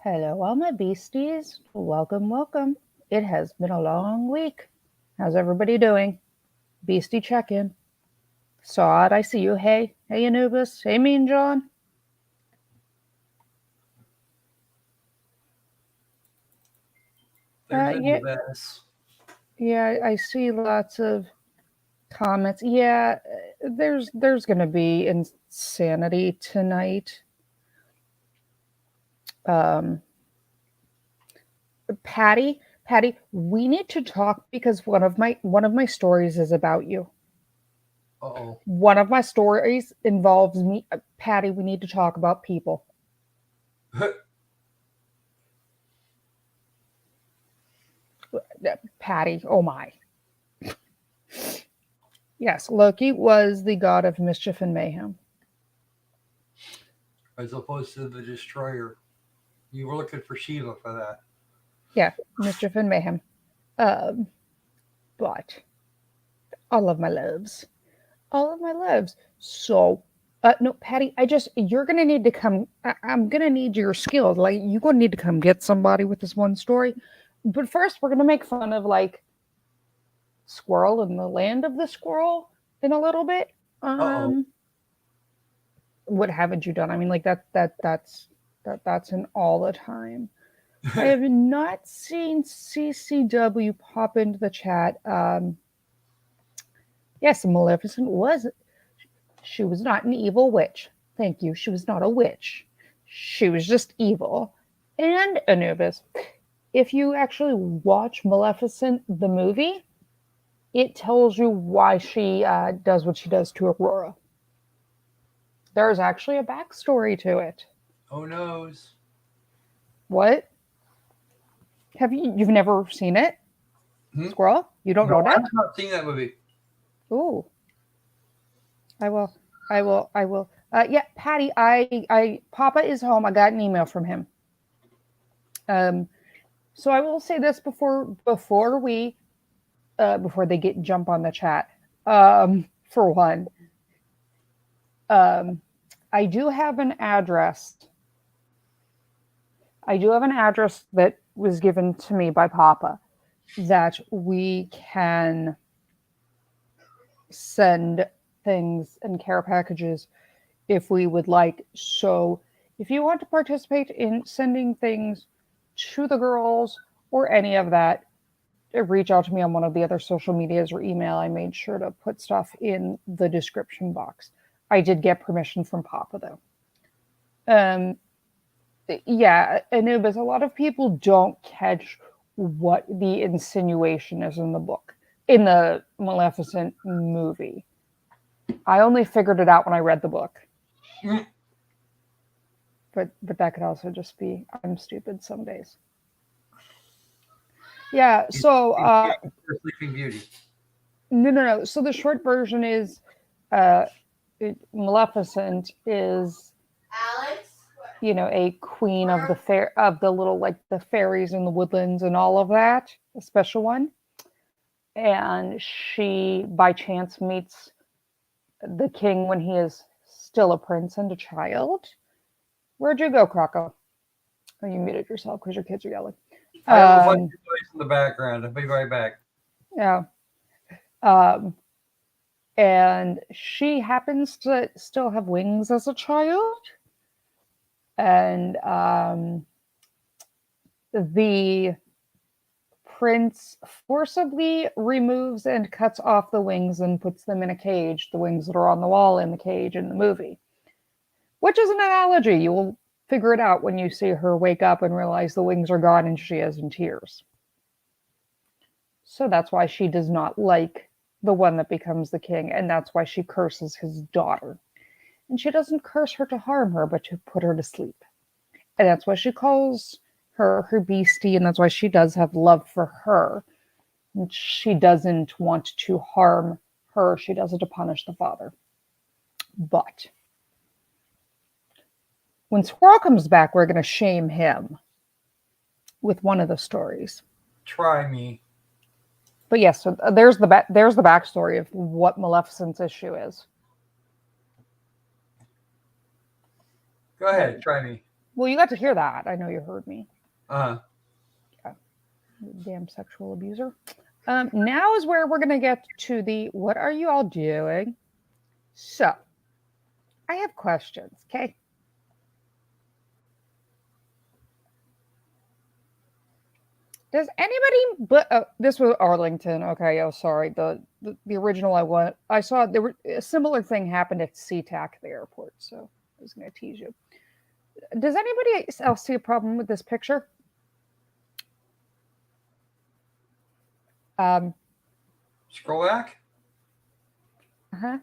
Hello, all my beasties. Welcome, welcome. It has been a long week. How's everybody doing? Beastie check in. Saw it, I see you. Hey, Anubis. Hey, Mean John. There's Yeah, Anubis. yeah, I see lots of comments. Yeah, there's gonna be insanity tonight. Um, Patty, we need to talk because one of my stories is about you. Uh-oh. One of my stories involves me. Patty, we need to talk about people. Patty, oh my. Yes, Loki was the god of mischief and mayhem. As opposed to the destroyer. You were looking for Shiva for that. Yeah, mischief and mayhem. Um, but all of my loves. All of my loves. So, no, Patty, you're gonna need to come. I'm gonna need your skills. Like, you're gonna need to come get somebody with this one story. But first, we're gonna make fun of like squirrel in the land of the squirrel in a little bit. Uh-oh. Um, what haven't you done? I mean, like that's an all the time. I have not seen CCW pop into the chat. Yes, Maleficent was. She was not an evil witch. Thank you. She was not a witch. She was just evil. And Anubis, if you actually watch Maleficent, the movie, it tells you why she does what she does to Aurora. There's actually a backstory to it. Oh noes. What? You've never seen it? Hmm? Squirrel? You don't No, know I've that? not seen that movie. Ooh, I will. I will. Yeah, Patty, Papa is home. I got an email from him. Um, so I will say this before they get jump on the chat. For one, um, I do have an address. I do have an address that was given to me by Papa that we can send things and care packages if we would like. So, if you want to participate in sending things to the girls or any of that, reach out to me on one of the other social medias or email. I made sure to put stuff in the description box. I did get permission from Papa though. Um, yeah, Anubis, a lot of people don't catch what the insinuation is in the book, in the Maleficent movie. I only figured it out when I read the book. Mm. But that could also just be I'm stupid some days. Yeah, so Sleeping Beauty. no. So the short version is uh Maleficent is a queen of the fair of the little like the fairies in the woodlands and all of that, a special one. And she by chance meets the king when he is still a prince and a child. Where'd you go, Croco? Oh, you muted yourself because your kids are yelling. I have a bunch of Um, noise in the background. I'll be right back. yeah. Um, and she happens to still have wings as a child. And the prince forcibly removes and cuts off the wings and puts them in a cage, the wings that are on the wall in the cage in the movie, which is an analogy. You will figure it out when you see her wake up and realize the wings are gone and she is in tears. So that's why she does not like the one that becomes the king, and that's why she curses his daughter. And she doesn't curse her to harm her, but to put her to sleep. And that's why she calls her beastie, and that's why she does have love for her. And she doesn't want to harm her. She does it to punish the father. But when Squirrel comes back, we're going to shame him with one of the stories. Try me. But yes, so there's the backstory of what Maleficent's issue is. Go ahead. Try me. Well, you got to hear that. I know you heard me. Uh, Yeah. Damn sexual abuser. Now is where we're going to get to the what are you all doing? So, I have questions, okay? Does anybody but this was Arlington? Okay, oh sorry. The original I saw there were a similar thing happened at SeaTac, the airport. So I was going to tease you. Does anybody else see a problem with this picture? Um, scroll back. huh.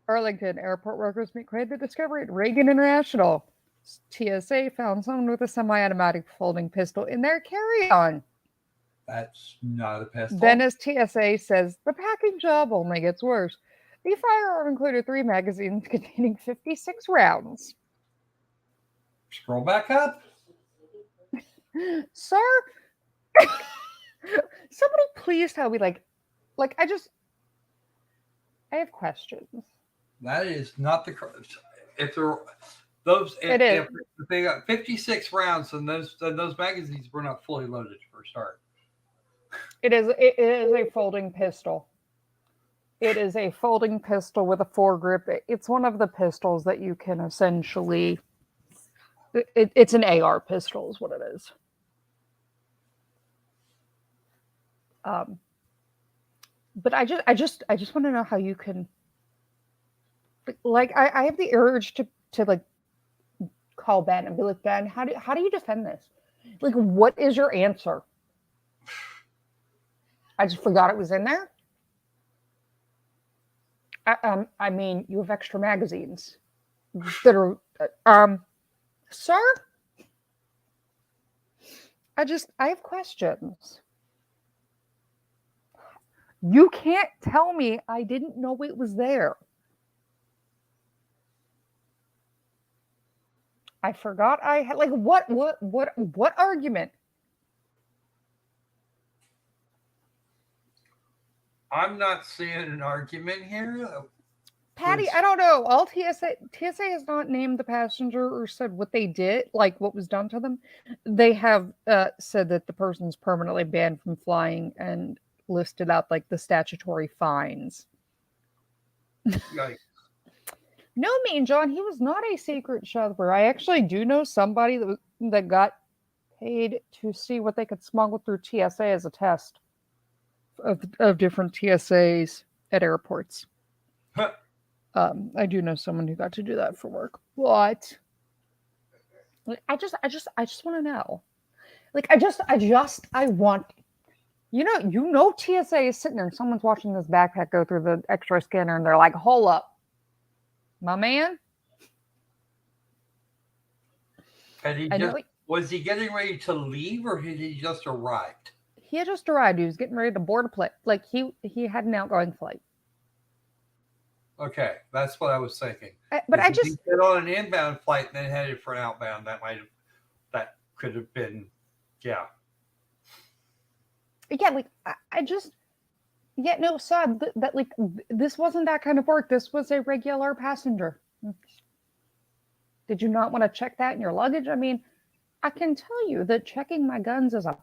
Arlington airport workers made the discovery at Reagan International. TSA found someone with a semi-automatic folding pistol in their carry-on. That's not a pistol. Venice TSA says the packing job only gets worse. The firearm included 3 magazines containing 56 rounds. Scroll back up. Sir, somebody please tell me, like I have questions. That is not the. If they're those, if they got 56 rounds, and those magazines were not fully loaded for a start. It is a folding pistol. It is a folding pistol with a foregrip. It's one of the pistols that you can essentially. It's an AR pistol, is what it is. But I just want to know how you can. Like I have the urge to like call Ben and be like, Ben, how do you defend this? Like, what is your answer? I just forgot it was in there. I mean, you have extra magazines that are, sir. I have questions. You can't tell me I didn't know it was there. I forgot I had, like, what argument? I'm not seeing an argument here. Patty, I don't know. All TSA has not named the passenger or said what they did, like what was done to them. They have said that the person's permanently banned from flying and listed out like the statutory fines. Yikes. No, Mean John, he was not a secret smuggler. I actually do know somebody that got paid to see what they could smuggle through TSA as a test of different TSAs at airports. Huh. I do know someone who got to do that for work. But I just want to know. Like I want. You know, TSA is sitting there and someone's watching this backpack go through the X-ray scanner, and they're like, "Hold up, my man." And was he getting ready to leave, or had he just arrived? He had just arrived. He was getting ready to board a plane. Like he had an outgoing flight. Okay, that's what I was thinking. But if he get on an inbound flight and then headed for an outbound, that could have been, yeah. Yeah, like Sad that like this wasn't that kind of work. This was a regular passenger. Did you not want to check that in your luggage? I mean, I can tell you that checking my guns is a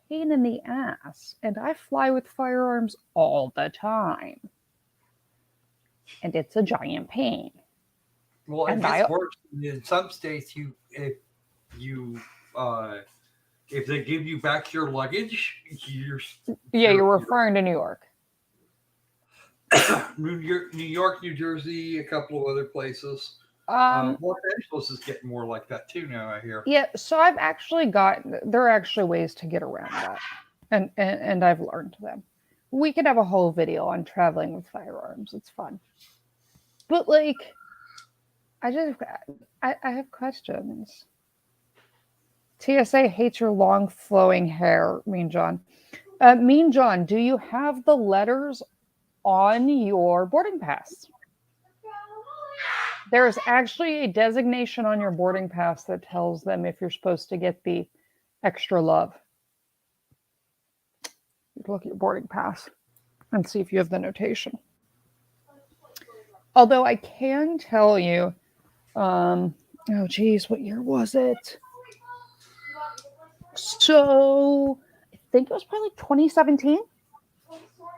pain in the ass, and I fly with firearms all the time. And it's a giant pain. Well, it gets worse. In some states, if they give you back your luggage, you're referring to New York. New York, New Jersey, a couple of other places. Los Angeles is getting more like that too now, I hear. Yeah, so there are actually ways to get around that, and I've learned them. We could have a whole video on traveling with firearms. It's fun. But like, I have questions. TSA hates your long flowing hair, Mean John. Mean John, do you have the letters on your boarding pass? There is actually a designation on your boarding pass that tells them if you're supposed to get the extra love. You can look at your boarding pass and see if you have the notation. Although I can tell you, oh geez, what year was it? So I think it was probably 2017.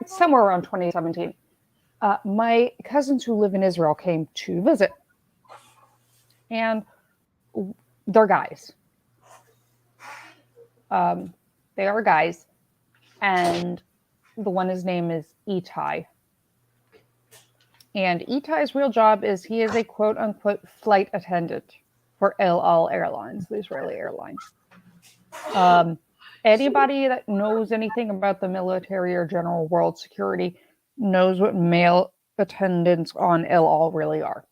It's somewhere around 2017. My cousins who live in Israel came to visit, and they're guys. They are guys, and the one his name is Itai. And Itai's real job is he is a quote unquote flight attendant for El Al Airlines, the Israeli airline. Anybody that knows anything about the military or general world security knows what male attendants on El Al really are.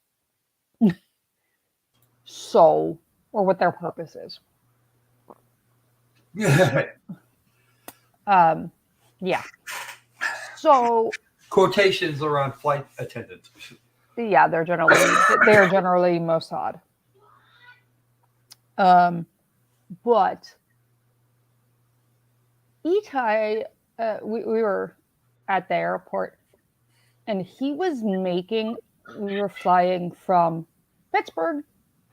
So, or what their purpose is. Yeah. So quotations around flight attendants. Yeah, they're generally Mossad. But Itai, we were at the airport, and we were flying from Pittsburgh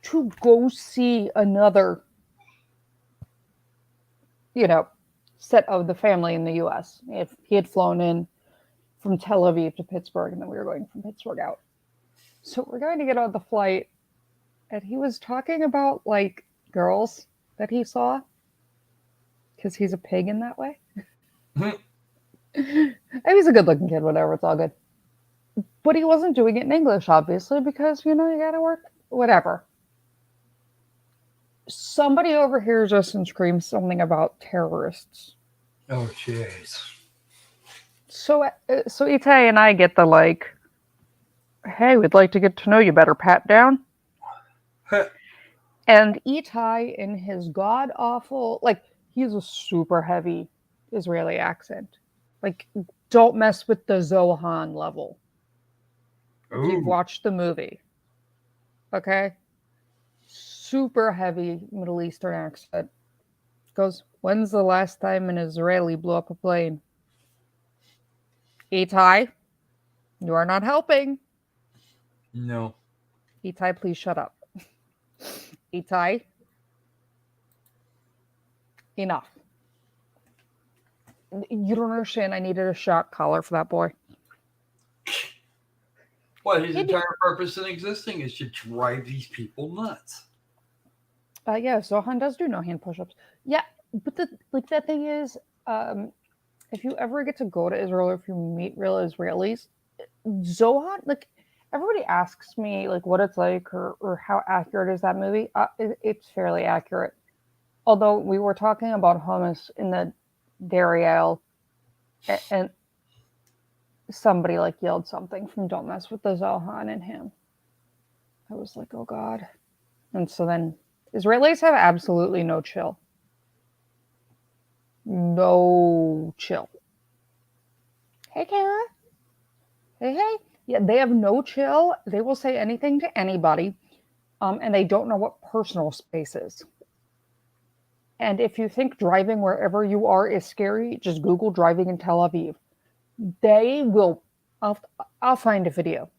to go see another, set of the family in the U.S. He had flown in from Tel Aviv to Pittsburgh, and then we were going from Pittsburgh out. So we're going to get on the flight, and he was talking about, like, girls that he saw, because he's a pig in that way. He's a good-looking kid, whatever, it's all good. But he wasn't doing it in English, obviously, because, you gotta work, whatever. Somebody overhears us and screams something about terrorists. Oh, jeez. So Itai and I get the, like, hey, we'd like to get to know you better, pat down. And Itai, in his god-awful, like, he's a super heavy Israeli accent. Like, don't mess with the Zohan level. If you've watched the movie. Okay? Super heavy Middle Eastern accent. Goes, when's the last time an Israeli blew up a plane? Itai, you are not helping. No. Itai, please shut up. Itai, enough. You don't understand. I needed a shock collar for that boy. Well, his entire purpose in existing is to drive these people nuts. Yeah, Zohan does do no hand push-ups. Yeah, but the thing is, if you ever get to go to Israel, or if you meet real Israelis, Zohan, like, everybody asks me, like, what it's like or how accurate is that movie. It's fairly accurate. Although we were talking about hummus in the dairy aisle, and somebody, like, yelled something from "Don't mess with the Zohan" in him. I was like, oh God. And so then Israelis have absolutely no chill. No chill. Hey, Kara. Hey. Yeah, they have no chill. They will say anything to anybody, and they don't know what personal space is. And if you think driving wherever you are is scary, just Google driving in Tel Aviv. They will. I'll find a video.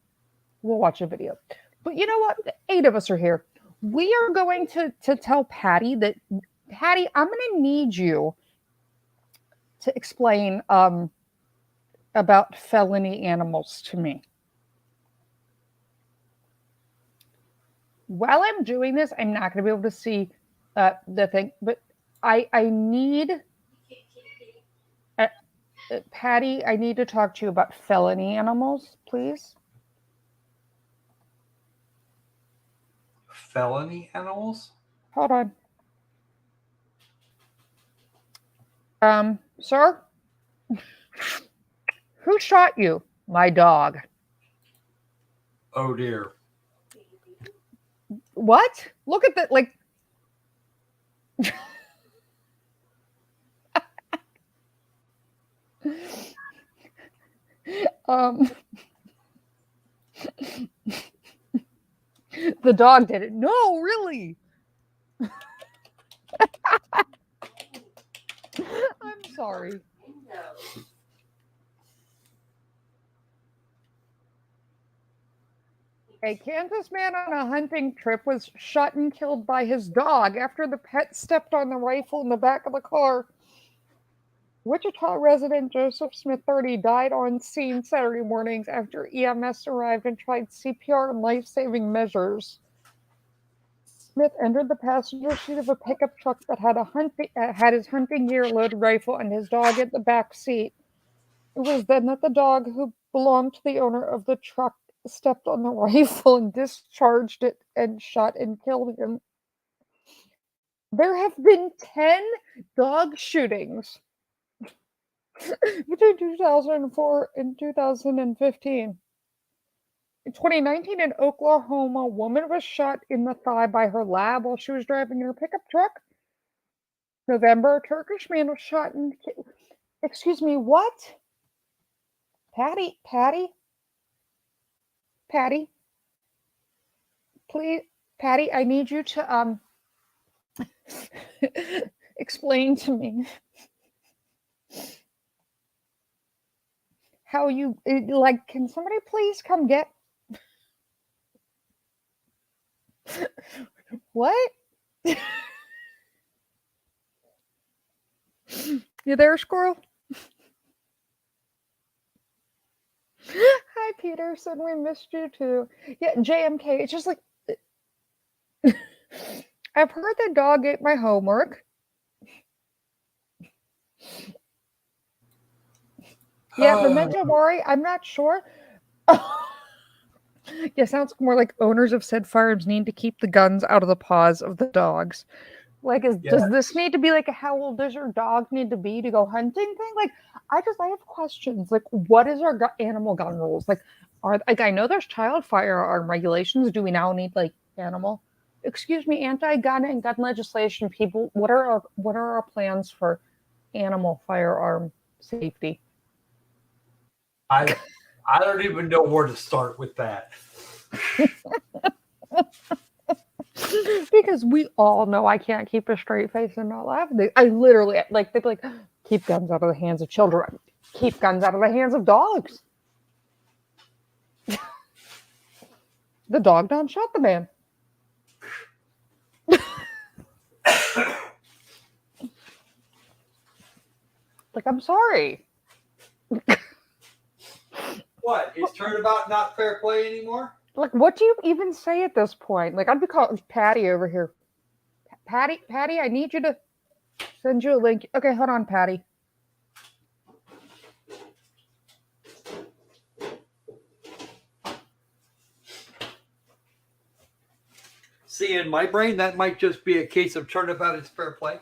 We'll watch a video. But you know what? 8 of us are here. We are going to tell Patty that, Patty, I'm going to need you to explain about felony animals to me. While I'm doing this, I'm not going to be able to see the thing, but I need, Patty, I need to talk to you about felony animals, please. Felony animals? Hold on. Sir? Who shot you? My dog. Oh, dear. What? Look at that, like... The dog did it. No, really. I'm sorry. A Kansas man on a hunting trip was shot and killed by his dog after the pet stepped on the rifle in the back of the car. Wichita resident Joseph Smith, 30, died on scene Saturday mornings after EMS arrived and tried CPR and life-saving measures. Smith entered the passenger seat of a pickup truck that had his hunting gear, loaded rifle, and his dog in the back seat. It was then that the dog, who belonged to the owner of the truck, stepped on the rifle and discharged it and shot and killed him. There have been 10 dog shootings between 2004 and 2015. In 2019, in Oklahoma, a woman was shot in the thigh by her lab while she was driving in her pickup truck. November, a Turkish man was shot and killed. Excuse me, what? Patty, please, Patty, I need you to explain to me how you like. Can somebody please come get? What? You there, squirrel? Hi, Peterson. We missed you too. Yeah, JMK. It's just like I've heard the dog ate my homework. Yeah, memento mori. I'm not sure. Yeah, sounds more like owners of said farms need to keep the guns out of the paws of the dogs. Like, does this need to be like a how old does your dog need to be to go hunting thing? Like, I have questions. Like, what is our animal gun rules? Like, I know there's child firearm regulations. Do we now need like animal? Excuse me, anti-gun and gun legislation people. What are our plans for animal firearm safety? I don't even know where to start with that. Because we all know I can't keep a straight face and not laugh. I literally like they'd be like, keep guns out of the hands of children. Keep guns out of the hands of dogs. The dog done shot the man. Like, I'm sorry. What? Is turnabout not fair play anymore? Like, what do you even say at this point? Like, I'd be calling Patty over here. Patty, I need you to send you a link. Okay, hold on, Patty. See, in my brain, that might just be a case of turnabout is fair play.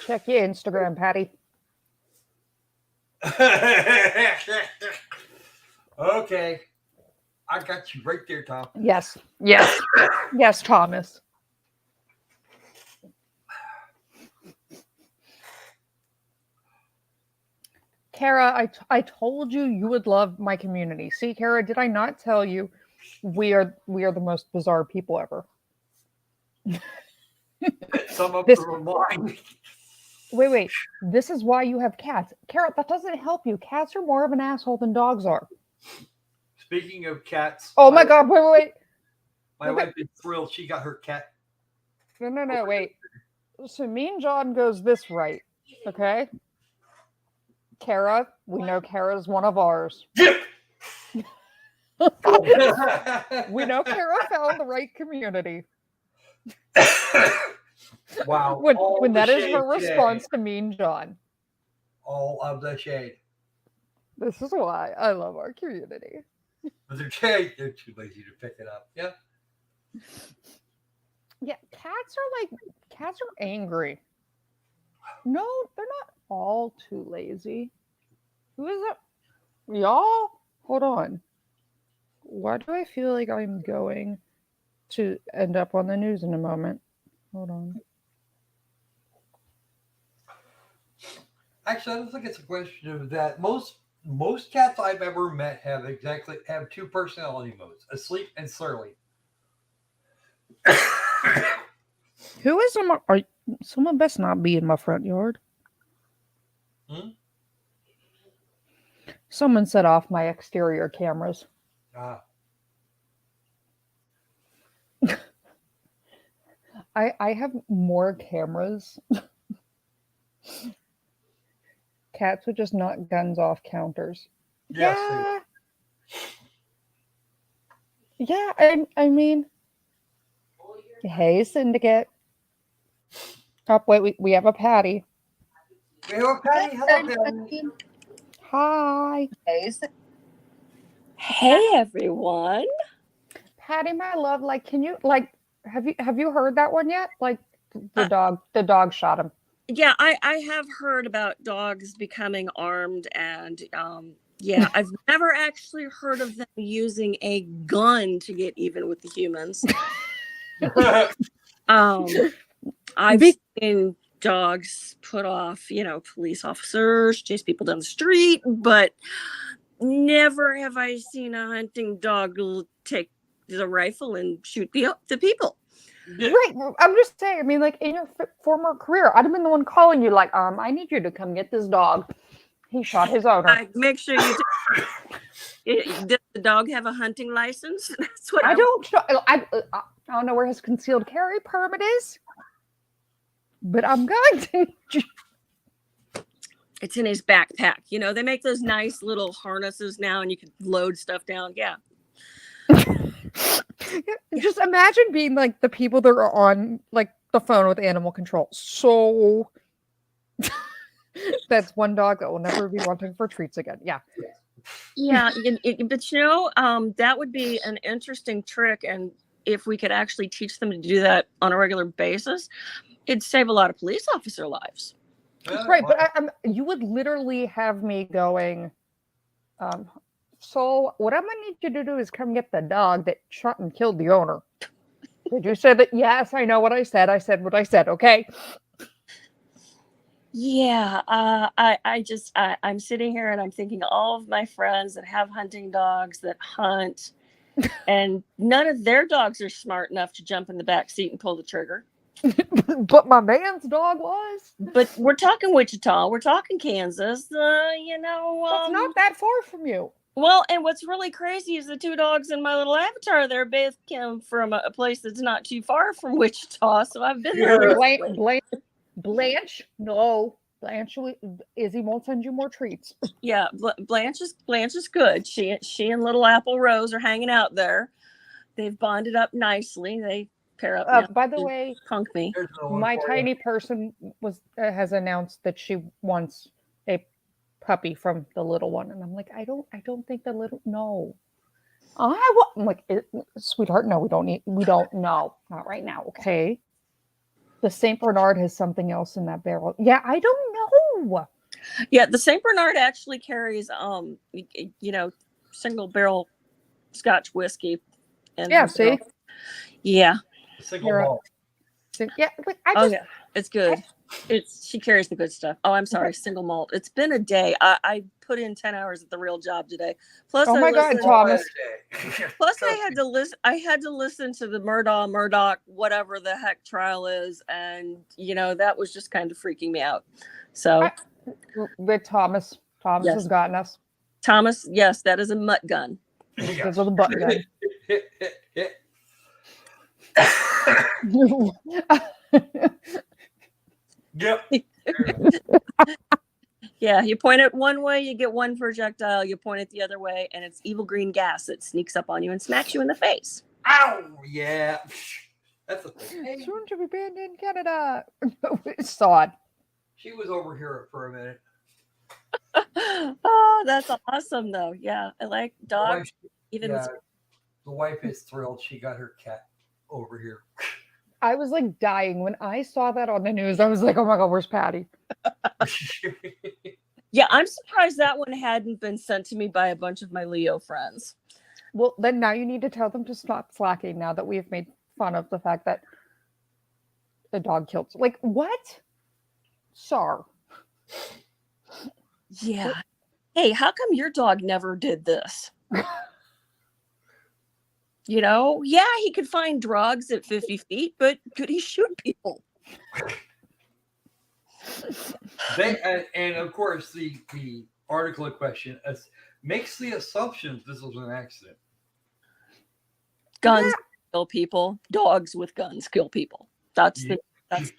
Check your Instagram, Patty. Okay. I got you right there, Tom. Yes, Thomas. Kara, I told you would love my community. See, Kara, did I not tell you we are the most bizarre people ever? Some of them are mine. Wait. This is why you have cats. Kara, that doesn't help you. Cats are more of an asshole than dogs are. Speaking of cats. Oh my God, wait. My wife is thrilled she got her cat. No, wait. So Mean John goes this right, okay? Kara, we know Kara's one of ours. We know Kara found the right community. Wow. When that is her response to Mean John. All of the shade. This is why I love our community. But they're too lazy to pick it up. Yeah. Yeah, cats are angry. No, they're not all too lazy. Who is it? Y'all? Hold on. Why do I feel like I'm going to end up on the news in a moment? Hold on. Actually, I don't think it's a question of that. Most cats I've ever met have two personality modes: asleep and surly. Who is someone? Someone best not be in my front yard. Hmm? Someone set off my exterior cameras. Ah. I have more cameras. Cats would just knock guns off counters. Yes. They, Yeah. Yeah, I mean, hey, Syndicate. Oh, wait, we have a Patty. we have a Patty. Hello, Patty. Hi. Hey, everyone. Patty, my love, like, can you, like, have you heard that one yet? Like, the dog shot him. Yeah, I have heard about dogs becoming armed, and yeah, I've never actually heard of them using a gun to get even with the humans. I've seen dogs put off, police officers, chase people down the street, but never have I seen a hunting dog take the rifle and shoot the people. Right. I'm just saying, I mean, like, in your former career, I'd have been the one calling you, like, I need you to come get this dog. He shot his owner. Make sure you does the dog have a hunting license? That's what I don't know where his concealed carry permit is, but I'm going to. It's in his backpack. They make those nice little harnesses now, and you can load stuff down. Yeah. Just imagine being like the people that are on like the phone with animal control. So that's one dog that will never be wanting for treats again. Yeah. Yeah, but that would be an interesting trick, and if we could actually teach them to do that on a regular basis, it'd save a lot of police officer lives. Right, but you would literally have me going. So what I'm gonna need you to do is come get the dog that shot and killed the owner. Did you say that? Yes, I know what I said. I said what I said. Okay. Yeah, I'm sitting here and I'm thinking all of my friends that have hunting dogs that hunt, and none of their dogs are smart enough to jump in the back seat and pull the trigger. But my man's dog was. But we're talking Wichita, we're talking Kansas. That's not that far from you. Well, and what's really crazy is the two dogs in my little avatar there both came from a place that's not too far from Wichita. So I've been there. Blanche, no. Blanche, Izzy won't send you more treats. Yeah, Blanche is good. She and Little Apple Rose are hanging out there. They've bonded up nicely. They pair up. By the way, punk me. My tiny person has announced that she wants a puppy from the little one, and I'm like, I don't think the little no. I'm like, sweetheart, no, we don't know, not right now, okay. The Saint Bernard has something else in that barrel. Yeah, I don't know. Yeah, the Saint Bernard actually carries single barrel Scotch whiskey. And yeah, see. Yeah. Single malt. Yeah, but yeah, it's good. She carries the good stuff. Oh, I'm sorry, single malt. It's been a day. I put in 10 hours at the real job today. Plus, oh my God, Thomas. Plus, I had to listen to the Murdoch, whatever the heck trial is, and that was just kind of freaking me out. So, with Thomas yes. has gotten us. Thomas, yes, that is a mutt gun. Because of the butt gun. Yep. Yeah, you point it one way, you get one projectile. You point it the other way, and it's evil green gas that sneaks up on you and smacks you in the face. Ow! Yeah. That's a thing. Soon to be banned in Canada. Sod. She was over here for a minute. Oh, that's awesome, though. Yeah, I like dogs. The wife is thrilled she got her cat over here. I was like dying when I saw that on the news. I was like, oh my God, where's Patty? Yeah, I'm surprised that one hadn't been sent to me by a bunch of my Leo friends. Well, then now you need to tell them to stop slacking now that we've made fun of the fact that a dog killed. Like, what? Sar. Yeah. Hey, how come your dog never did this? Yeah, he could find drugs at 50 feet, but could he shoot people? And of course, the article in question makes the assumption this was an accident. Guns kill people. Dogs with guns kill people. That's the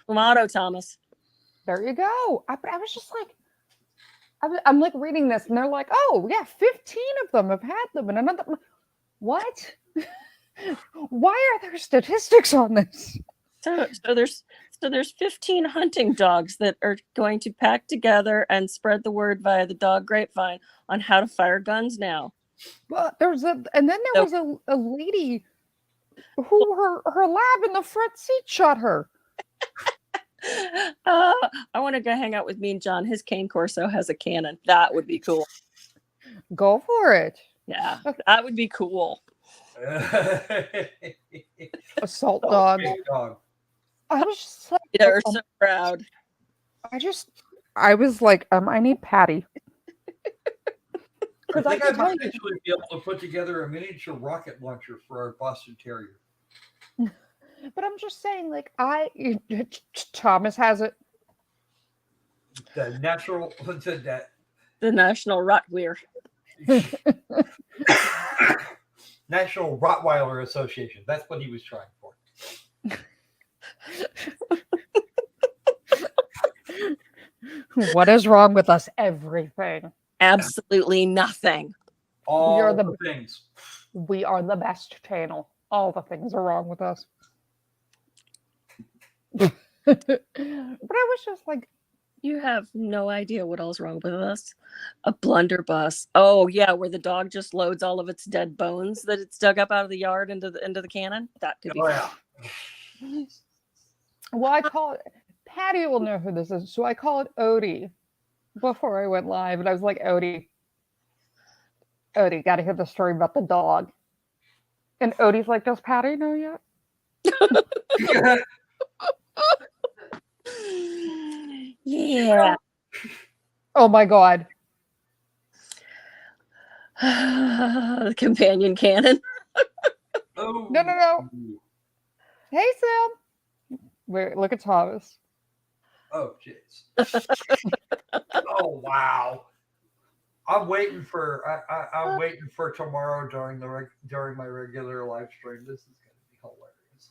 motto, Thomas. There you go. But I was just like, I'm like reading this, and they're like, oh yeah, 15 of them have had them, and another. What? Why are there statistics on this? So there's 15 hunting dogs that are going to pack together and spread the word via the dog grapevine on how to fire guns now. Well, was a lady who her lab in the front seat shot her. I want to go hang out with Mean John. His cane corso has a cannon. That would be cool. Go for it. Yeah, that would be cool. Assault dog. I was just like, they're so proud. I was like, I need Patty. I think I might actually be able to put together a miniature rocket launcher for our Boston Terrier. But I'm just saying, like, Thomas has it. The national Rottweiler. National Rottweiler Association. That's what he was trying for. What is wrong with us? Everything. Absolutely nothing. All the things. We are the best channel. All the things are wrong with us. But I was just like, you have no idea what else is wrong with us. A blunderbuss. Oh yeah, where the dog just loads all of its dead bones that it's dug up out of the yard into the cannon. That could be. Oh yeah. Well, I call it. Patty will know who this is, so I call it Odie. Before I went live, and I was like, Odie, got to hear the story about the dog. And Odie's like, does Patty know yet? Yeah. Oh my God. The companion cannon. Oh. No. Hey, Sam. Wait, look at Thomas. Oh, jeez. Oh, wow. I'm waiting for tomorrow during my regular live stream. This is going to be hilarious.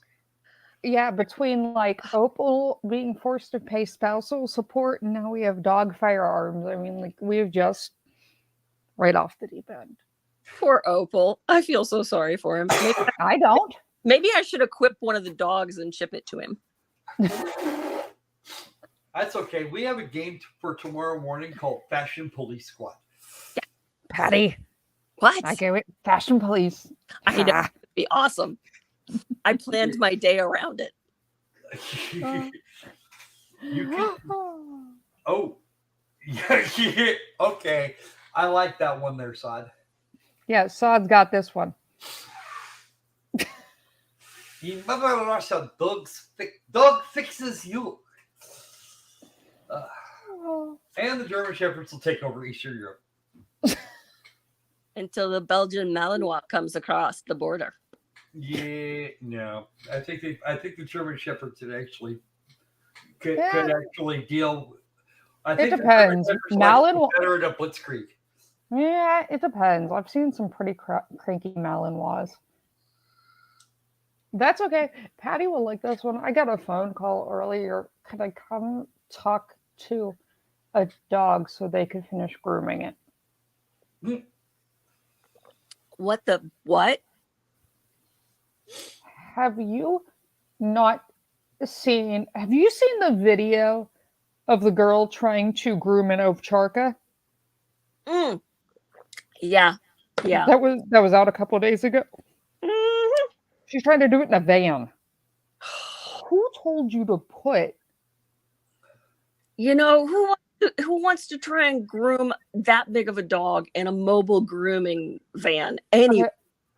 Yeah, between like Opal being forced to pay spousal support, and now we have dog firearms. I mean, like we've just right off the deep end. Poor Opal. I feel so sorry for him. I don't. Maybe I should equip one of the dogs and ship it to him. That's okay. We have a game for tomorrow morning called Fashion Police Squad. Yeah. Patty. What? I can't wait. Fashion Police. I know. It'd be awesome. I planned my day around it. You can. Oh. Yeah. Okay. I like that one there, Sod. Yeah, Sod's got this one. You never watch a dog fixes you. And the German Shepherds will take over Eastern Europe. Until the Belgian Malinois comes across the border. Yeah, no. I think the German Shepherds could actually deal. I think it depends. Malinois better at a blitzkrieg. Yeah, it depends. I've seen some pretty cranky Malinois. That's okay. Patty will like this one. I got a phone call earlier. Could I come talk to a dog so they could finish grooming it? What the what? Have you seen the video of the girl trying to groom an ovcharka? Yeah. That was out a couple of days ago. Mm-hmm. She's trying to do it in a van. Who told you to put? You know, who wants to try and groom that big of a dog in a mobile grooming van?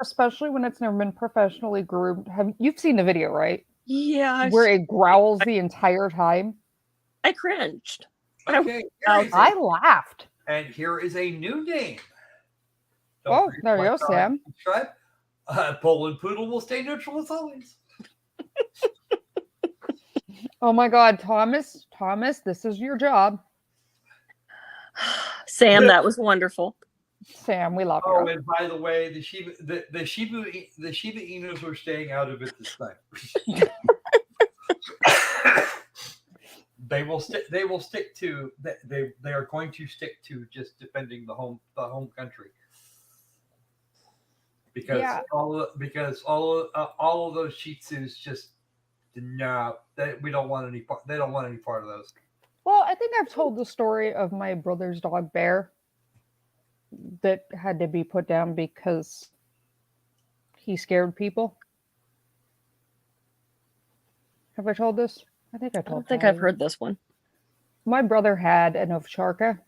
Especially when it's never been professionally groomed. You've seen the video, right? Yeah. Where it growls the entire time. I cringed. Okay. I laughed. And here is a new name. There you go, Sam. Subscribe. Poland Poodle will stay neutral as always. Oh my God, Thomas, this is your job. Sam, that was wonderful. Sam, we love Oh, you. and by the way, the Shiba Inus were staying out of it this time. They will stick to they are going to stick to just defending the home country. Because Yeah. all of those Shih Tzus just no, we don't want any part. They don't want any part of those. Well, I think I've told the story of my brother's dog Bear that had to be put down because he scared people. Have I told this? I think I I told. don't think I've heard this one. My brother had an ovcharka,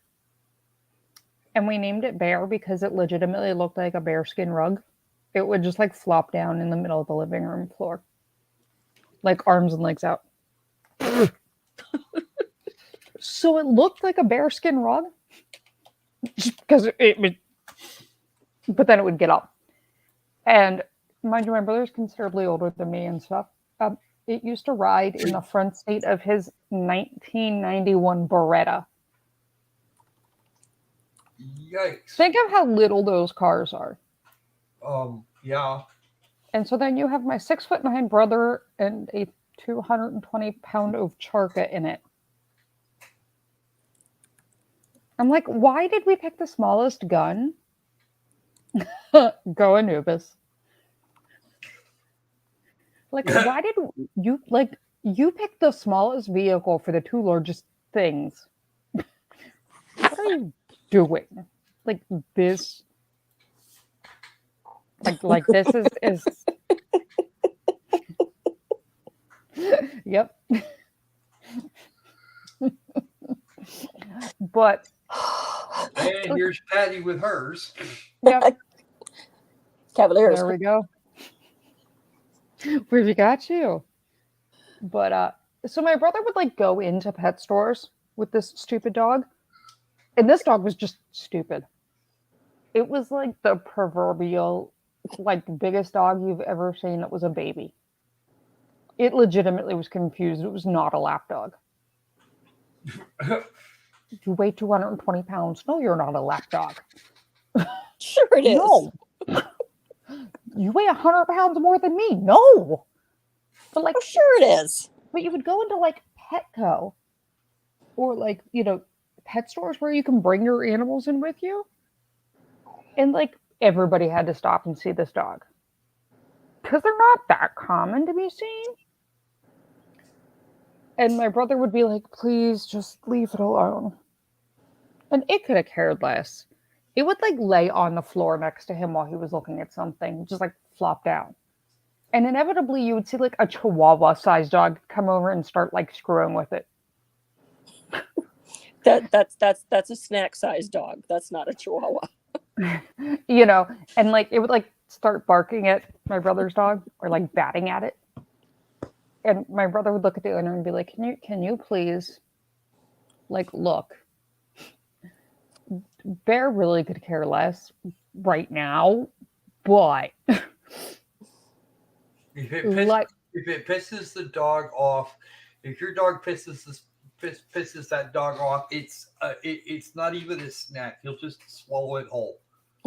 and we named it Bear because it legitimately looked like a bearskin rug. It would just like flop down in the middle of the living room floor, like arms and legs out. So it looked like a bearskin rug, just because it would, but then it would get up. And mind you, my brother's considerably older than me and stuff. It used to ride in the front seat of his 1991 Beretta. Yikes! Think of how little those cars are. Yeah. And so then you have my 6'9" brother and a 220-pound ovcharka in it. I'm like, why did we pick the smallest gun? Go Anubis. Like, why did you pick the smallest vehicle for the two largest things? What are you doing? Like this? Like this is. Yep. But. And here's Patty with hers. Yep. Cavaliers. There we go. We've got you. But so my brother would like go into pet stores with this stupid dog, and this dog was just stupid. It was like the proverbial, like the biggest dog you've ever seen that was a baby. It legitimately was confused. It was not a lap dog. You weigh 220 pounds. No, you're not a lap dog. Sure it is. No. You weigh 100 pounds more than me. No. But like, sure it is. But you would go into like Petco or like, pet stores where you can bring your animals in with you. And like everybody had to stop and see this dog. Because they're not that common to be seen. And my brother would be like, please just leave it alone. And it could have cared less. It would like lay on the floor next to him while he was looking at something, just like flop down. And inevitably you would see like a chihuahua sized dog come over and start like screwing with it. That's a snack sized dog. That's not a chihuahua. And like it would like start barking at my brother's dog or like batting at it. And my brother would look at the owner and be like, can you please like look? Bear really could care less right now, but if it pisses the dog off, if your dog pisses that dog off, it's not even a snack. He'll just swallow it whole.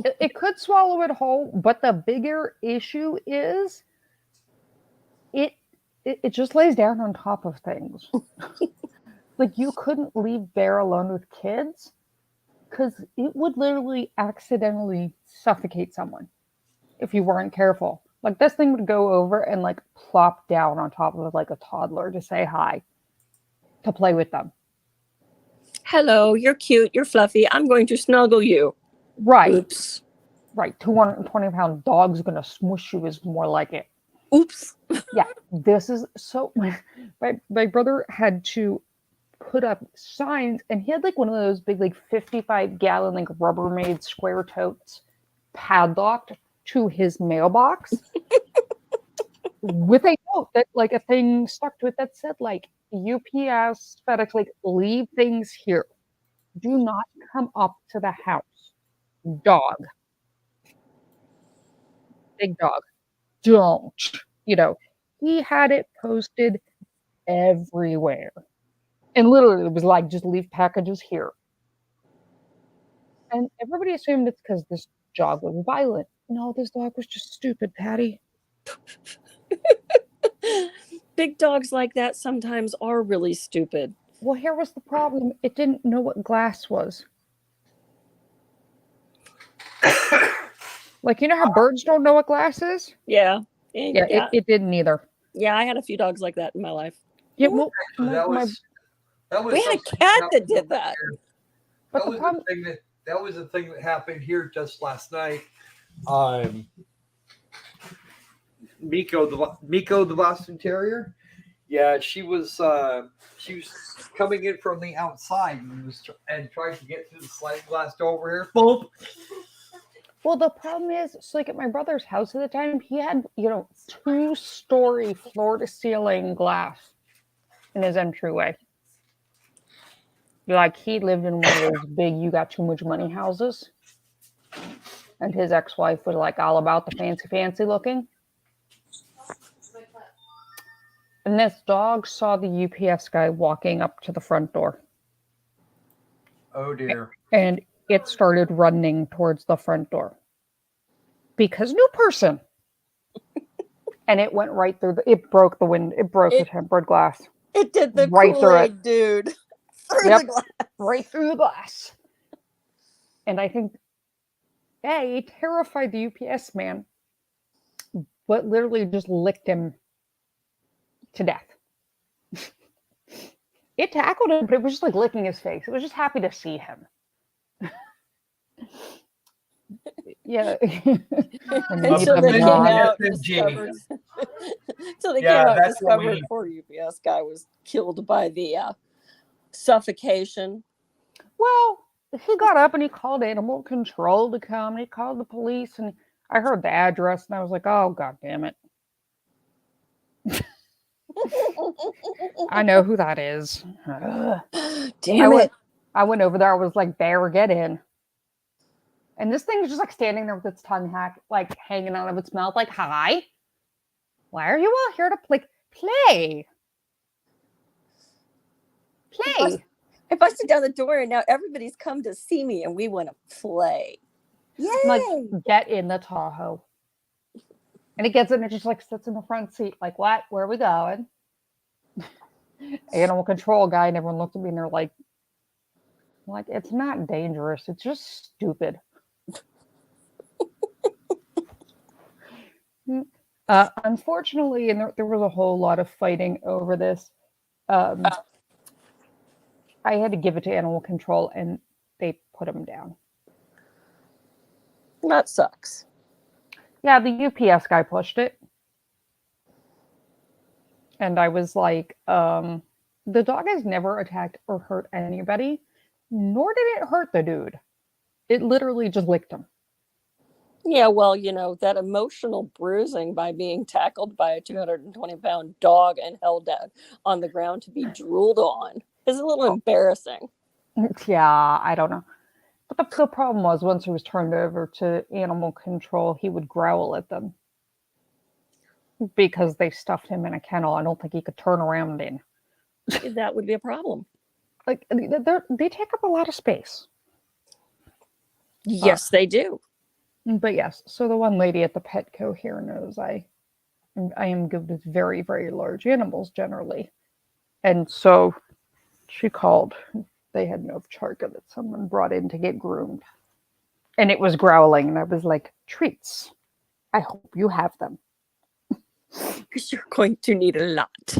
It could swallow it whole, but the bigger issue is it just lays down on top of things. Like you couldn't leave Bear alone with kids. Because it would literally accidentally suffocate someone if you weren't careful. Like this thing would go over and like plop down on top of like a toddler to say hi, to play with them. Hello, you're cute, you're fluffy. I'm going to snuggle you. Right. Oops. Right. 220-pound dog's gonna smush you is more like it. Oops. Yeah. This is so. My brother had to put up signs, and he had like one of those big like 55-gallon like Rubbermaid square totes padlocked to his mailbox with a note that like a thing stuck to it that said like UPS, FedEx, like leave things here, do not come up to the house. Dog, big dog, don't. He had it posted everywhere. And literally, it was like, just leave packages here. And everybody assumed it's because this dog was violent. No, this dog was just stupid, Patty. Big dogs like that sometimes are really stupid. Well, here was the problem. It didn't know what glass was. Like, you know how birds don't know what glass is? Yeah. Yeah, it didn't either. Yeah, I had a few dogs like that in my life. Yeah, well, that was We had a cat that did that. but That was the thing that happened here just last night. Miko the Boston Terrier. Yeah, she was coming in from the outside and trying to get through the sliding glass door over here. Boom. Well, the problem is, so like at my brother's house at the time, he had, 2-story floor to ceiling glass in his entryway. Like, he lived in one of those big, you got too much money houses. And his ex-wife was like all about the fancy looking. And this dog saw the UPS guy walking up to the front door. Oh dear. And it started running towards the front door. Because new person. And it went right through it broke the window. It broke the tempered glass. It did the right Kool-Aid, dude. Through the glass. Right through the glass. And I think, it terrified the UPS man, but literally just licked him to death. It tackled him, but it was just like licking his face. It was just happy to see him. Yeah. Until they came out and discovered. Until they came out and discovered poor UPS guy was killed by the suffocation. Well, he got up and he called animal control to come. And he called the police, and I heard the address, and I was like, "Oh, God damn it!" I know who that is. Damn it! I went over there. I was like, "Bear, get in!" And this thing is just like standing there with its tongue like hanging out of its mouth, like, "Hi, why are you all here to play? I busted down the door, and now everybody's come to see me, and we want to play. Yay! I'm like, get in the Tahoe. And it gets in and just like sits in the front seat, like, what? Where are we going? Animal control guy, and everyone looked at me and they're like, it's not dangerous. It's just stupid. Unfortunately, and there was a whole lot of fighting over this. I had to give it to animal control, and they put him down. That sucks. Yeah, the UPS guy pushed it. And I was like, the dog has never attacked or hurt anybody, nor did it hurt the dude. It literally just licked him. Yeah, well, that emotional bruising by being tackled by a 220-pound dog and held down on the ground to be drooled on is a little embarrassing. Yeah, I don't know. But the problem was, once he was turned over to animal control, he would growl at them. Because they stuffed him in a kennel. I don't think he could turn around in. That would be a problem. Like, they take up a lot of space. Yes, they do. But yes, so the one lady at the Petco here knows I am good with very, very large animals generally. And so she called. They had no charger that someone brought in to get groomed. And it was growling, and I was like, treats. I hope you have them. Because you're going to need a lot.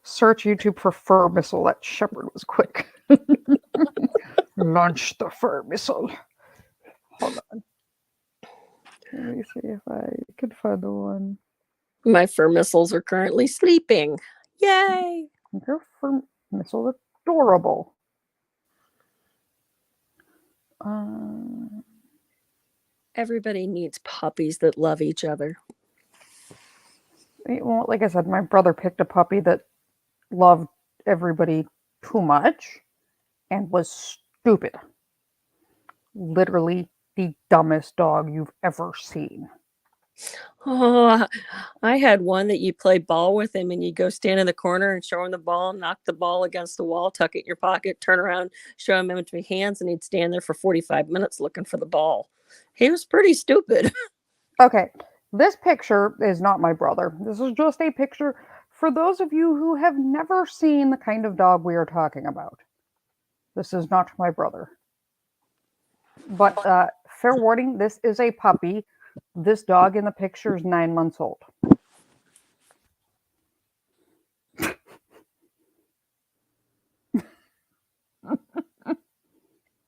Search YouTube for fur missile. That shepherd was quick. Launch the fur missile. Hold on. Let me see if I can find the one. My fur missiles are currently sleeping. Yay! Your fur missile is adorable. Everybody needs puppies that love each other. Well, like I said, my brother picked a puppy that loved everybody too much and was stupid. Literally the dumbest dog you've ever seen. Oh, I had one that you play ball with him and you go stand in the corner and show him the ball, knock the ball against the wall, tuck it in your pocket, turn around, show him empty hands, and he'd stand there for 45 minutes looking for the ball. He was pretty stupid. Okay, this picture is not my brother. This is just a picture for those of you who have never seen the kind of dog we are talking about. This is not my brother. But fair warning, this is a puppy. This dog in the picture is 9 months old.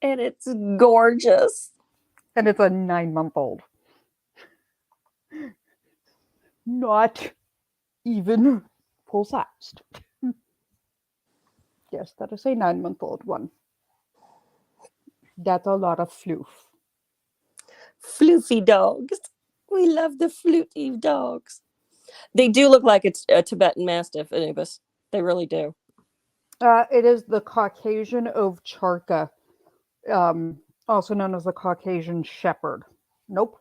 And it's gorgeous. And it's a 9-month-old. Not even full-sized. Yes, that is a 9-month-old one. That's a lot of floof. Floofy dogs. We love the floofy dogs. They do look like it's a Tibetan Mastiff, Anubis. They really do. It is the Caucasian Ovcharka, also known as the Caucasian Shepherd. Nope.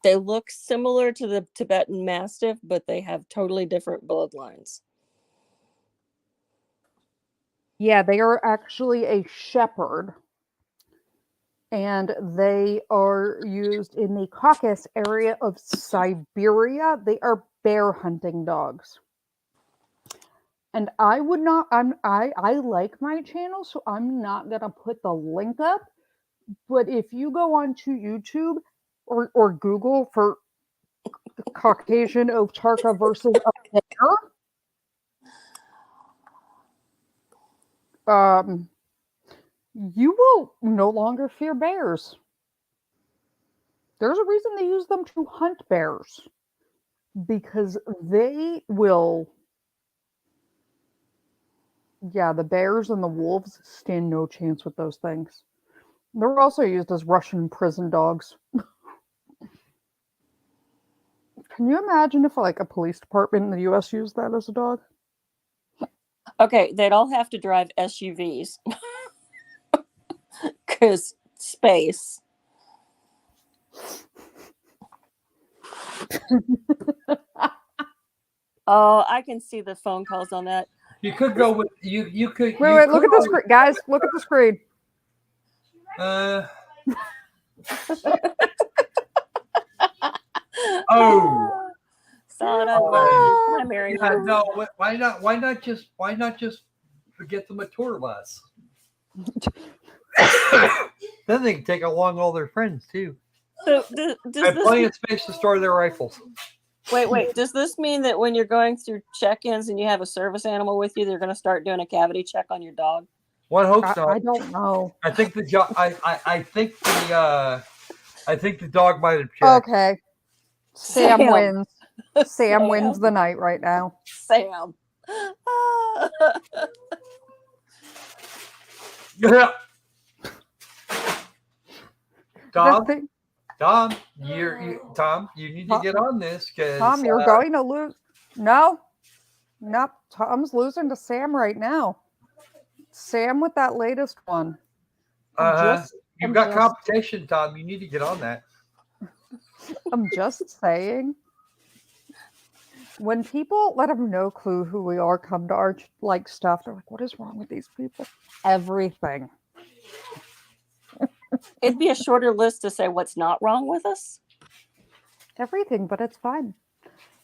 They look similar to the Tibetan Mastiff, but they have totally different bloodlines. Yeah, they are actually a shepherd. And they are used in the Caucasus area of Siberia. They are bear hunting dogs. And I would not, I like my channel, so I'm not gonna put the link up. But if you go onto YouTube or Google for Caucasian Ovcharka versus a bear, you will no longer fear bears. There's a reason they use them to hunt bears. Because they will... Yeah, the bears and the wolves stand no chance with those things. They're also used as Russian prison dogs. Can you imagine if, like, a police department in the U.S. used that as a dog? Okay, they'd all have to drive SUVs. Because space. Oh, I can see the phone calls on that. You could go with you could. Wait, look at the screen, guys. Look at the screen. Oh. Saw it online. Primary. Yeah, no. Why not? Why not just get them a tour bus? Then they can take along all their friends too. So does plenty of space to store their rifles. Wait. Does this mean that when you're going through check-ins and you have a service animal with you, they're going to start doing a cavity check on your dog? One hopes so. I don't know. I think I think the dog might have checked. Okay. Sam wins. Sam wins the night right now. Sam. Yeah. Tom, Tom, you need to get on this because Tom, you're going to lose. No, Tom's losing to Sam right now. Sam with that latest one. You've got competition, Tom. You need to get on that. I'm just saying. When people let them no clue who we are come to our stuff, they're like, "What is wrong with these people?" Everything. It'd be a shorter list to say what's not wrong with us. Everything, but it's fine.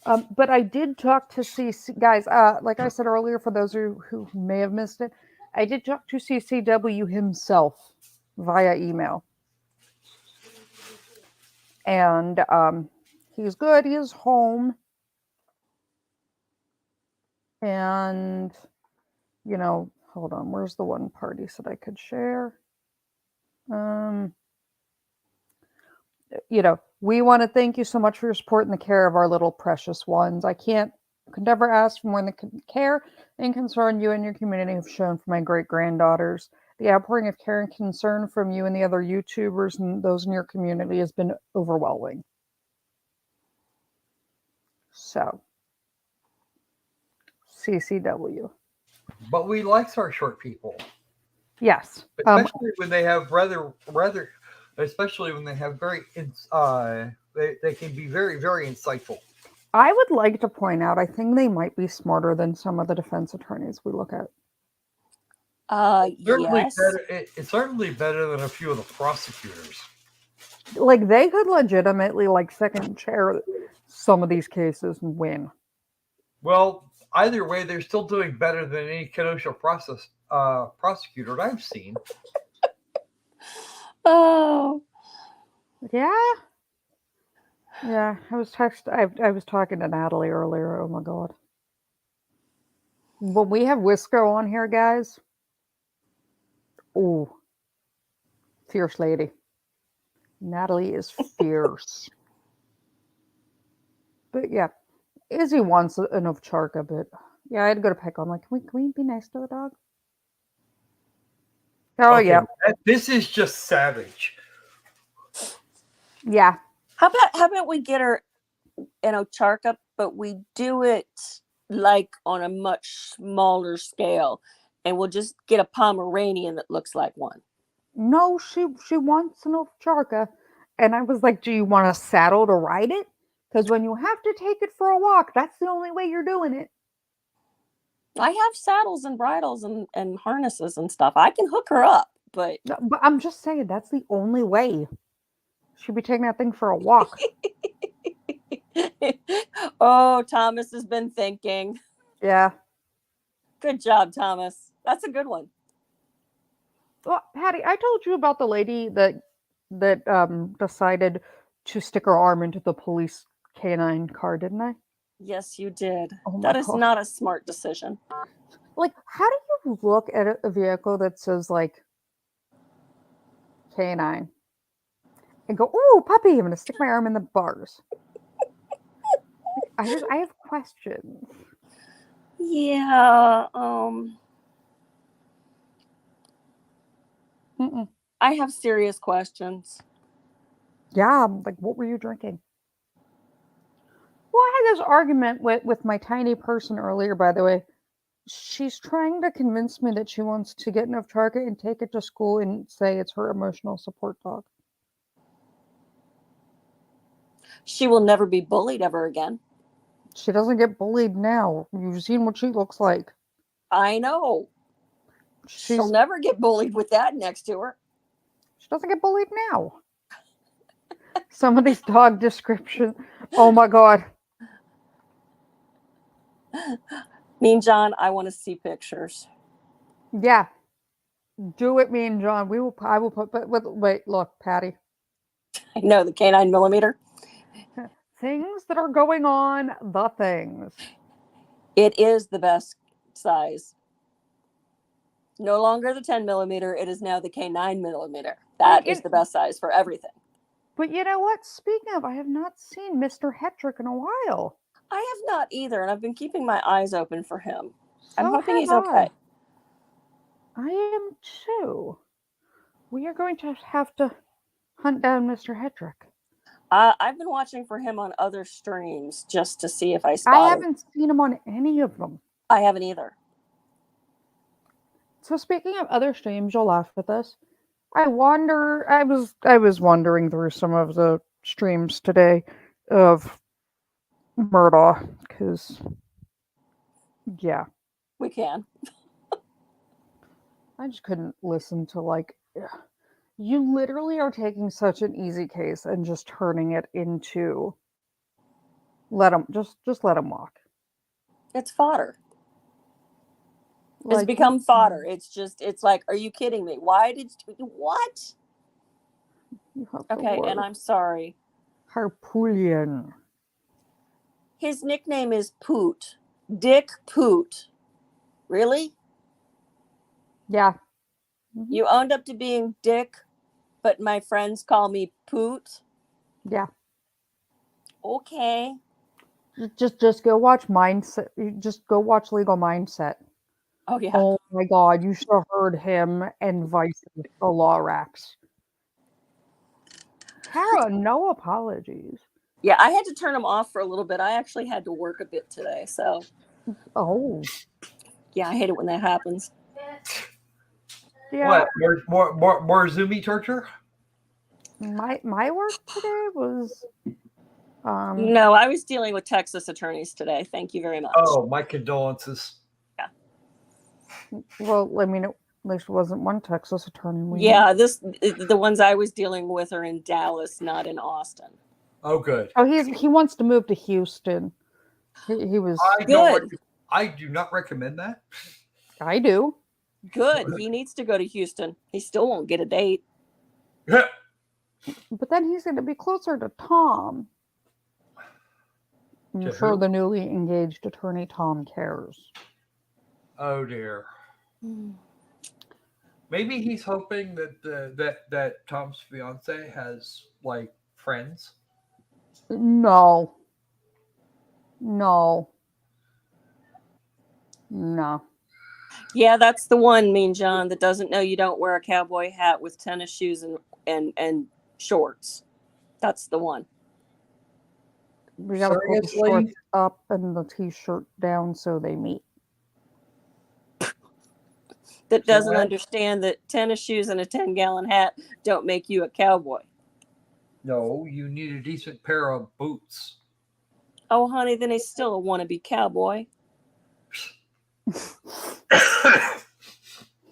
But I did talk to CC guys. Like I said earlier, for those who may have missed it, I did talk to CCW himself via email, and he's good. He is home, and hold on. Where's the one party that I could share? We want to thank you so much for your support and the care of our little precious ones. I could never ask for more than the care and concern you and your community have shown for my great-granddaughters. The outpouring of care and concern from you and the other YouTubers and those in your community has been overwhelming. So, CCW. But we like our short people. Yes. Especially when they have rather especially when they have they can be very, very insightful. I would like to point out, I think they might be smarter than some of the defense attorneys we look at. Certainly Yes. better. It's certainly better than a few of the prosecutors. Like, they could legitimately, like, second chair some of these cases and win. Well, either way, they're still doing better than any Kenosha prosecutor I've seen. Oh. Yeah. Yeah, I was talking to Natalie earlier. Oh my god. When we have Wisco on here, guys. Ooh, fierce lady. Natalie is fierce. But yeah, Izzy wants enough Charka, but yeah, I had to go to Peck. I'm like, can we be nice to the dog? Oh Okay, yeah, this is just savage. yeah. How about we get her an Ocharka, but we do it like on a much smaller scale, and we'll just get a Pomeranian that looks like one. No, she wants enough Charka, and I was like, do you want a saddle to ride it? Because when you have to take it for a walk, that's the only way you're doing it. I have saddles and bridles and harnesses and stuff. I can hook her up, but No, but I'm just saying that's the only way. She'd be taking that thing for a walk. oh, Thomas has been thinking. Yeah. Good job, Thomas. That's a good one. Well, Patty, I told you about the lady that decided to stick her arm into the police canine car, didn't I? Yes, you did. Oh my That is God. not a smart decision. Like, how do you look at a vehicle that says like canine and go, "Ooh, puppy! I'm gonna stick my arm in the bars." Like, I have questions. Yeah. Mm-mm. I have serious questions. Yeah, like, what were you drinking? Well, I had this argument with my tiny person earlier, by the way. She's trying to convince me that she wants to get enough Charka and take it to school and say it's her emotional support dog. She will never be bullied ever again. She doesn't get bullied now. You've seen what she looks like. I know. She'll She's never get bullied with that next to her. she doesn't get bullied now. Some of these dog descriptions. Oh my god. Mean John, I want to see pictures. Yeah. Do it, me and John. I will put but wait, look, Patty. I know the canine millimeter. Things that are going on, the things. It is the best size. No longer the 10 millimeter. It is now the K9 millimeter. That is the best size for everything. But you know what? Speaking of, I have not seen Mr. Hetrick in a while. I have not either, and I've been keeping my eyes open for him. I'm So hoping he's have okay. I am too. We are going to have to hunt down Mr. Hetrick. I've been watching for him on other streams just to see if I spot I him. haven't seen him on any of them. I haven't either. So speaking of other streams, you'll laugh at this. I was wandering through some of the streams today of Murdaugh, because yeah, We can. I just couldn't listen to like you literally are taking such an easy case and just turning it into let him just let him walk. It's fodder. It's Like, become fodder. It's like, are you kidding me? Why did you, what? you have to Okay, and work. I'm sorry. Harpoolian. His nickname is Poot. Dick Poot. Really? Yeah. You owned up to being Dick, but my friends call me Poot. Yeah. Okay. Just go watch Mindset. Just go watch Legal Mindset. Oh yeah. Oh my god, you should have heard him and Vice the Lorax. Tara, no apologies. Yeah, I had to turn them off for a little bit. I actually had to work a bit today, so Oh. yeah, I hate it when that happens. Yeah. What? More Zoomy torture? My work today was No, I was dealing with Texas attorneys today. Thank you very much. Oh, my condolences. well, I mean, at least it wasn't one Texas attorney. Yeah, the ones I was dealing with are in Dallas, not in Austin. Oh, good. Oh, he wants to move to Houston. He was. I do not recommend that. I do. Good. He needs to go to Houston. He still won't get a date. But then he's going to be closer to Tom. I'm To sure who? the newly engaged attorney Tom cares. Oh dear. Maybe he's hoping that Tom's fiance has like friends. No. Yeah, that's the one, Mean John, that doesn't know you don't wear a cowboy hat with tennis shoes and shorts. That's the one. We got to pull the shorts up and the t-shirt down so they meet. That doesn't understand that tennis shoes and a 10-gallon hat don't make you a cowboy. No, you need a decent pair of boots. Oh, honey, then he's still a wannabe cowboy.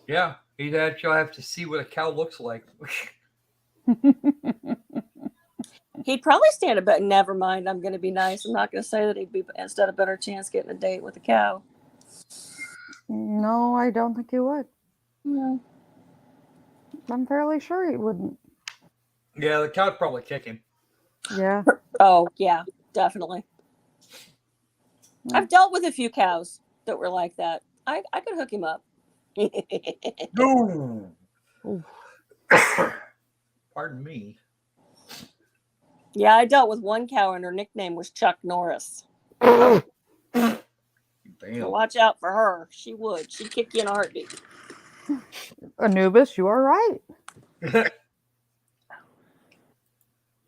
Yeah, he'd actually have to see what a cow looks like. He'd probably stand a bit. Never mind. I'm going to be nice. I'm not going to say that he'd be instead a better chance getting a date with a cow. No, I don't think he would. No. I'm fairly sure he wouldn't. Yeah, the cow would probably kick him. Yeah. Oh, yeah, definitely. I've dealt with a few cows that were like that. I could hook him up. No. Pardon me. Yeah, I dealt with one cow and her nickname was Chuck Norris. Damn. So watch out for her. She would. She'd kick you in a heartbeat. Anubis, you are right.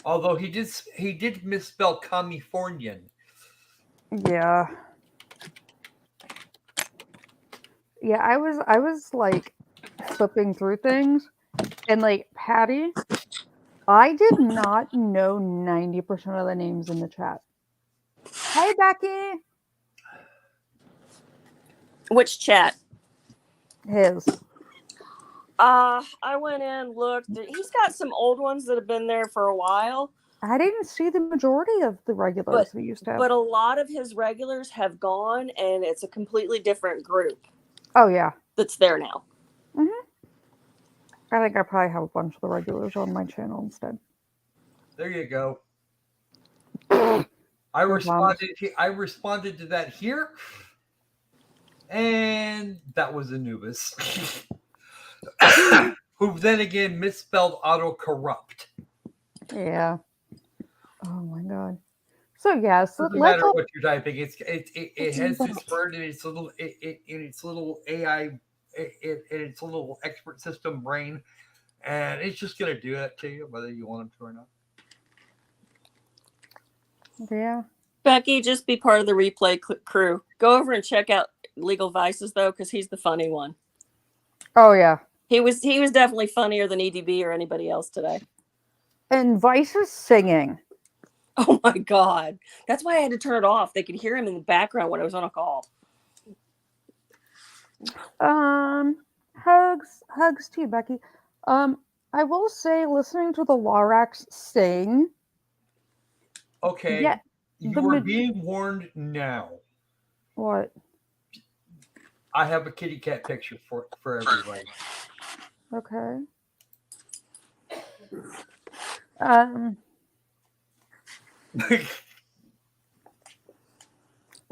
Although he did misspell Californian. Yeah. Yeah, I was like flipping through things and like Patty, I did not know 90% of the names in the chat. Hey Becky. Which chat? His. I went in, looked. He's got some old ones that have been there for a while. I didn't see the majority of the regulars we used to have. But a lot of his regulars have gone, and it's a completely different group. Oh, yeah. That's there now. Mm-hmm. I think I probably have a bunch of the regulars on my channel instead. There you go. I responded to that here. And that was Anubis. Who then again misspelled autocorrupt. Yeah. Oh my god. So yeah, so doesn't matter what you're typing. It has this word in its little AI in its little expert system brain, and it's just gonna do that to you whether you want it to or not. Yeah. Becky, just be part of the replay crew. Go over and check out Legal Vices though, because he's the funny one. Oh yeah. He was definitely funnier than EDB or anybody else today. And Vice is singing. Oh my god. That's why I had to turn it off. They could hear him in the background when I was on a call. Hugs to you, Becky. I will say listening to the Lorax sing. Okay. Yeah, you are being warned now. What? I have a kitty cat picture for everybody. Okay.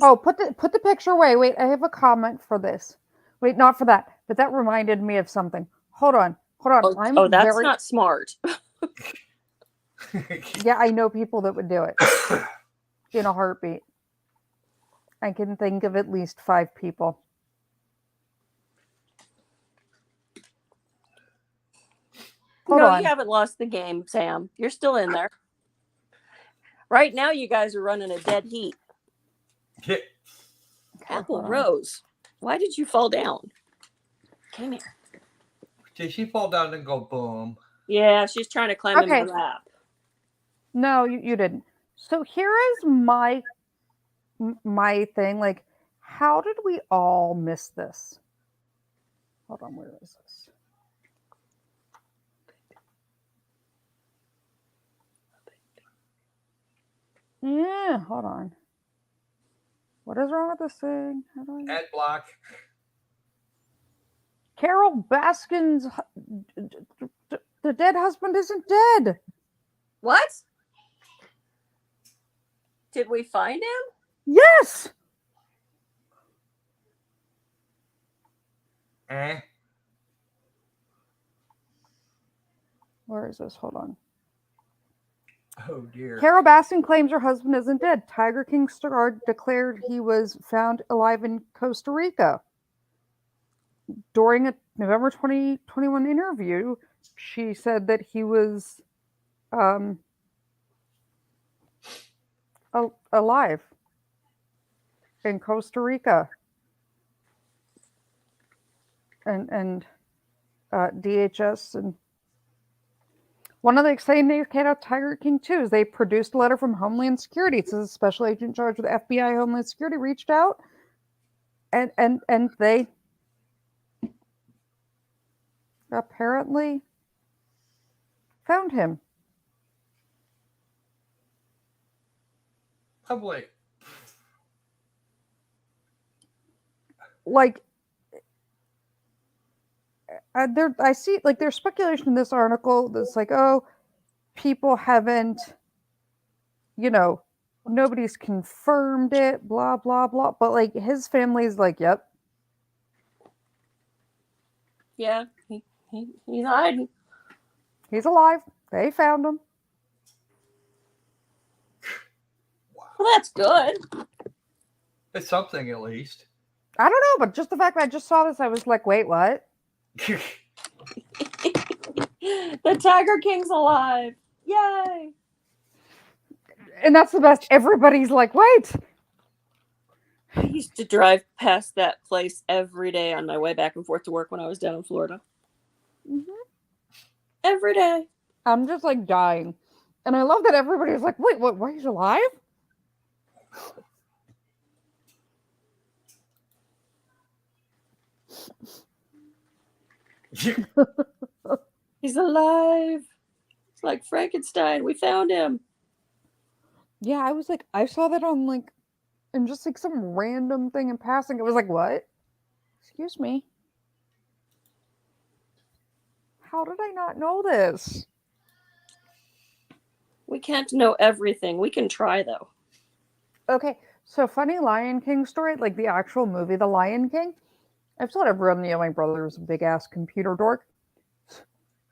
Oh, put the picture away. Wait, I have a comment for this. Wait, not for that, but that reminded me of something. Hold on. Oh, that's not smart. Yeah, I know people that would do it in a heartbeat. I can think of at least 5 people. Hold on. You haven't lost the game, Sam. You're still in there. Right now, you guys are running a dead heat. Yeah. Apple Rose, why did you fall down? Come here. Did she fall down and go boom? Yeah, she's trying to climb in Okay. my lap. No, you didn't. So here is my thing. Like, how did we all miss this? Hold on, where is this? Yeah, hold on. What is wrong with this thing? How do I... Ad block. Carol Baskin's the dead husband isn't dead. What? Did we find him? Yes. Where is this? Hold on. Oh dear. Carol Baskin claims her husband isn't dead. Tiger King star declared he was found alive in Costa Rica. During a November 2021 interview, she said that he was alive in Costa Rica. And DHS and one of the exciting things came out of Tiger King 2 is they produced a letter from Homeland Security. It says a special agent charged with FBI Homeland Security reached out and they apparently found him. Lovely. Like, I see, like, there's speculation in this article that's like, oh, people haven't, nobody's confirmed it, blah, blah, blah. But, like, his family's like, yep. Yeah, he's hiding. He's alive. They found him. Well, that's good. It's something at least. I don't know, but just the fact that I just saw this, I was like, wait, what? The Tiger King's alive. Yay. And that's the best. Everybody's like, wait. I used to drive past that place every day on my way back and forth to work when I was down in Florida. Mm-hmm. Every day. I'm just like dying. And I love that everybody's like, wait, what? Why he's alive? He's alive. It's like Frankenstein. We found him. Yeah, I was like, I saw that on like, and just like some random thing in passing. I was like, what? Excuse me. How did I not know this? We can't know everything. We can try, though. Okay, so funny Lion King story, like the actual movie, The Lion King. I've told everyone, my brother was a big ass computer dork.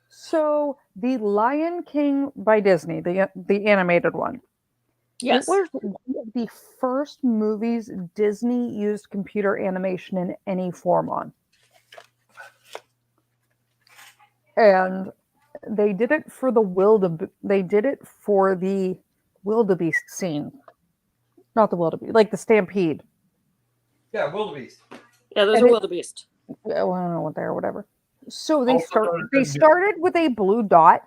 So the Lion King by Disney, the animated one. Yes. It was one of the first movies Disney used computer animation in any form on. And they did it for the wildebeest scene. Not the wildebeest, like the stampede. Yeah, wildebeest. Yeah, those are wildebeest. Well, I don't know what they are, whatever. So they started with a blue dot.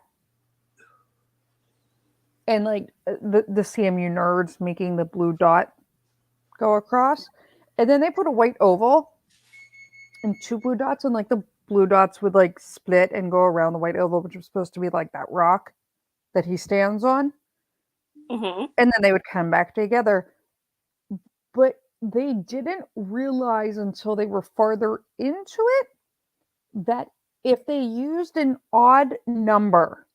And like the CMU nerds making the blue dot go across. And then they put a white oval and two blue dots, and like the blue dots would like split and go around the white oval, which was supposed to be like that rock that he stands on. Mm-hmm. And then they would come back together. But they didn't realize until they were farther into it that if they used an odd number,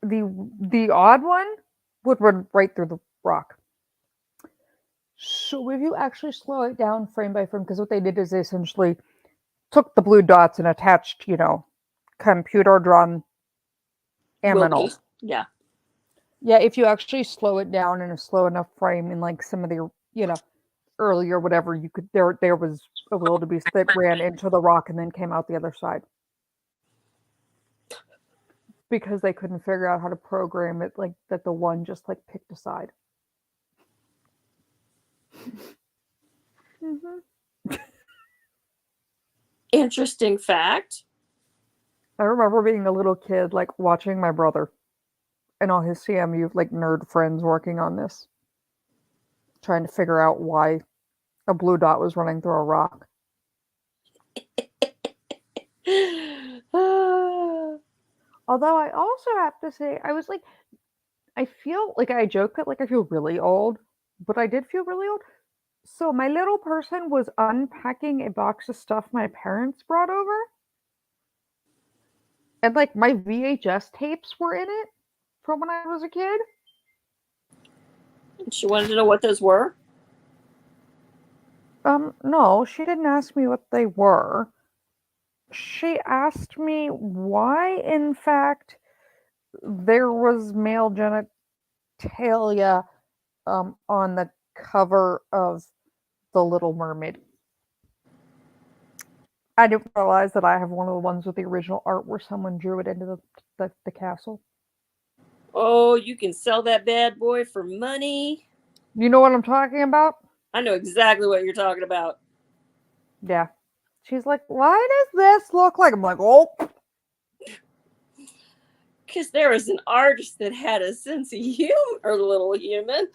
the odd one would run right through the rock. So if you actually slow it down frame by frame, because what they did is they essentially took the blue dots and attached, computer drawn aminals. Yeah. Yeah, if you actually slow it down in a slow enough frame in like some of the, earlier whatever, you could there was a wildebeest that ran into the rock and then came out the other side. Because they couldn't figure out how to program it like that the one just like picked a side. Interesting fact. I remember being a little kid, like watching my brother and all his CMU like nerd friends working on this, trying to figure out why a blue dot was running through a rock. Although I also have to say, I was like, I feel like I joke that like I feel really old, but I did feel really old. So my little person was unpacking a box of stuff my parents brought over, and like my VHS tapes were in it from when I was a kid. She wanted to know what those were. No, she didn't ask me what they were. She asked me why, in fact, there was male genitalia on the cover of The Little Mermaid. I didn't realize that I have one of the ones with the original art where someone drew it into the castle. Oh, you can sell that bad boy for money. You know what I'm talking about? I know exactly what you're talking about. Yeah. She's like, why does this look like? I'm like, oh. Because there was an artist that had a sense of humor, little human.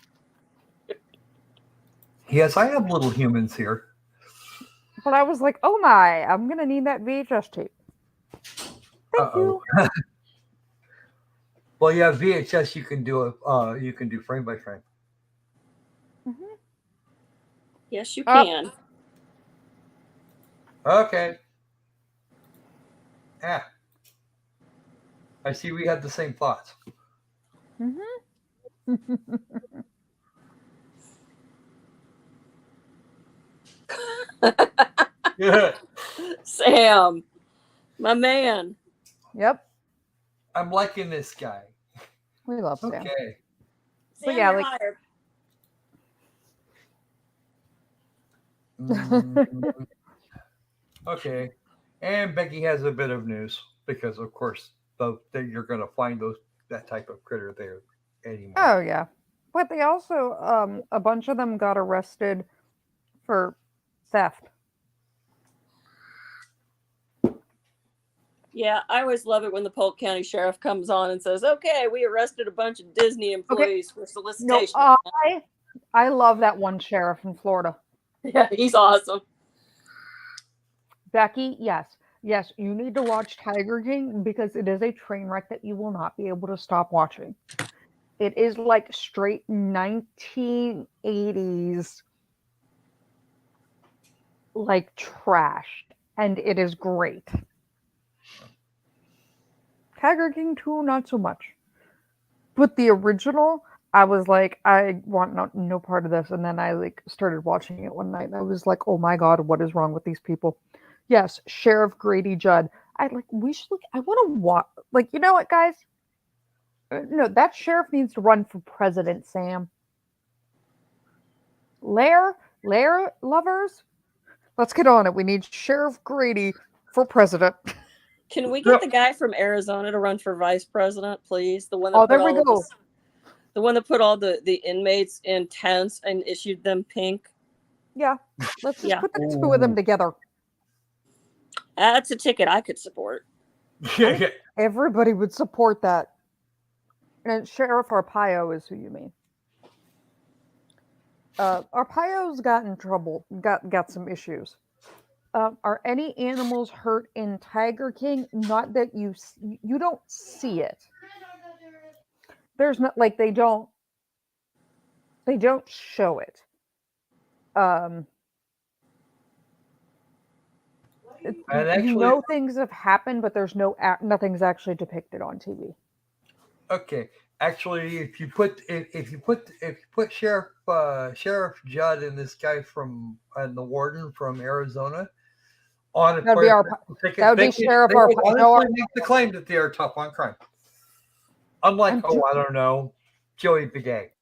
Yes, I have little humans here. But I was like, oh my, I'm going to need that VHS tape. Thank you. Well, yeah, VHS you can do frame by frame. Mm-hmm. Yes, you can. Okay. Yeah. I see we had the same thoughts. Mm-hmm. Sam, my man. Yep. I'm liking this guy. We love Sam. Okay. Sam, yeah, you're like- hired. Okay. And Becky has a bit of news because, of course, you're going to find that type of critter there anymore. Oh yeah, but they also a bunch of them got arrested for theft. Yeah, I always love it when the Polk County Sheriff comes on and says, "Okay, we arrested a bunch of Disney employees for No, solicitation." I love that one sheriff in Florida. Yeah, he's awesome. Becky, yes, you need to watch Tiger King because it is a train wreck that you will not be able to stop watching. It is like straight 1980s, like trash, and it is great. Tiger King 2, not so much. But the original, I was like, I want no part of this. And then I like started watching it one night and I was like, oh my God, what is wrong with these people? Yes, Sheriff Grady Judd. I want to watch, like, you know what, guys? No, that sheriff needs to run for president, Sam. Lair lovers, let's get on it. We need Sheriff Grady for president. Can we get the guy from Arizona to run for vice president, please? The one that there we go. The one that put all the inmates in tents and issued them pink. Yeah, let's just put the two of them together. That's a ticket I could support. Everybody would support that. And Sheriff Arpaio is who you mean. Arpaio's got in trouble, got some issues. Are any animals hurt in Tiger King? Not that you don't see it. There's not like they don't show it. You know things have happened, but there's nothing's actually depicted on TV. Okay, actually, if you put Sheriff Judd and this guy and the warden from Arizona on a that would be Sheriff Arpaio. They honestly make the claim that they are tough on crime. Unlike, I don't know, Joey Bidet.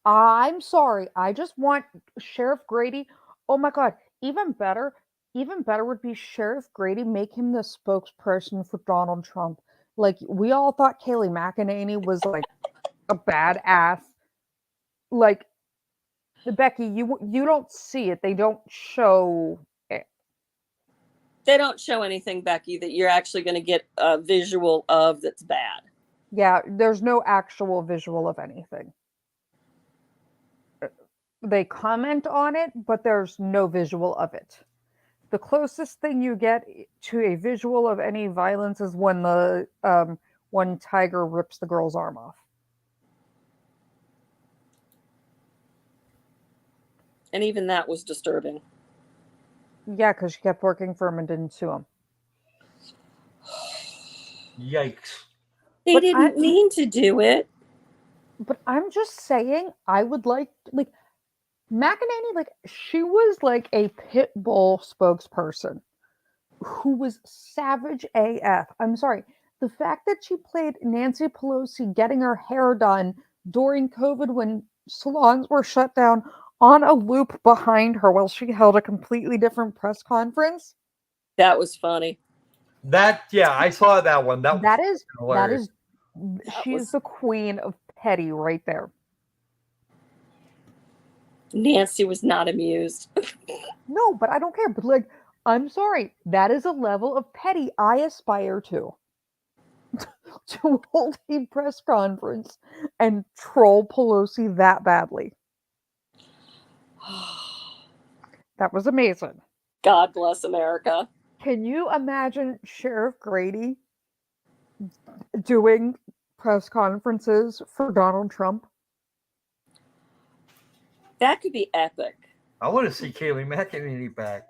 I'm sorry. I just want Sheriff Grady. Oh my God. Even better would be Sheriff Grady. Make him the spokesperson for Donald Trump. Like, we all thought Kayleigh McEnany was like a badass. Like, Becky, you don't see it. They don't show it. They don't show anything, Becky, that you're actually going to get a visual of that's bad. Yeah, there's no actual visual of anything. They comment on it, but there's no visual of it. The closest thing you get to a visual of any violence is when the one tiger rips the girl's arm off. And even that was disturbing. Yeah, because she kept working for him and didn't sue him. Yikes. They But didn't mean to do it. But I'm just saying, I would like McEnany, like she was like a pit bull spokesperson who was savage AF. I'm sorry. The fact that she played Nancy Pelosi getting her hair done during COVID when salons were shut down on a loop behind her while she held a completely different press conference. That was funny. I saw that one. That is hilarious. she is the queen of petty right there. Nancy was not amused. No, but I don't care. But like, I'm sorry, that is a level of petty I aspire to. To hold a press conference and troll Pelosi that badly. That was amazing. God bless America. Can you imagine Sheriff Grady doing press conferences for Donald Trump? That could be epic. I want to see Kayleigh McEnany back.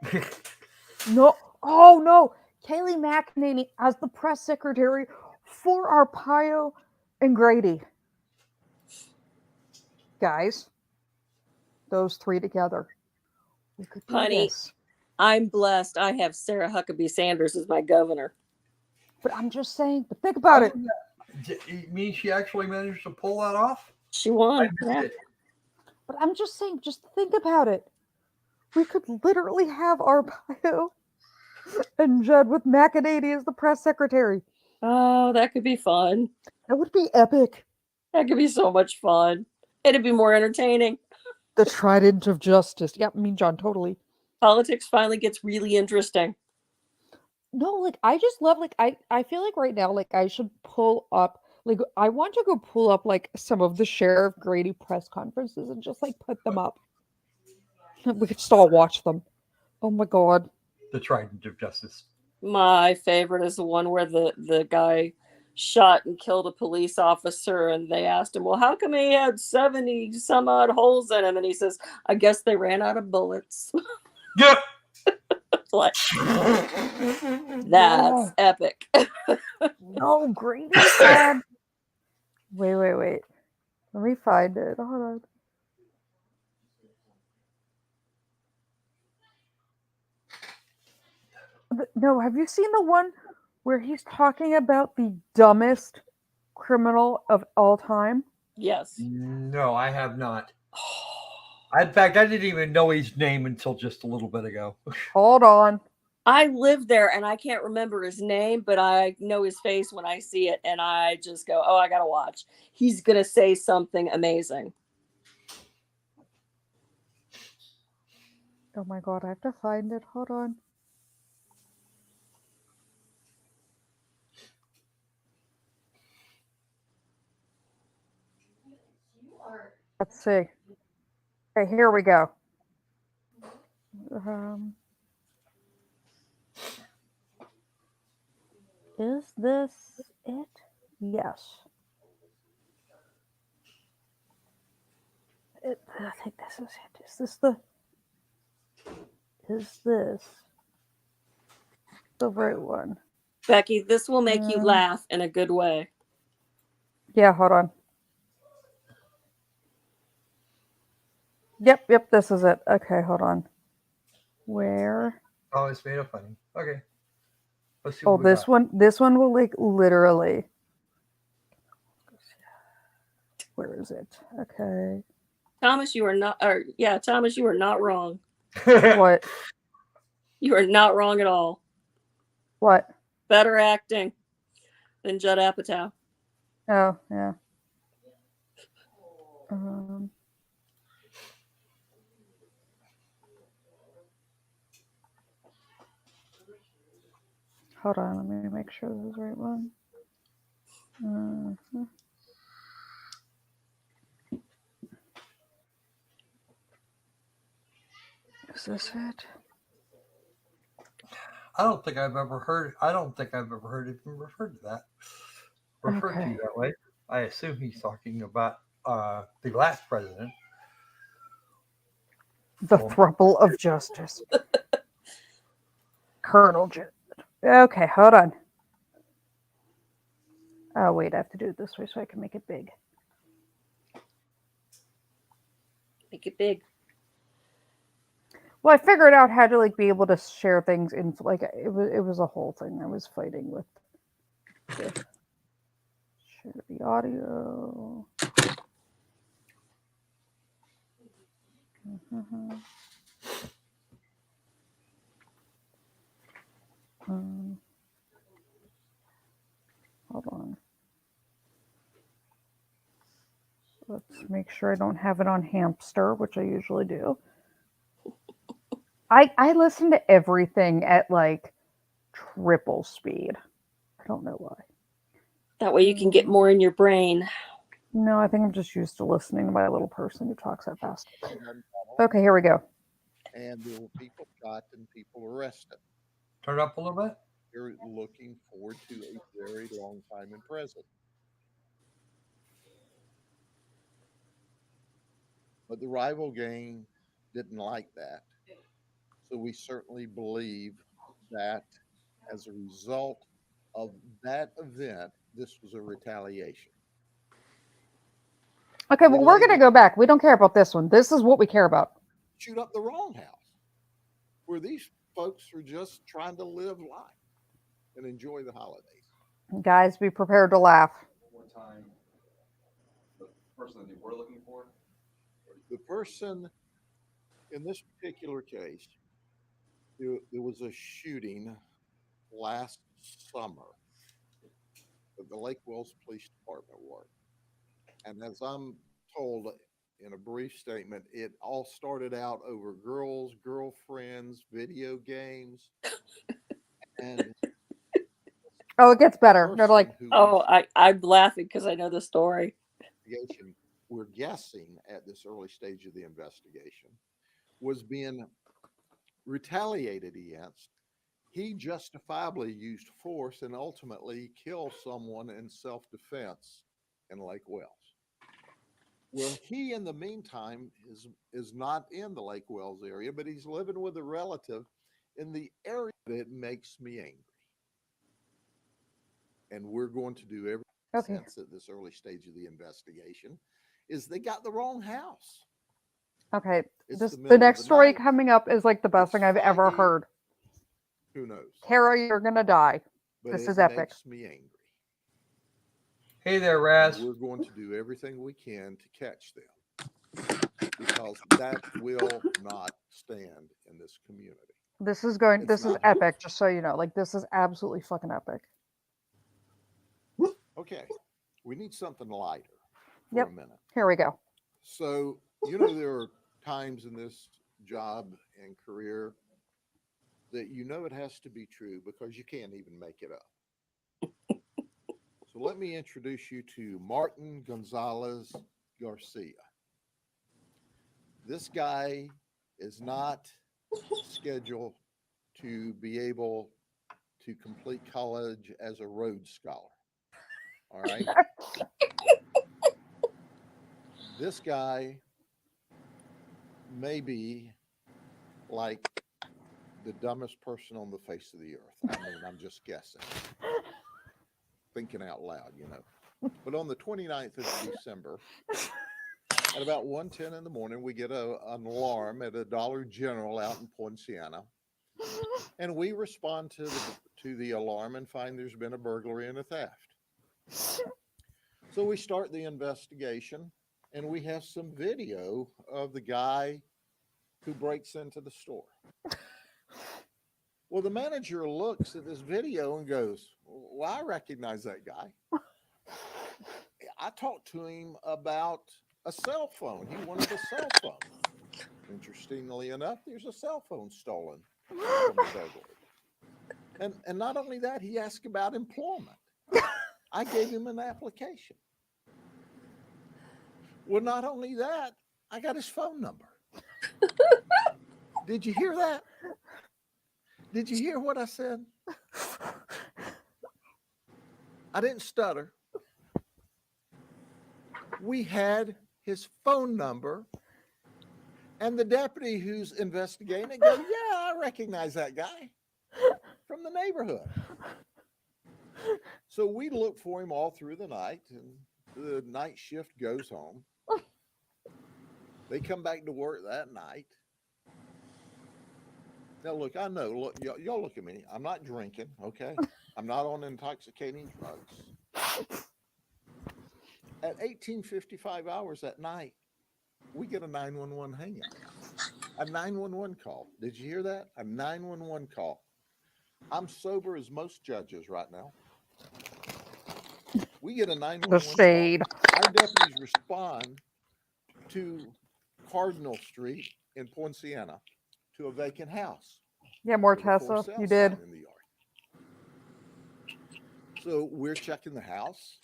No. Oh, no. Kayleigh McEnany as the press secretary for Arpaio and Grady. Guys, those three together. We could do Honey, this. I'm blessed. I have Sarah Huckabee Sanders as my governor. But I'm just saying, but think about it. You mean she actually managed to pull that off? She won. Yeah. But I'm just saying, just think about it. We could literally have Arpaio and Judd with McEnany as the press secretary. Oh, that could be fun. That would be epic. That could be so much fun. It'd be more entertaining. The trident of justice. Yep, Mean John, totally. Politics finally gets really interesting. No, like I just love I feel like right now, like I should pull up I want to go pull up like some of the Sheriff Grady press conferences and just like put them up. We could just all watch them. Oh my god. The trident of justice. My favorite is the one where the guy shot and killed a police officer, and they asked him, well, how come he had 70 some odd holes in him? And he says, I guess they ran out of bullets. Yep. Like, that's epic. No, Grady said. Wait. Let me find it. Hold on. No, have you seen the one where he's talking about the dumbest criminal of all time? Yes. No, I have not. In fact, I didn't even know his name until just a little bit ago. Hold on. I live there and I can't remember his name, but I know his face when I see it, and I just go, oh, I gotta watch. He's gonna say something amazing. Oh my god, I have to find it. Hold on. Let's see. Okay, here we go. Is this it? Yes. I think this is it. Is this the right one? Becky, this will make you laugh in a good way. Yeah, hold on. Yep, this is it. Okay, hold on. Where? Oh, it's made up funny. Okay. Let's see Oh, this one will like literally. Where is it? Okay. Thomas, you are not wrong. What? You are not wrong at all. What? Better acting than Judd Apatow. Oh, yeah. Hold on, let me make sure this is the right one. Mhm. Is this it? I don't think I've ever heard it referred to that. Referred Okay. to that way. I assume he's talking about the last president. The thruple of justice. Colonel J. Okay, hold on. Oh, wait, I have to do it this way so I can make it big. Make it big. Well, I figured out how to like be able to share things in like it was a whole thing I was fighting with. Share the audio. Mhm. Hold on. Let's make sure I don't have it on hamster, which I usually do. I listen to everything at like triple speed. I don't know why. That way you can get more in your brain. No, I think I'm just used to listening to my little person who talks that fast. Okay, here we go. And there were people shot and people arrested. Turn it up a little bit. They're looking forward to a very long time in prison. But the rival gang didn't like that. So we certainly believe that as a result of that event, this was a retaliation. Okay, well, we're going to go back. We don't care about this one. This is what we care about. Shoot up the wrong house where these folks are just trying to live life and enjoy the holidays. Guys, be prepared to laugh. One time, the person that they were looking for. The person in this particular case, there was a shooting last summer at the Lake Wells Police Department work. And as I'm told in a brief statement, it all started out over girls, girlfriends, video games. And oh, it gets better. They're like, oh, I'm laughing because I know the story. We're guessing at this early stage of the investigation was being retaliated against. He justifiably used force and ultimately killed someone in self-defense in Lake Wells. Well, he in the meantime is not in the Lake Wells area, but he's living with a relative in the area that makes me angry. And we're going to do everything sense at this early stage of the investigation is they got the wrong house. Okay, the next story coming up is like the best thing I've ever heard. Who knows? Kara, you're gonna die. But this is epic. Makes me angry. Hey there, Raz. And we're going to do everything we can to catch them because that will not stand in this community. This is going. This is epic. Just so you know, like this is absolutely fucking epic. Okay, we need something lighter for a minute. Here we go. So you know there are times in this job and career that you know it has to be true because you can't even make it up. So let me introduce you to Martin Gonzalez Garcia. This guy is not scheduled to be able to complete college as a Rhodes Scholar. All right. This guy may be like the dumbest person on the face of the earth. I mean, I'm just guessing. Thinking out loud, you know. But on the 29th of December, at about 1:10 in the morning, we get an alarm at a Dollar General out in Poinciana. And we respond to the alarm and find there's been a burglary and a theft. So we start the investigation, and we have some video of the guy who breaks into the store. Well, the manager looks at this video and goes, well, I recognize that guy. I talked to him about a cell phone. He wanted a cell phone. Interestingly enough, there's a cell phone stolen from the burglary. And not only that, he asked about employment. I gave him an application. Well, not only that, I got his phone number. Did you hear that? Did you hear what I said? I didn't stutter. We had his phone number, and the deputy who's investigating it goes, yeah, I recognize that guy from the neighborhood. So we look for him all through the night, and the night shift goes home. They come back to work that night. Now, look, I know, look, y'all look at me. I'm not drinking, okay? I'm not on intoxicating drugs. At 18:55 hours at night, we get a 911 hang up, a 911 call. Did you hear that? A 911 call. I'm sober as most judges right now. We get a 911 The shade. call. Our deputies respond to Cardinal Street in Poinciana to a vacant house. Yeah, more with a for Tessa. sale You did. sign in the yard. So we're checking the house.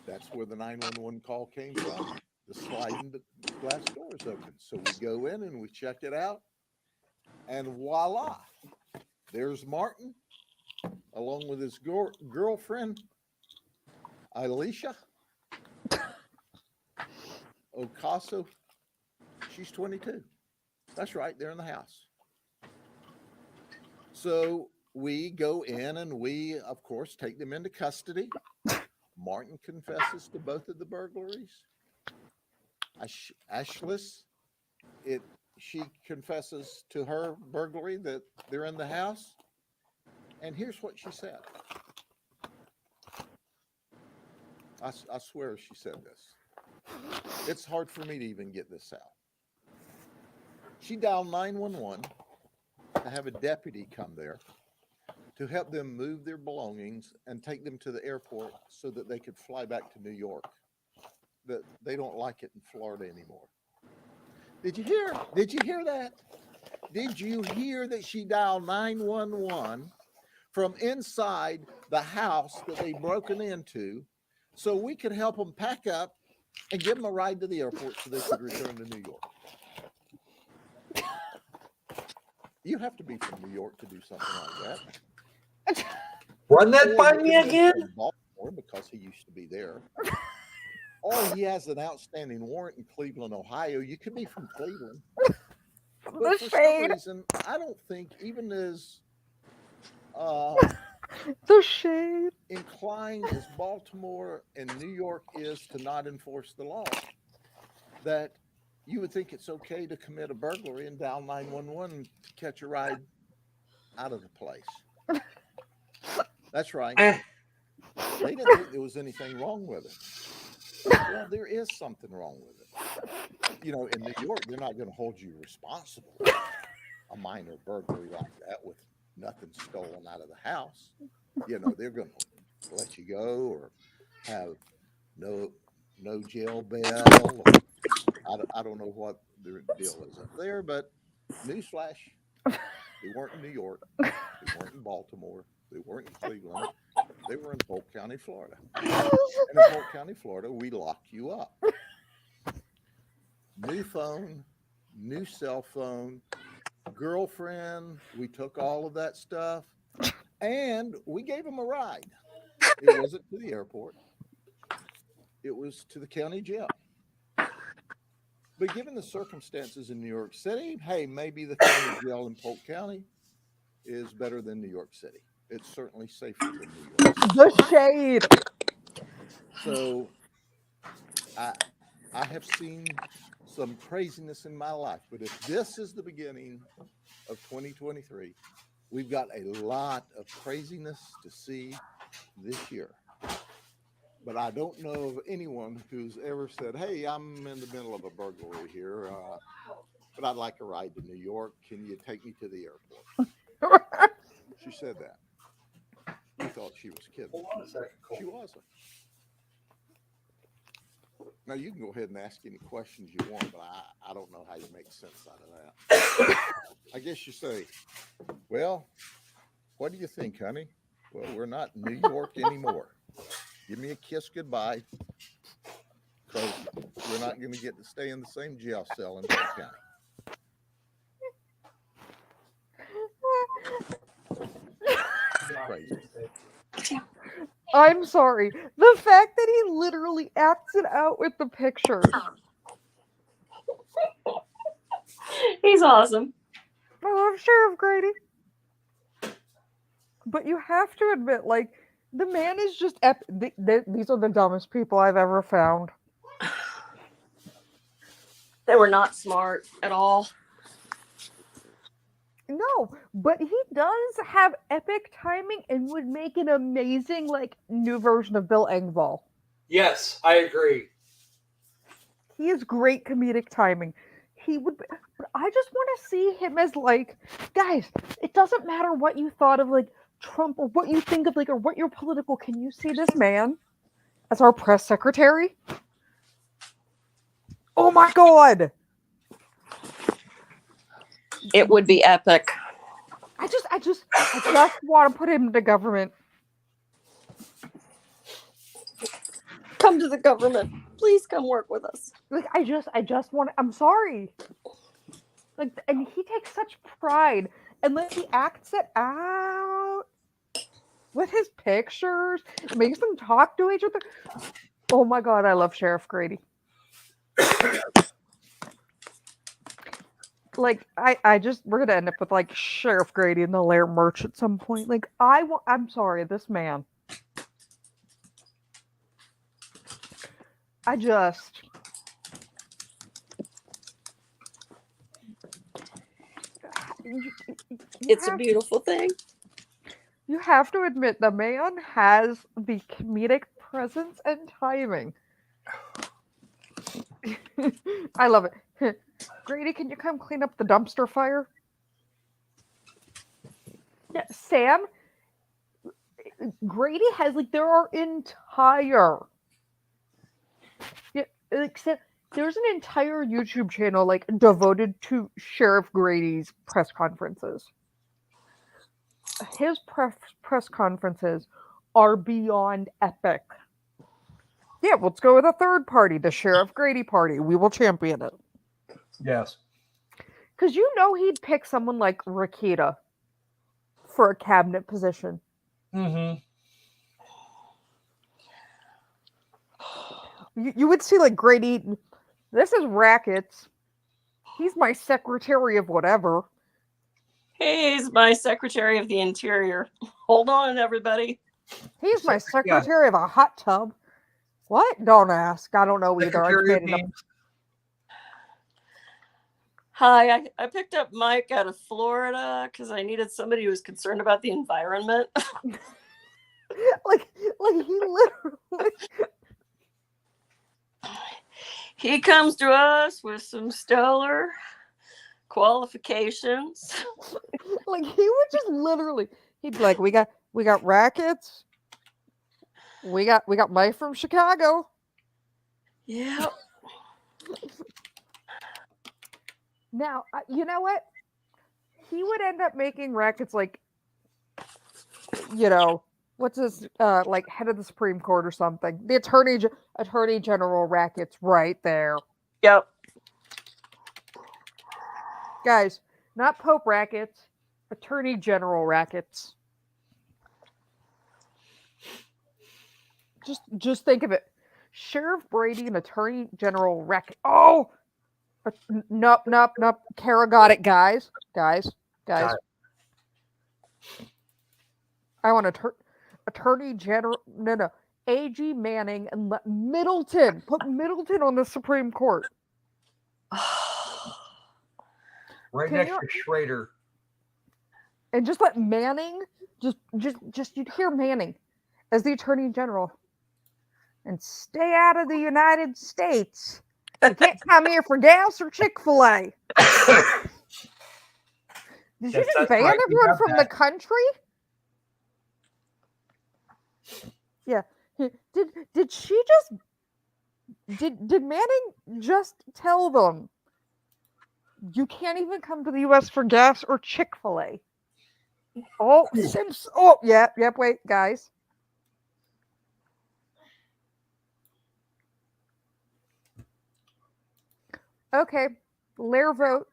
That's where the 911 call came from. The sliding glass door is open. So we go in and we check it out. And voila, there's Martin, along with his girlfriend, Alicia Ocaso. She's 22. That's right, they're in the house. So we go in and we, of course, take them into custody. Martin confesses to both of the burglaries. Ashlis, she confesses to her burglary that they're in the house. And here's what she said. I swear she said this. It's hard for me to even get this out. She dialed 911 to have a deputy come there to help them move their belongings and take them to the airport so that they could fly back to New York. That they don't like it in Florida anymore. Did you hear? Did you hear that? Did you hear that she dialed 911 from inside the house that they broken into so we could help them pack up and give them a ride to the airport so they could return to New York? You have to be from New York to do something like that. Run that Or by you me could have been again? from Baltimore because he used to be there. Or he has an outstanding warrant in Cleveland, Ohio. You could be from Cleveland. But The for some shade. reason, I don't think even as The shade. inclined as Baltimore and New York is to not enforce the law, that you would think it's okay to commit a burglary and dial 911 to catch a ride out of the place. That's right. They didn't think there was anything wrong with it. Well, there is something wrong with it. You know, in New York, they're not going to hold you responsible for a minor burglary like that with nothing stolen out of the house. You know, they're going to let you go or have no jail bail. I don't know what the deal is up there, but newsflash, they weren't in New York. They weren't in Baltimore. They weren't in Cleveland. They were in Polk County, Florida. And in Polk County, Florida, we lock you up. New phone, new cell phone, girlfriend. We took all of that stuff and we gave him a ride. It wasn't to the airport. It was to the county jail. But given the circumstances in New York City, hey, maybe the county jail in Polk County is better than New York City. It's certainly safer than New York City. The shade. So I have seen some craziness in my life, but if this is the beginning of 2023, we've got a lot of craziness to see this year. But I don't know of anyone who's ever said, hey, I'm in the middle of a burglary here, but I'd like a ride to New York. Can you take me to the airport? She said that. We thought she was kidding. Hold on a second, Cole. She wasn't. Now, you can go ahead and ask any questions you want, but I don't know how you make sense out of that. I guess you say, well, What do you think, honey? Well, we're not in New York anymore. Give me a kiss goodbye, because we're not going to get to stay in the same jail cell in Dade County. Crazy. I'm sorry. The fact that he literally acts it out with the pictures. He's awesome. I love Sheriff Grady. But you have to admit, like, the man is just these are the dumbest people I've ever found. They were not smart at all. No, but he does have epic timing and would make an amazing, like, new version of Bill Engvall. Yes, I agree. He has great comedic timing. He would, but I just want to see him as, like, guys, it doesn't matter what you thought of, like, Trump or what you think of, like, or what your political, can you see this man as our press secretary? Oh my God. It would be epic. I just want to put him into government. Come to the government. Please come work with us. Like, I just want, I'm sorry. Like, and he takes such pride, and like he acts it out with his pictures, makes them talk to each other. Oh my God, I love Sheriff Grady. Like, we're gonna end up with like Sheriff Grady and the Lair merch at some point. Like, I'm sorry, this man. It's a beautiful thing. You have to admit, the man has the comedic presence and timing. I love it. Grady, can you come clean up the dumpster fire? Yeah, Sam, Grady has, like, there are entire... Yeah, like, there's an entire YouTube channel, like, devoted to Sheriff Grady's press conferences. His press conferences are beyond epic. Yeah, let's go with a third party, the Sheriff Grady party. We will champion it. Yes. Because you know he'd pick someone like Rakita for a cabinet position. Mm-hmm. You would see, like, Grady, this is Rackets. He's my secretary of whatever. He's my Secretary of the Interior. Hold on, everybody. He's my secretary of a hot tub. What? Don't ask. I don't know either. I made it up. Hi, I picked up Mike out of Florida because I needed somebody who was concerned about the environment. like he literally... He comes to us with some stellar qualifications. Like, he would just literally, he'd be like, we got Rackets. We got Mike from Chicago. Yeah. Now, you know what? He would end up making Rackets, like, you know, what's his, like, head of the Supreme Court or something. The Attorney General Rackets right there. Yep. Guys, not Pope Rackets, Attorney General Rackets. Just think of it. Sheriff Brady and Attorney General Racket. Oh! Nope. Kara got it, guys. Guys. I want Attorney General... No. A.G. Manning and Middleton. Put Middleton on the Supreme Court. Right next to Schrader. And just let Manning, just you'd hear Manning as the Attorney General. And stay out of the United States. You can't come here for gas or Chick-fil-A. Did you just ban everyone from the country? Yeah. Did she just... Did Manning just tell them you can't even come to the U.S. for gas or Chick-fil-A? Oh, Sims. Oh, yep. Wait, guys. Okay, Lair vote.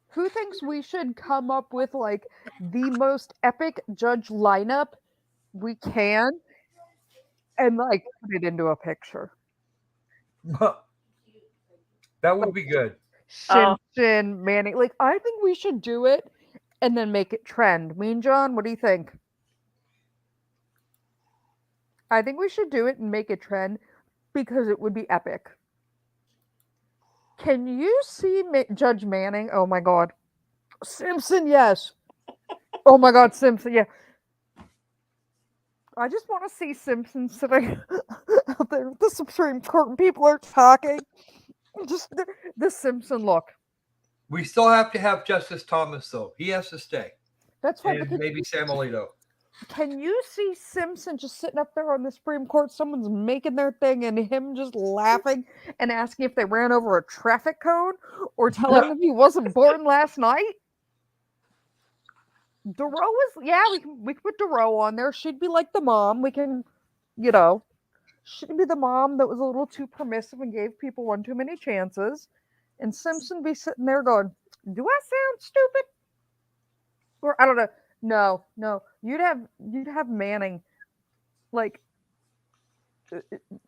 Who thinks we should come up with like the most epic judge lineup we can and like put it into a picture? That would be good. Oh. Simpson, Manning. Like, I think we should do it and then make it trend. Mean John, what do you think? I think we should do it and make it trend because it would be epic. Can you see Judge Manning? Oh my god. Simpson, yes. Oh my god, Simpson, yeah. I just want to see Simpson sitting out there with the Supreme Court and people are talking. Just the Simpson look. We still have to have Justice Thomas, though. He has to stay. That's fine. And maybe Sam Alito. Can you see Simpson just sitting up there on the Supreme Court? Someone's making their thing and him just laughing and asking if they ran over a traffic cone or telling them he wasn't born last night? Duro was, yeah, we can put Duro on there. She'd be like the mom. We can, she'd be the mom that was a little too permissive and gave people one too many chances. And Simpson be sitting there going, "Do I sound stupid?" Or I don't know. No. You'd have Manning. Like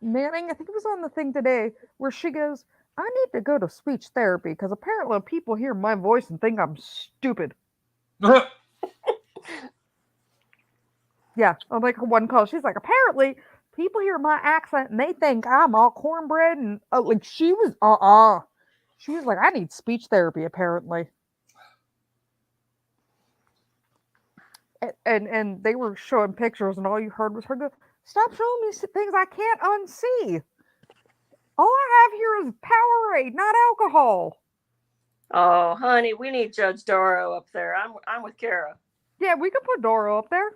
Manning, I think it was on the thing today where she goes, "I need to go to speech therapy because apparently people hear my voice and think I'm stupid." Yeah, on like her one call, she's like, "Apparently people hear my accent and they think I'm all cornbread," and like she was she was like, "I need speech therapy apparently." And they were showing pictures, and all you heard was her go, "Stop showing me things I can't unsee. All I have here is Powerade, not alcohol." Oh, honey, we need Judge Doro up there. I'm with Kara. Yeah, we could put Doro up there.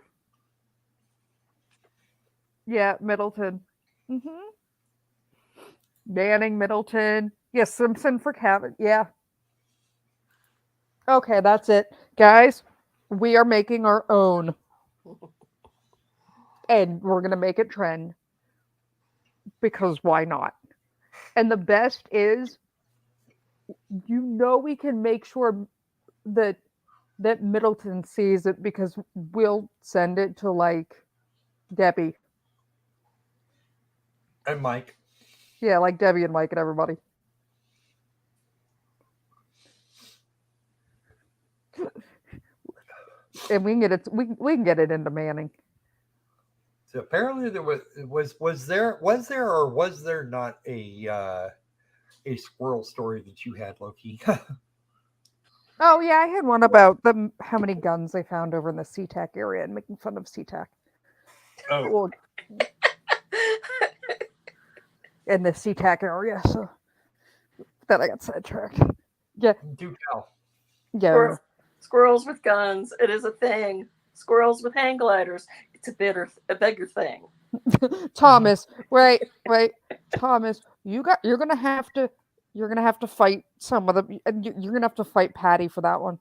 Yeah, Middleton. Manning, Middleton. Yeah, Simpson for Kevin. Yeah. Okay, that's it. Guys, we are making our own. And we're going to make it trend. Because why not? And the best is, we can make sure that Middleton sees it because we'll send it to like Debbie. And Mike. Yeah, like Debbie and Mike and everybody. And we can get it. We can get it into Manning. So apparently there was there or was there not a squirrel story that you had, Loki? Oh yeah, I had one about how many guns they found over in the SeaTac area and making fun of SeaTac. Oh. Well, in the SeaTac area, so then I got sidetracked. Yeah. Do tell. Yeah. Squirrels with guns. It is a thing. Squirrels with hang gliders. It's a bigger thing. Thomas, wait, Thomas, you're gonna have to fight some of the. You're gonna have to fight Patty for that one.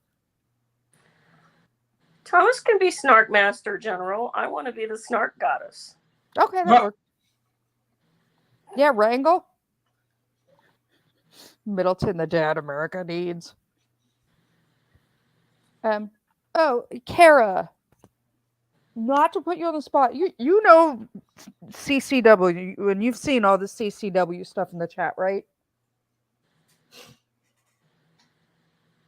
Thomas can be Snark Master General. I want to be the Snark Goddess. Okay, that works. Yeah, Wrangle. Middleton, the dad America needs. Oh, Kara. Not to put you on the spot. You know CCW, and you've seen all the CCW stuff in the chat, right?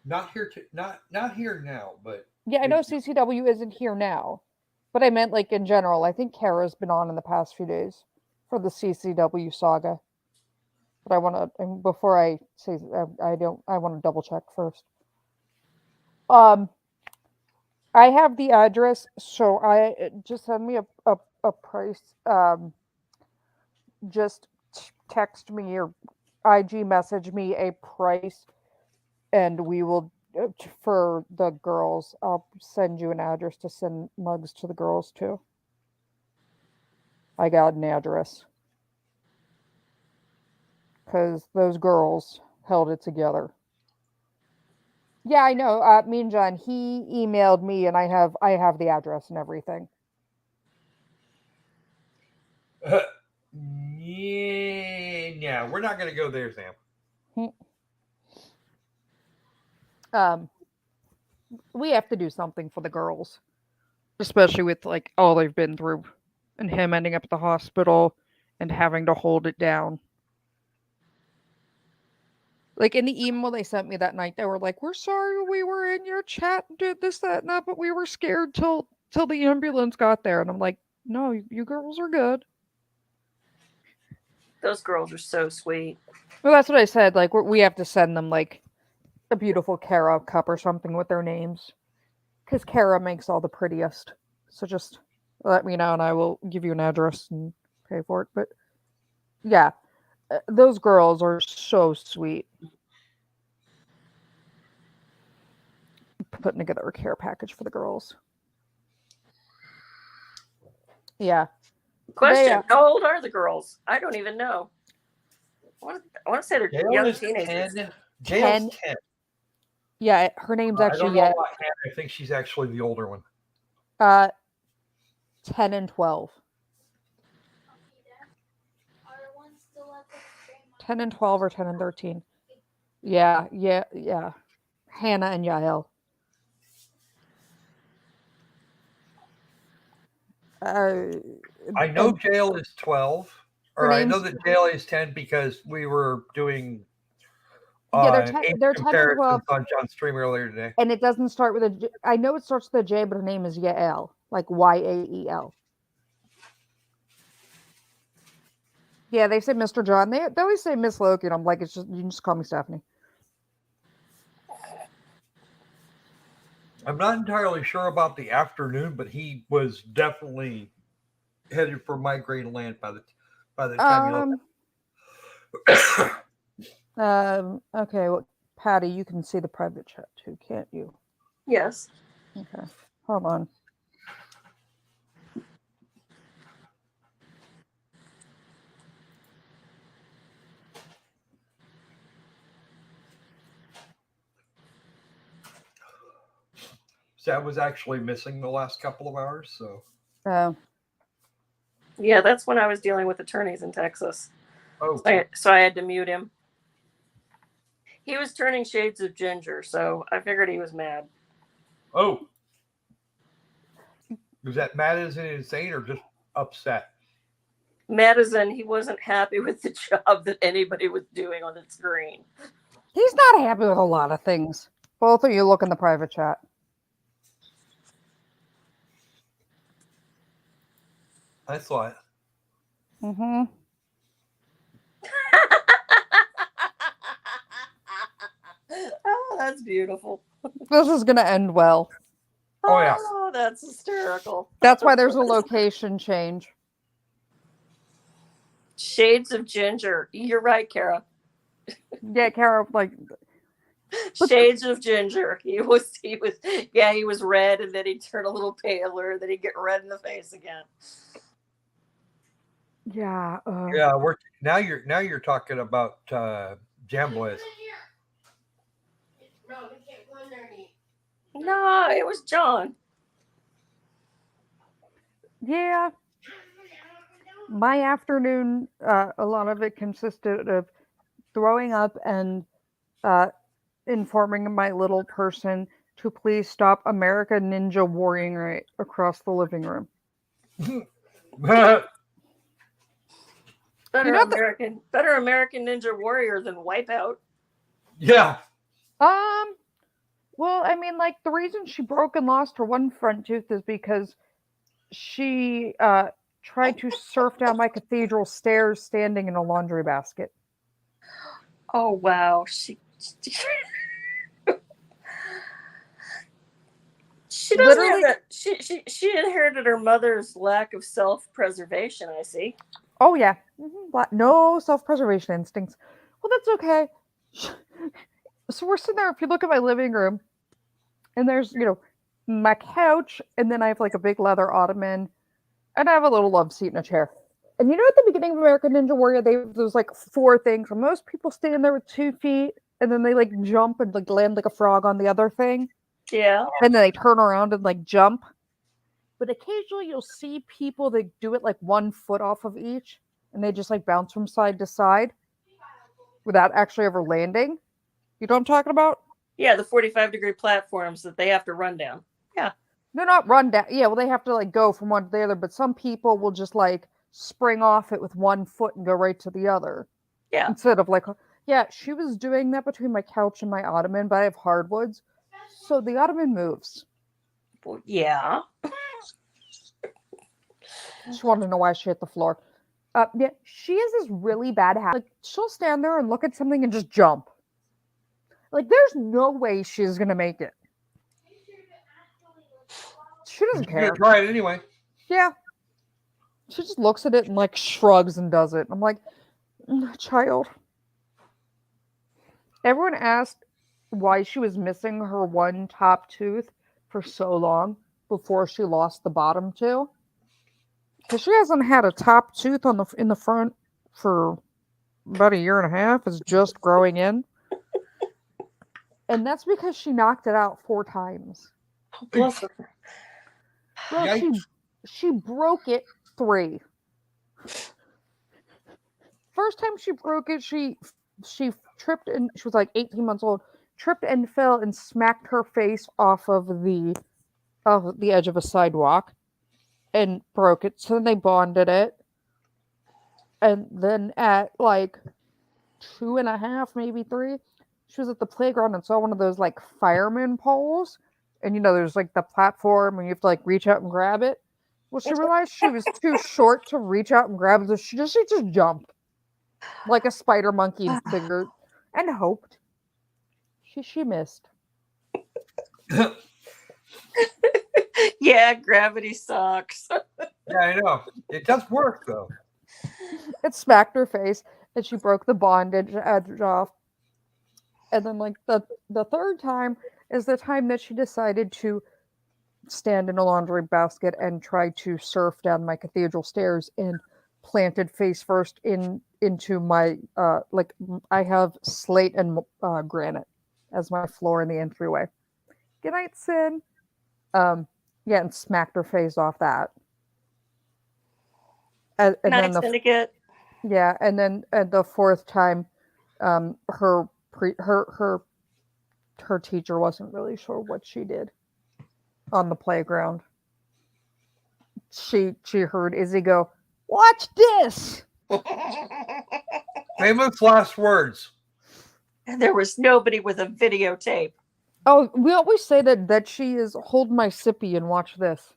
Not here not here now, but yeah, I know CCW isn't here now, but I meant like in general. I think Kara's been on in the past few days for the CCW saga. But I want to before I say I want to double check first. I have the address, so I just send me a price. Just text me or IG message me a price, and we will for the girls. I'll send you an address to send mugs to the girls too. I got an address because those girls held it together. Yeah, I know. Mean John, he emailed me, and I have the address and everything. Yeah, we're not going to go there, Sam. We have to do something for the girls, especially with like all they've been through, and him ending up at the hospital and having to hold it down. Like in the email they sent me that night, they were like, "We're sorry we were in your chat and did this, that, and that, but we were scared till the ambulance got there." And I'm like, "No, you girls are good." Those girls are so sweet. Well, that's what I said. Like we have to send them like a beautiful Kara cup or something with their names, because Kara makes all the prettiest. So just let me know, and I will give you an address and pay for it. But yeah, those girls are so sweet. Putting together a care package for the girls. Yeah. Question: how old are the girls? I don't even know. I want to say they're young teenagers. 10. Jail's 10. Yeah, her name's I actually don't know about Hannah. I think she's actually the older one. 10 and 12. 10 and 12 or 10 and 13. Yeah. Hannah and Yael. I know jail is 12, or I know that jail is 10 because we were doing they're 10 and 12 on John's stream earlier today. And it doesn't start with a J. I know it starts with a J, but her name is Yael, like Yael. Yeah, they say Mr. John. They always say Miss Loki, and I'm like, it's just you can just call me Stephanie. I'm not entirely sure about the afternoon, but he was definitely headed for migraine land by the time Okay, well, Patty, you can see the private chat too, can't you? Yes. Okay, hold on. Sam was actually missing the last couple of hours, so. Oh. Yeah, that's when I was dealing with attorneys in Texas. Oh. So I had to mute him. He was turning shades of ginger, so I figured he was mad. Oh. Was that mad as in insane or just upset? Mad as in he wasn't happy with the job that anybody was doing on the screen. He's not happy with a lot of things. Both of you look in the private chat. I saw it. Mm-hmm. Oh, that's beautiful. This is going to end well. Oh, yeah. Oh, that's hysterical. That's why there's a location change. Shades of ginger. You're right, Kara. Yeah, Kara, like... Shades of ginger. He was red, and then he'd turn a little paler, and then he'd get red in the face again. Yeah. Yeah, now you're talking about Jam Boys. No, it was John. Yeah. My afternoon, a lot of it consisted of throwing up and informing my little person to please stop American Ninja Warring right across the living room. Better American Ninja Warrior than Wipeout. Yeah. Well, I mean, like, the reason she broke and lost her one front tooth is because she tried to surf down my cathedral stairs standing in a laundry basket. Oh, wow. She doesn't have that. She inherited her mother's lack of self-preservation, I see. Oh, yeah. Mm-hmm. No self-preservation instincts. Well, that's okay. So we're sitting there, if you look at my living room, and there's, my couch, and then I have like a big leather ottoman, and I have a little love seat and a chair. And at the beginning of American Ninja Warrior, there was like 4 things. And most people stand there with 2 feet, and then they like jump and like land like a frog on the other thing, Yeah. and then they turn around and like jump. But occasionally you'll see people that do it like 1 foot off of each, and they just like bounce from side to side without actually ever landing. You know what I'm talking about? Yeah, the 45-degree platforms that they have to run down. Yeah. They're not run down. Yeah, well, they have to like go from one to the other, but some people will just like spring off it with 1 foot and go right to the other. Yeah. Instead of like, yeah, she was doing that between my couch and my ottoman, but I have hardwoods. So the ottoman moves. Well, yeah. She wanted to know why she hit the floor. Yeah, she has this really bad habit. Like, she'll stand there and look at something and just jump. Like, there's no way she's gonna make it. She doesn't You're gonna care. try it anyway. Yeah. She just looks at it and like shrugs and does it. I'm like, child. Everyone asked why she was missing her one top tooth for so long before she lost the bottom two. Because she hasn't had a top tooth in the front for about 1.5 years. It's just growing in. And that's because she knocked it out 4 times. Oh, bless her. Well, she broke it 3. First time she broke it, she tripped and she was like 18 months old, tripped and fell and smacked her face off of the edge of a sidewalk and broke it. So then they bonded it. And then at like 2.5, maybe 3, she was at the playground and saw one of those like fireman poles. And there's like the platform and you have to like reach out and grab it. Well, she realized she was too short to reach out and grab it. So she just jumped like a spider monkey and figured and hoped. She missed. Yeah, gravity sucks. Yeah, I know. It does work though. It smacked her face and she broke the bondage edge off. And then like the third time is the time that she decided to stand in a laundry basket and try to surf down my cathedral stairs and planted face first into my I have slate and granite as my floor in the entryway. Good night, Sin. Yeah, and smacked her face off that. And Night, then syndicate. yeah, and then the fourth time, her teacher wasn't really sure what she did on the playground. She heard Izzy go, "Watch this." Famous last words. And there was nobody with a videotape. Oh, we always say that she is hold my sippy and watch this.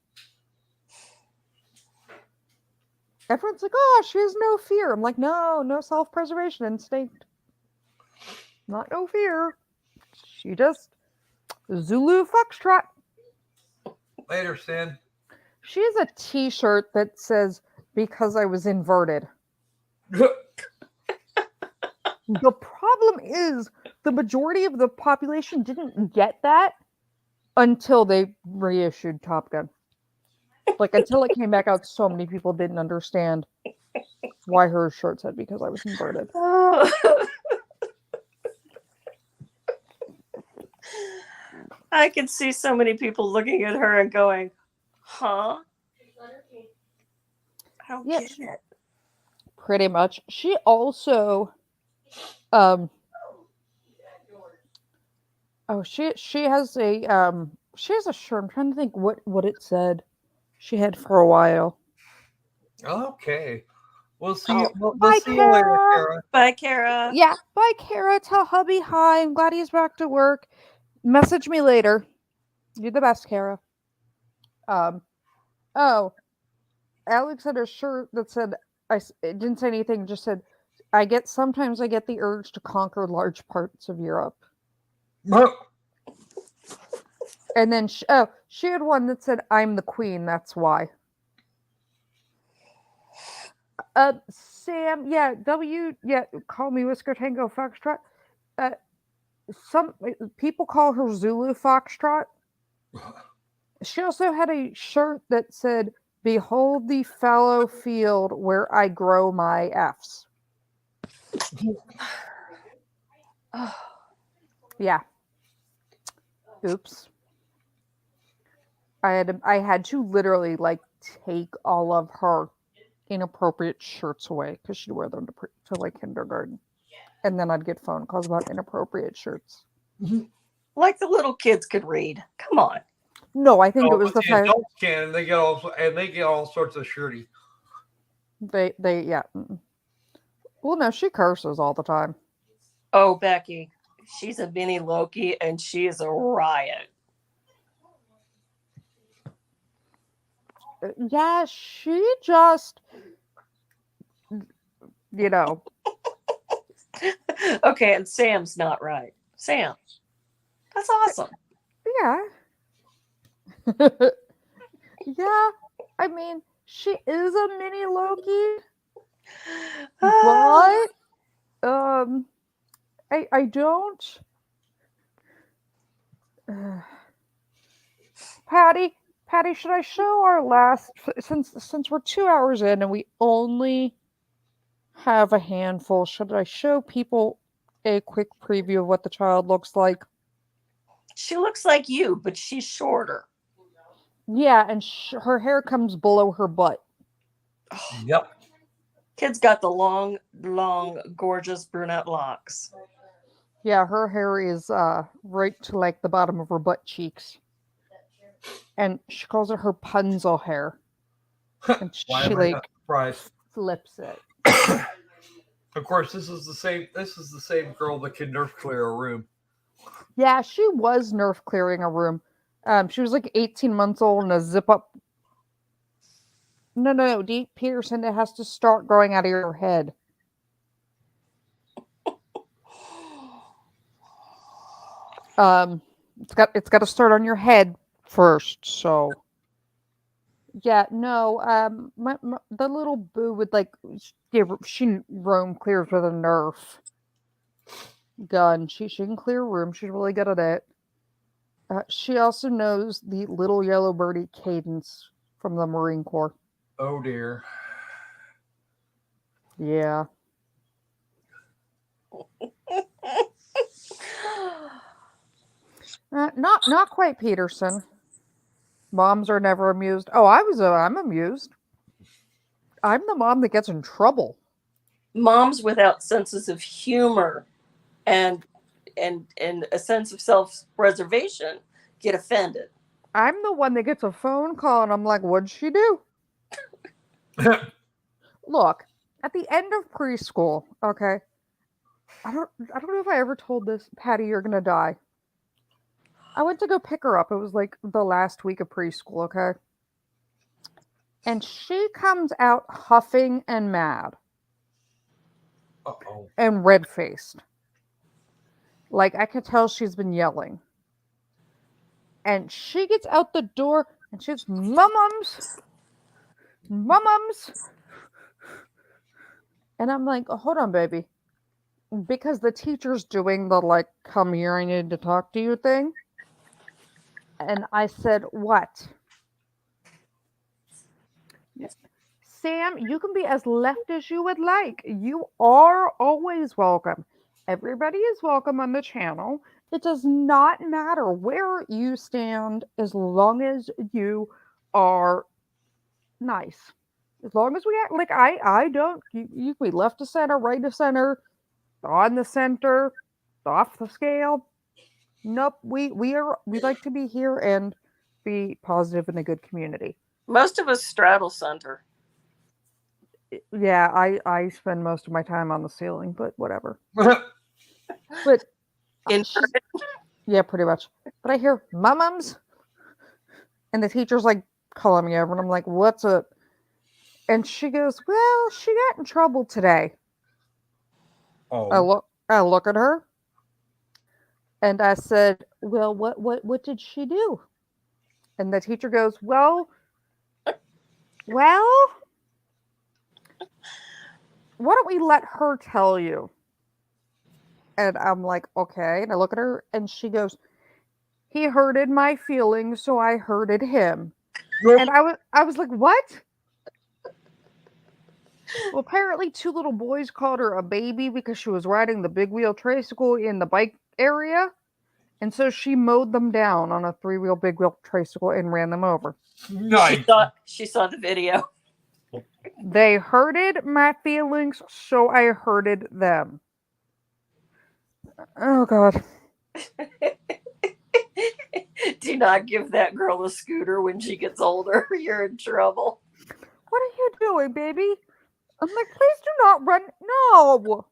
Everyone's like, "Oh, she has no fear." I'm like, no self-preservation instinct. Not no fear. She just Zulu foxtrot. Later, Sin. She has a t-shirt that says, "Because I was inverted." The problem is the majority of the population didn't get that until they reissued Top Gun. Like, until it came back out, so many people didn't understand why her shirt said "Because I was inverted." I can see so many people looking at her and going, huh? I don't get it. Pretty much. She also she has a shirt. I'm trying to think what it said she had for a while. Okay. We'll see. Oh. We'll see you later, Kara. Bye, Kara. Yeah, bye, Kara. Tell hubby hi. I'm glad he's back to work. Message me later. You're the best, Kara. Oh, Alex had a shirt that said, it didn't say anything, just said, sometimes I get the urge to conquer large parts of Europe. And then she had one that said, "I'm the queen, that's why." Sam, yeah, call me Whisker Tango Foxtrot. Some people call her Zulu Foxtrot. She also had a shirt that said, "Behold the fallow field where I grow my F's." Yeah. Oops. I had to literally like take all of her inappropriate shirts away because she'd wear them to like kindergarten, and then I'd get phone calls about inappropriate shirts. Like the little kids could read. Come on. No, I think it Oh, was but the the fact adults can, and they get all sorts of shirty. they yeah. Well, no, she curses all the time. Oh, Becky, she's a mini Loki, and she is a riot. Yeah, she just, you know, Okay, and Sam's not right. Sam, that's awesome. yeah. Yeah, I mean, she is a mini Loki, but I don't. Patty, should I show our last since we're 2 hours in and we only have a handful? Should I show people a quick preview of what the child looks like? She looks like you, but she's shorter. Yeah, and her hair comes below her butt. Yep. Kid's got the long, gorgeous brunette locks. Yeah, her hair is right to like the bottom of her butt cheeks. And she calls it her Punzel hair. And Why she am I like not surprised? flips it. Of course, this is the same girl that can nerf clear a room. Yeah, she was nerf clearing a room. She was like 18 months old and a zip up. No, Deep Peterson, it has to start growing out of your head. It's got to start on your head first. So, yeah, no. The little boo would like she roam clears with a Nerf gun. She can clear room. She's really good at it. She also knows the little yellow birdie cadence from the Marine Corps. Oh dear. Yeah. Not quite Peterson. Moms are never amused. Oh, I'm amused. I'm the mom that gets in trouble. Moms without senses of humor and a sense of self-preservation get offended. I'm the one that gets a phone call and I'm like, what'd she do? Look, at the end of preschool, okay. I don't know if I ever told this, Patty, you're gonna die. I went to go pick her up. It was like the last week of preschool, okay? And she comes out huffing and mad. Uh-oh. And red-faced. Like I could tell she's been yelling. And she gets out the door and she's mum-mums. And I'm like, oh, hold on, baby. Because the teacher's doing the like, come here, I need to talk to you thing. And I said, what? Sam, you can be as left as you would like. You are always welcome. Everybody is welcome on the channel. It does not matter where you stand as long as you are nice. As long as we act like I don't, you can be left to center, right to center, on the center, off the scale. Nope, we like to be here and be positive in a good community. Most of us straddle center. Yeah, I spend most of my time on the ceiling, but whatever. But yeah, pretty much. But I hear mum-mums, and the teacher's like calling me over, and I'm like, "What's up?" And she goes, "Well, she got in trouble today." Oh. I look at her, and I said, "Well, what did she do?" And the teacher goes, "Well, why don't we let her tell you?" And I'm like, okay. And I look at her and she goes, he hurted my feelings, so I hurted him. And I was like, what? Well, apparently 2 little boys called her a baby because she was riding the big wheel tricycle in the bike area. And so she mowed them down on a 3-wheel big wheel tricycle and ran them over. Nice. She saw the video. They hurted my feelings, so I hurted them. Oh, God. Do not give that girl a scooter when she gets older. You're in trouble. What are you doing, baby? I'm like, please do not run. No.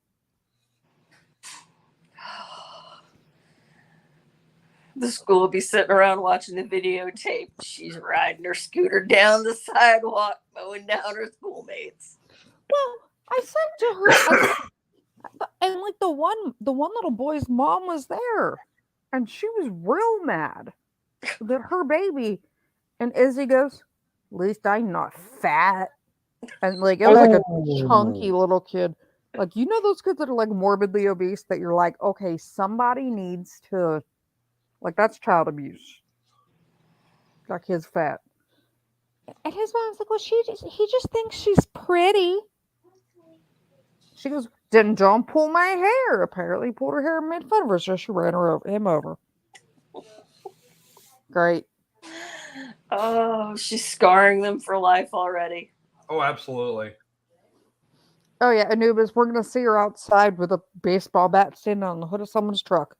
The school will be sitting around watching the videotape. She's riding her scooter down the sidewalk, mowing down her schoolmates. Well, I said to her, and like the one little boy's mom was there, and she was real mad that her baby. And Izzy goes, "At least I'm not fat." And like it was like a chunky little kid. Like, you know those kids that are like morbidly obese that you're like, okay, somebody needs to, like, that's child abuse. That kid's fat. And his mom's like, well, he just thinks she's pretty. She goes, then don't pull my hair. Apparently pulled her hair and made fun of her, so she ran him over. Great. Oh, she's scarring them for life already. Oh, absolutely. Oh yeah, Anubis, we're gonna see her outside with a baseball bat standing on the hood of someone's truck.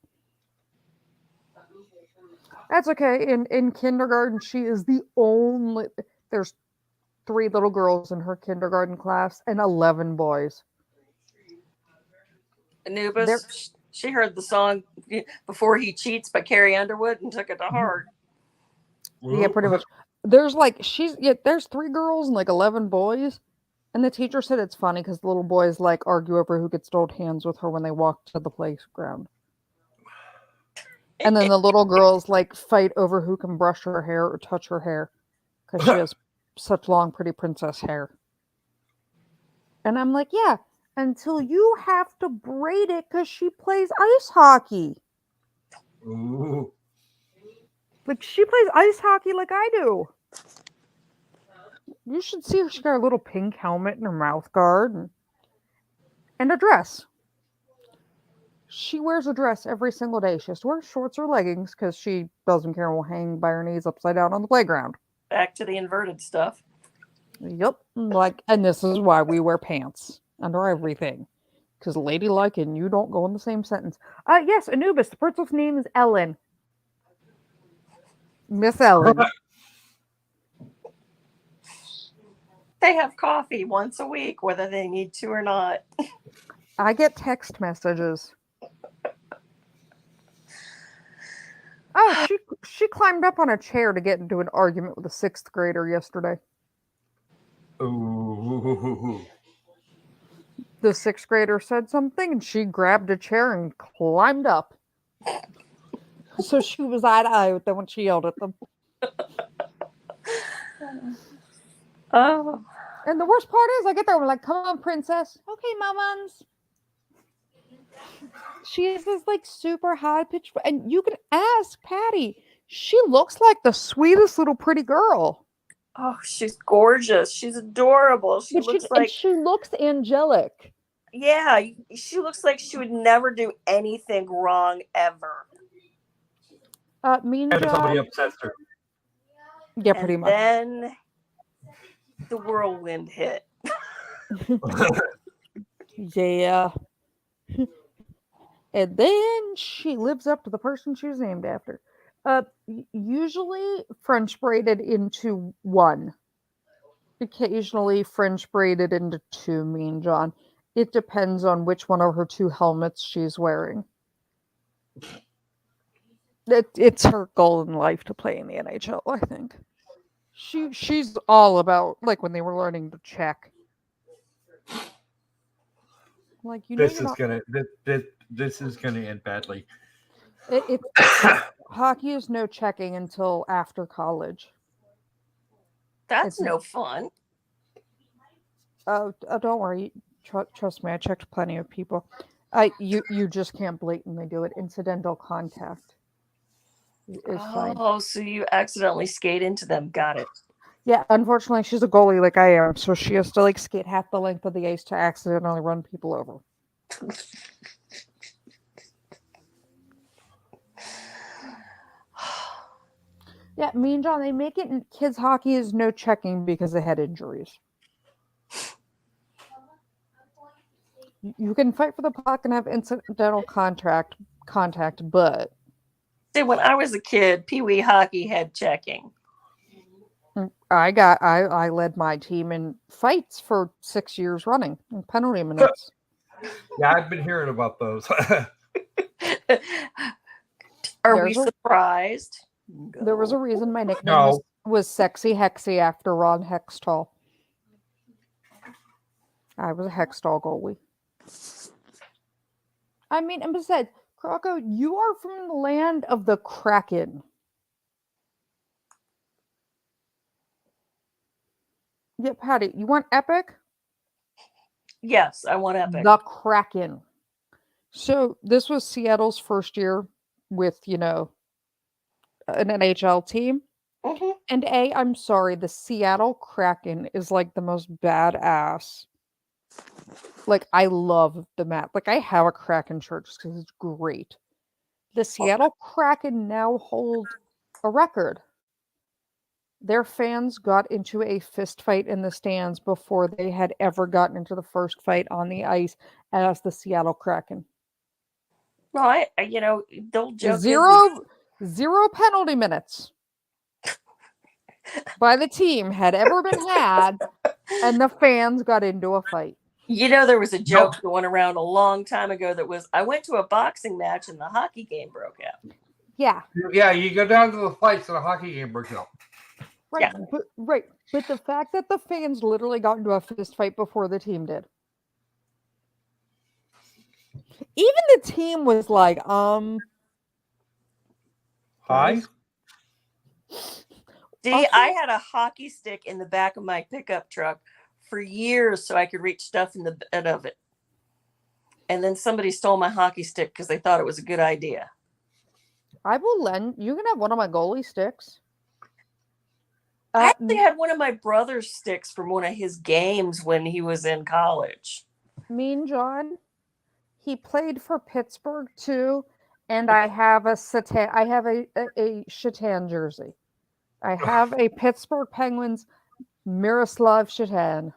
That's okay. In kindergarten, she is the only. There's 3 little girls in her kindergarten class and 11 boys. Anubis, she heard the song Before He Cheats by Carrie Underwood and took it to heart. Yeah, pretty much. There's like there's 3 girls and like 11 boys, and the teacher said it's funny because the little boys like argue over who gets to hold hands with her when they walk to the playground, and then the little girls like fight over who can brush her hair or touch her hair because she has such long, pretty princess hair. And I'm like, yeah, until you have to braid it because she plays ice hockey. Ooh. Like, she plays ice hockey like I do. You should see her. She got a little pink helmet and her mouth guard and a dress. She wears a dress every single day. She has to wear shorts or leggings because she doesn't care and will hang by her knees upside down on the playground. Back to the inverted stuff. Yep. Like, and this is why we wear pants under everything. Because ladylike and you don't go in the same sentence. Yes, Anubis. The person's name is Ellen. Miss Ellen. They have coffee once a week, whether they need to or not. I get text messages. Oh, she climbed up on a chair to get into an argument with a 6th grader yesterday. Ooh. The 6th grader said something, and she grabbed a chair and climbed up. So she was eye to eye with them when she yelled at them. Oh. And the worst part is, I get there, I'm like, come on, princess. Okay, mamas. She is this like super high pitched, and you can ask Patty. She looks like the sweetest little pretty girl. Oh, she's gorgeous. She's adorable. She looks angelic. Yeah, she looks like she would never do anything wrong ever. Mean And John. somebody upsets her. Yeah, pretty much. Then the whirlwind hit. Yeah. And then she lives up to the person she was named after. Usually French braided into 1. Occasionally French braided into 2, Mean John. It depends on which one of her 2 helmets she's wearing. It's her goal in life to play in the NHL, I think. She's all about, like, when they were learning to check. Like, you know, this is gonna end badly. Hockey is no checking until after college. That's no fun. Oh, don't worry. Trust me, I checked plenty of people. You just can't blatantly do it. Incidental contact is fine. Oh, so you accidentally skate into them. Got it. Yeah, unfortunately, she's a goalie like I am, so she has to like skate half the length of the ice to accidentally run people over. Yeah, me and John, they make it in kids hockey is no checking because they had injuries. You can fight for the puck and have incidental contact, but See, when I was a kid, Pee Wee hockey had checking. I led my team in fights for 6 years running in penalty minutes. Yeah, I've been hearing about those. Are There's we surprised? There was a reason my nickname No. was Sexy Hexy after Ron Hextall. I was a Hextall goalie. I mean, and besides, Croco, you are from the land of the Kraken. Yeah, Patty, you want epic? Yes, I want epic. The Kraken. So this was Seattle's first year with, an NHL team. Mm-hmm. And I'm sorry, the Seattle Kraken is like the most badass. Like, I love the map. Like, I have a Kraken shirt just because it's great. The Seattle Kraken now hold a record. Their fans got into a fist fight in the stands before they had ever gotten into the first fight on the ice as the Seattle Kraken. Well, the old joke Zero penalty minutes by the team had ever been had, and the fans got into a fight. There was a joke that went around a long time ago that was, I went to a boxing match and the hockey game broke out. Yeah. Yeah, you go down to the fights and a hockey game breaks out. Right, Yeah. But the fact that the fans literally got into a fist fight before the team did. Even the team was like, Hi? See, Also- I had a hockey stick in the back of my pickup truck for years so I could reach stuff in the bed of it. And then somebody stole my hockey stick because they thought it was a good idea. I will lend. You can have one of my goalie sticks. I actually had one of my brother's sticks from one of his games when he was in college. Mean John, he played for Pittsburgh too, and I have a Shatan jersey. I have a Pittsburgh Penguins Miroslav Shatan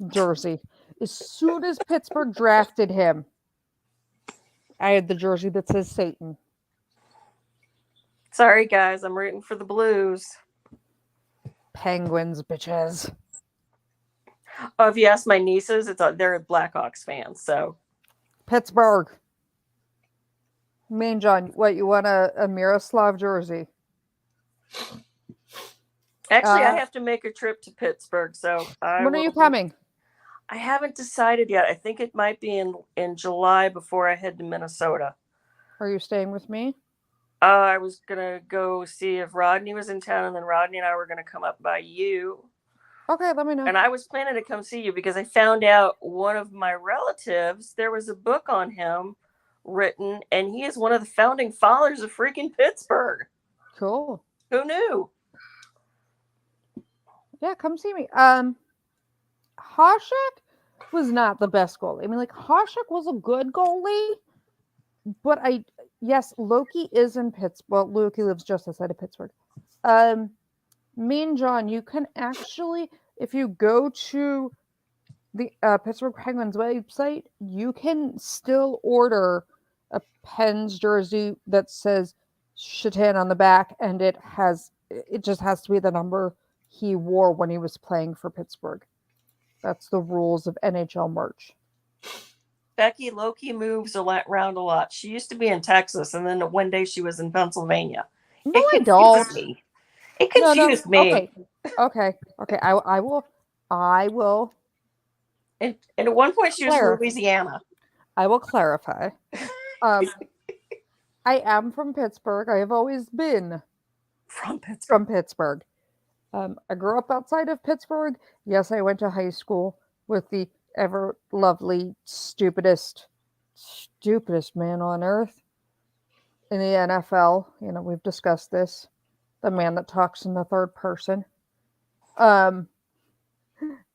jersey. As soon as Pittsburgh drafted him, I had the jersey that says Satan. Sorry, guys, I'm rooting for the Blues. Penguins, bitches. Oh, if you ask my nieces, they're Blackhawks fans. So Pittsburgh. Mean John, what, you want a Miroslav jersey? actually, I have to make a trip to Pittsburgh. So when are you coming? I haven't decided yet. I think it might be in July before I head to Minnesota. Are you staying with me? I was going to go see if Rodney was in town, and then Rodney and I were going to come up by you. Okay, let me know. And I was planning to come see you because I found out one of my relatives, there was a book on him written, and he is one of the founding fathers of freaking Pittsburgh. Cool. Who knew? Yeah, come see me. Hasek was not the best goalie. I mean, like, Hasek was a good goalie, but yes, Loki is in Pittsburgh. Well, Loki lives just outside of Pittsburgh. Me and John, you can actually, if you go to the Pittsburgh Penguins website, you can still order a Pens jersey that says Shatan on the back, and it just has to be the number he wore when he was playing for Pittsburgh. That's the rules of NHL merch. Becky, Loki moves around a lot. She used to be in Texas, and then one day she was in Pennsylvania. No, I don't. Me. It confused me. Okay. I will. And at one point, she was in Louisiana. I will clarify. I am from Pittsburgh. I have always been from Pittsburgh. From Pittsburgh. I grew up outside of Pittsburgh. Yes, I went to high school with the ever lovely, stupidest man on earth in the NFL. We've discussed this. The man that talks in the third person. And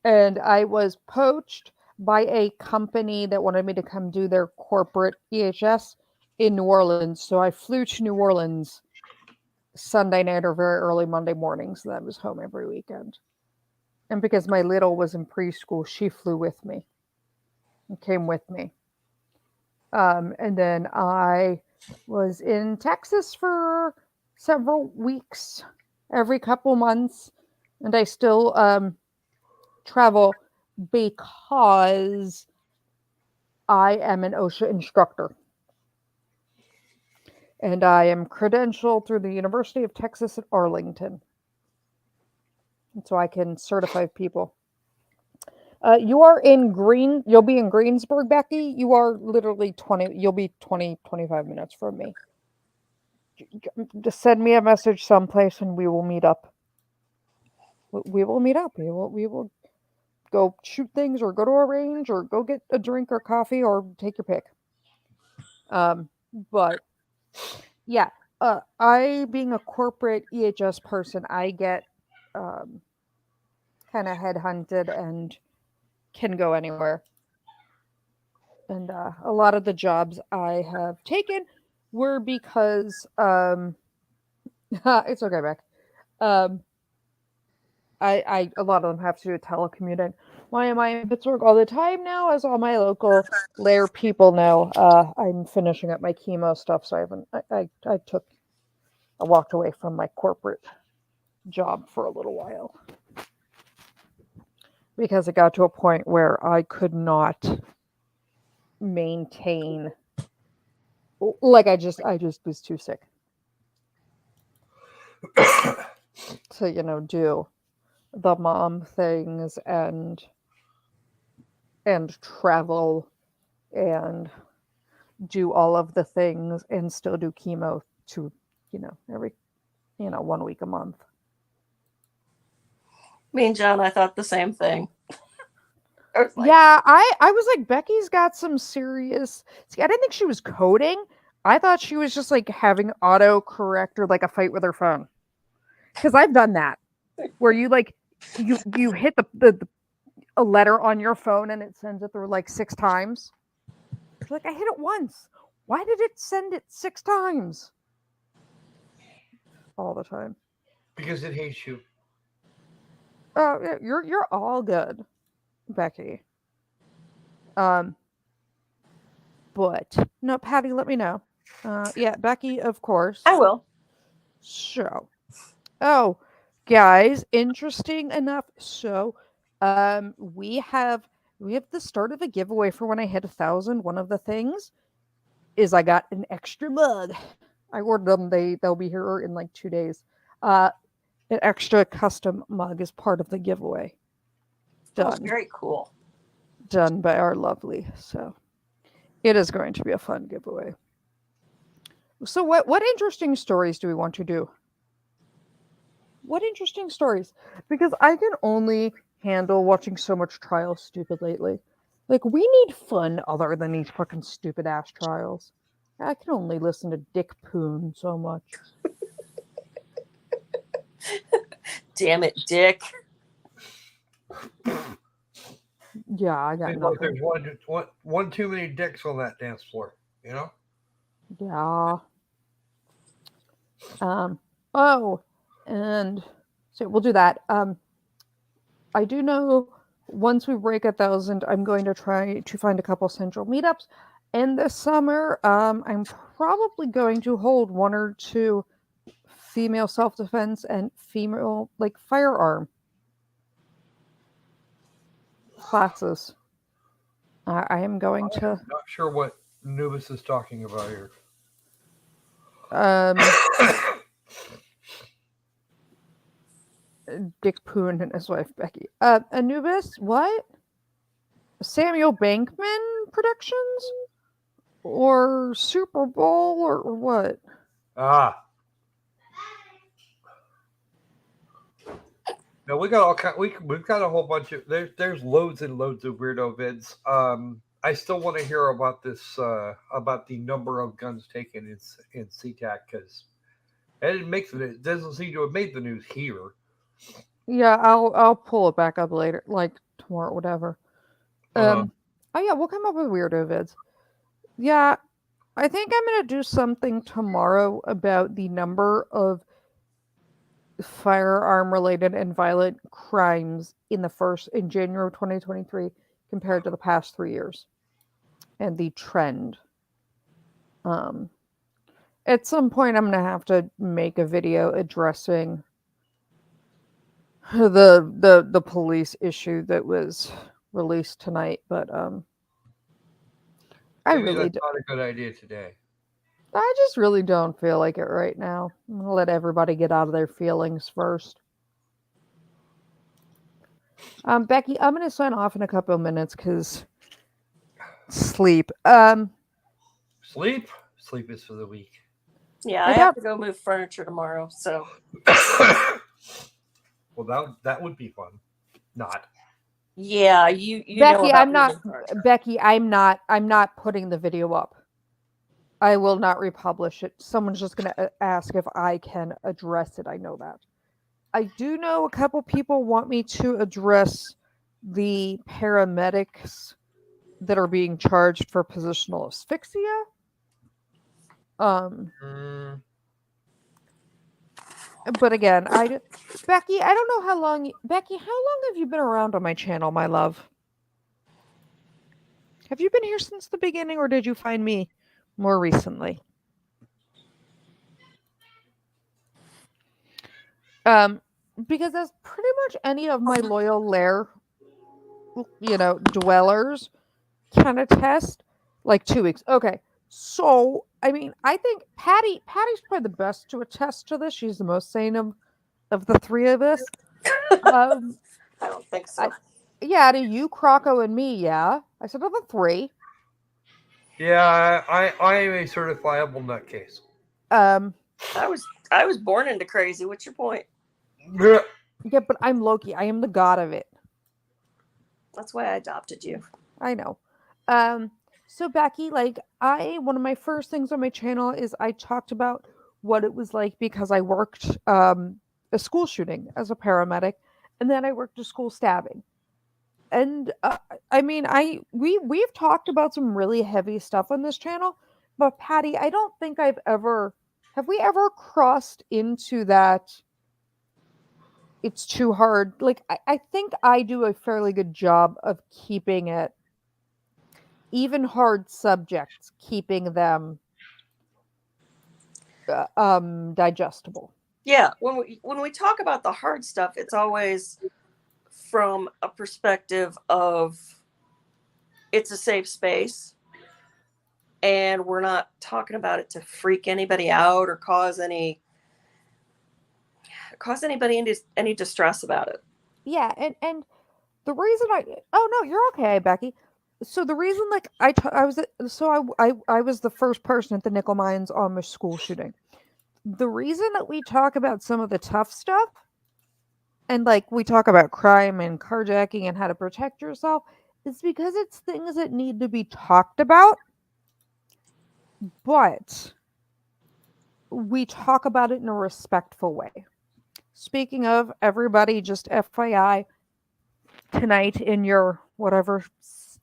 I was poached by a company that wanted me to come do their corporate EHS in New Orleans. So I flew to New Orleans Sunday night or very early Monday morning, so that I was home every weekend. And because my little was in preschool, she flew with me and came with me. And then I was in Texas for several weeks, every couple months, and I still travel because I am an OSHA instructor. And I am credentialed through the University of Texas at Arlington. And so I can certify people. You'll be in Greensburg, Becky. You are literally you'll be 20, 25 minutes from me. Just send me a message someplace and we will meet up. We will meet up. We will go shoot things or go to a range or go get a drink or coffee or take your pick. But yeah, I being a corporate EHS person, I get kind of headhunted and can go anywhere. And a lot of the jobs I have taken were because it's okay, Beck. I a lot of them have to do with telecommuting. Why am I in Pittsburgh all the time now? As all my local Lair people know, I'm finishing up my chemo stuff, so I walked away from my corporate job for a little while because it got to a point where I could not maintain, like I just was too sick to do the mom things and travel and do all of the things and still do chemo to every 1 week a month. Me and John, I thought the same thing. Yeah, I was like, Becky's got some serious. See, I didn't think she was coding. I thought she was just like having autocorrect or like a fight with her phone. Because I've done that, where you like you hit a letter on your phone and it sends it through like 6 times. You're like, I hit it once. Why did it send it 6 times? All the time. Because it hates you. Oh, yeah, you're all good, Becky. But no, Patty, let me know. Yeah, Becky, of course. I will. So, oh, guys, interesting enough. So, we have the start of a giveaway for when I hit 1,000. One of the things is I got an extra mug. I ordered them. They'll be here in like 2 days. An extra custom mug is part of the giveaway. That was very cool. Done by our lovely. So it is going to be a fun giveaway. So what interesting stories do we want to do? What interesting stories? Because I can only handle watching so much trial stupid lately. Like, we need fun other than these fucking stupid ass trials. I can only listen to Dick Poon so much. Damn it, Dick. Yeah, I got nothing. There's one too many dicks on that dance floor, Yeah. Oh, and so we'll do that. I do know once we break 1,000, I'm going to try to find a couple central meetups. And this summer, I'm probably going to hold 1 or 2 female self-defense and female like firearm classes. I am going to. I'm not sure what Nubis is talking about here. Dick Poon and his wife Becky. Anubis, what? Samuel Bankman Productions? Or Super Bowl or what? Ah. No, we got all kind. We've got a whole bunch of there's loads and loads of weirdo vids. I still want to hear about this about the number of guns taken in SeaTac because it doesn't seem to have made the news here. Yeah, I'll pull it back up later, like tomorrow, whatever. Oh yeah, we'll come up with weirdo vids. Yeah, I think I'm gonna do something tomorrow about the number of firearm-related and violent crimes in January of 2023 compared to the past 3 years, and the trend. At some point, I'm gonna have to make a video addressing the police issue that was released tonight, but Maybe that's not a good idea today. I just really don't feel like it right now. I'm gonna let everybody get out of their feelings first. Becky, I'm gonna sign off in a couple of minutes because sleep. Sleep? Sleep is for the weak. Yeah, I have to go move furniture tomorrow, so. Well, that would be fun. Not. Yeah, you Becky, know about I'm not. moving furniture. Becky, I'm not putting the video up. I will not republish it. Someone's just gonna ask if I can address it. I know that. I do know a couple people want me to address the paramedics that are being charged for positional asphyxia. But again, Becky, I don't know how long. Becky, how long have you been around on my channel, my love? Have you been here since the beginning, or did you find me more recently? Because as pretty much any of my loyal Lair, dwellers can attest, like 2 weeks. Okay, so I mean, I think Patty's probably the best to attest to this. She's the most sane of the three of us. I don't think so. Yeah, to you, Croco, and me. Yeah, I said of the three. Yeah, I am a certifiable nutcase. I was born into crazy. What's your point? Yeah, but I'm Loki. I am the god of it. That's why I adopted you. I know. So Becky, one of my first things on my channel is I talked about what it was like because I worked a school shooting as a paramedic, and then I worked a school stabbing. And I mean, we've talked about some really heavy stuff on this channel, but Patty, I don't think have we ever crossed into that it's too hard. Like, I think I do a fairly good job of keeping it, even hard subjects, keeping them digestible. Yeah, when we talk about the hard stuff, it's always from a perspective of it's a safe space, and we're not talking about it to freak anybody out or cause anybody any distress about it. Yeah, and the reason oh no, you're okay, Becky. So the reason, I was the first person at the nickel mines on the school shooting. The reason that we talk about some of the tough stuff, and we talk about crime and carjacking and how to protect yourself, is because it's things that need to be talked about, but we talk about it in a respectful way. Speaking of, everybody, just FYI, tonight in your whatever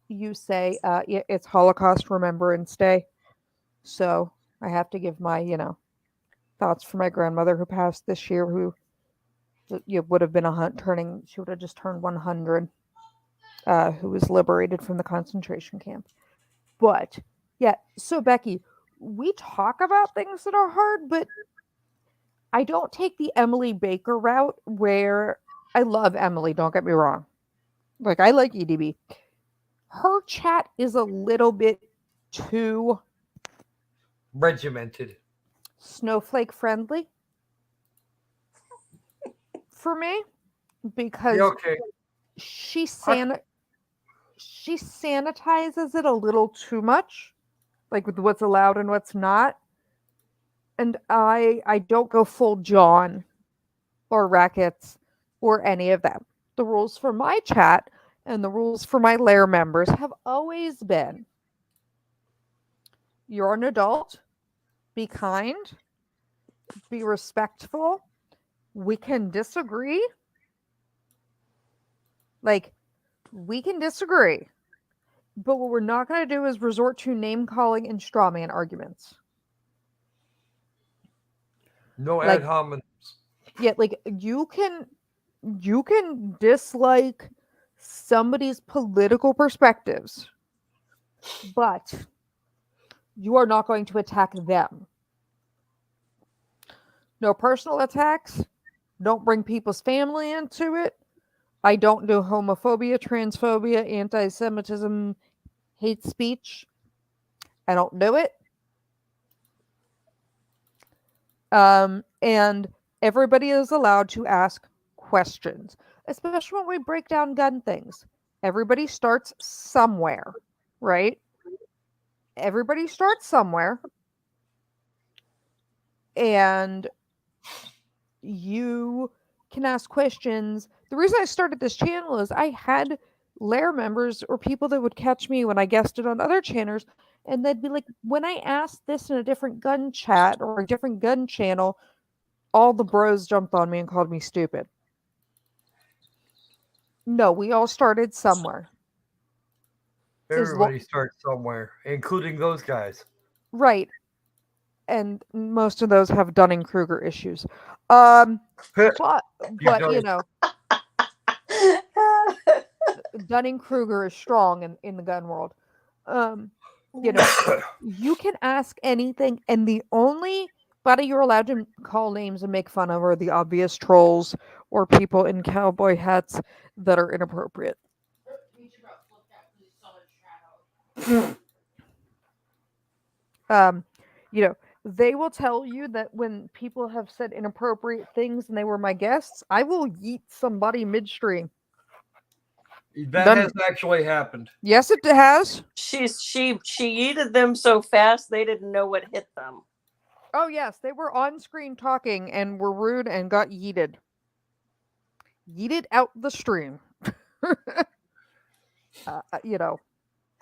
you say, it's Holocaust Remembrance Day. So I have to give my, thoughts for my grandmother who passed this year, who would have been she would have just turned 100, who was liberated from the concentration camp. But yeah, so Becky, we talk about things that are hard, but I don't take the Emily Baker route, where I love Emily, don't get me wrong. I like EDB. Her chat is a little bit too regimented, snowflake friendly for me, because she sanitizes it a little too much, with what's allowed and what's not. And I don't go full John or Rackets or any of them. The rules for my chat and the rules for my Lair members have always been: you're an adult, be kind, be respectful. We can disagree. We can disagree. But what we're not going to do is resort to name calling and straw man arguments. No ad hominems. Yeah, like you can dislike somebody's political perspectives, but you are not going to attack them. No personal attacks. Don't bring people's family into it. I don't do homophobia, transphobia, anti-Semitism, hate speech. I don't do it. And everybody is allowed to ask questions, especially when we break down gun things. Everybody starts somewhere, right? Everybody starts somewhere, and you can ask questions. The reason I started this channel is I had Lair members or people that would catch me when I guested on other channels, and they'd be like, when I asked this in a different gun chat or a different gun channel, all the bros jumped on me and called me stupid. No, we all started somewhere. Everybody starts somewhere, including those guys. Right. And most of those have Dunning-Kruger issues. But you know, Dunning-Kruger is strong in the gun world. You know, you can ask anything, and the only body you're allowed to call names and make fun of are the obvious trolls or people in cowboy hats that are inappropriate. You know, they will tell you that when people have said inappropriate things and they were my guests, I will yeet somebody midstream. That has actually happened. Yes, it has. She yeeted them so fast they didn't know what hit them. Oh yes, they were on screen talking and were rude and got yeeted. Yeeted out the stream. You know.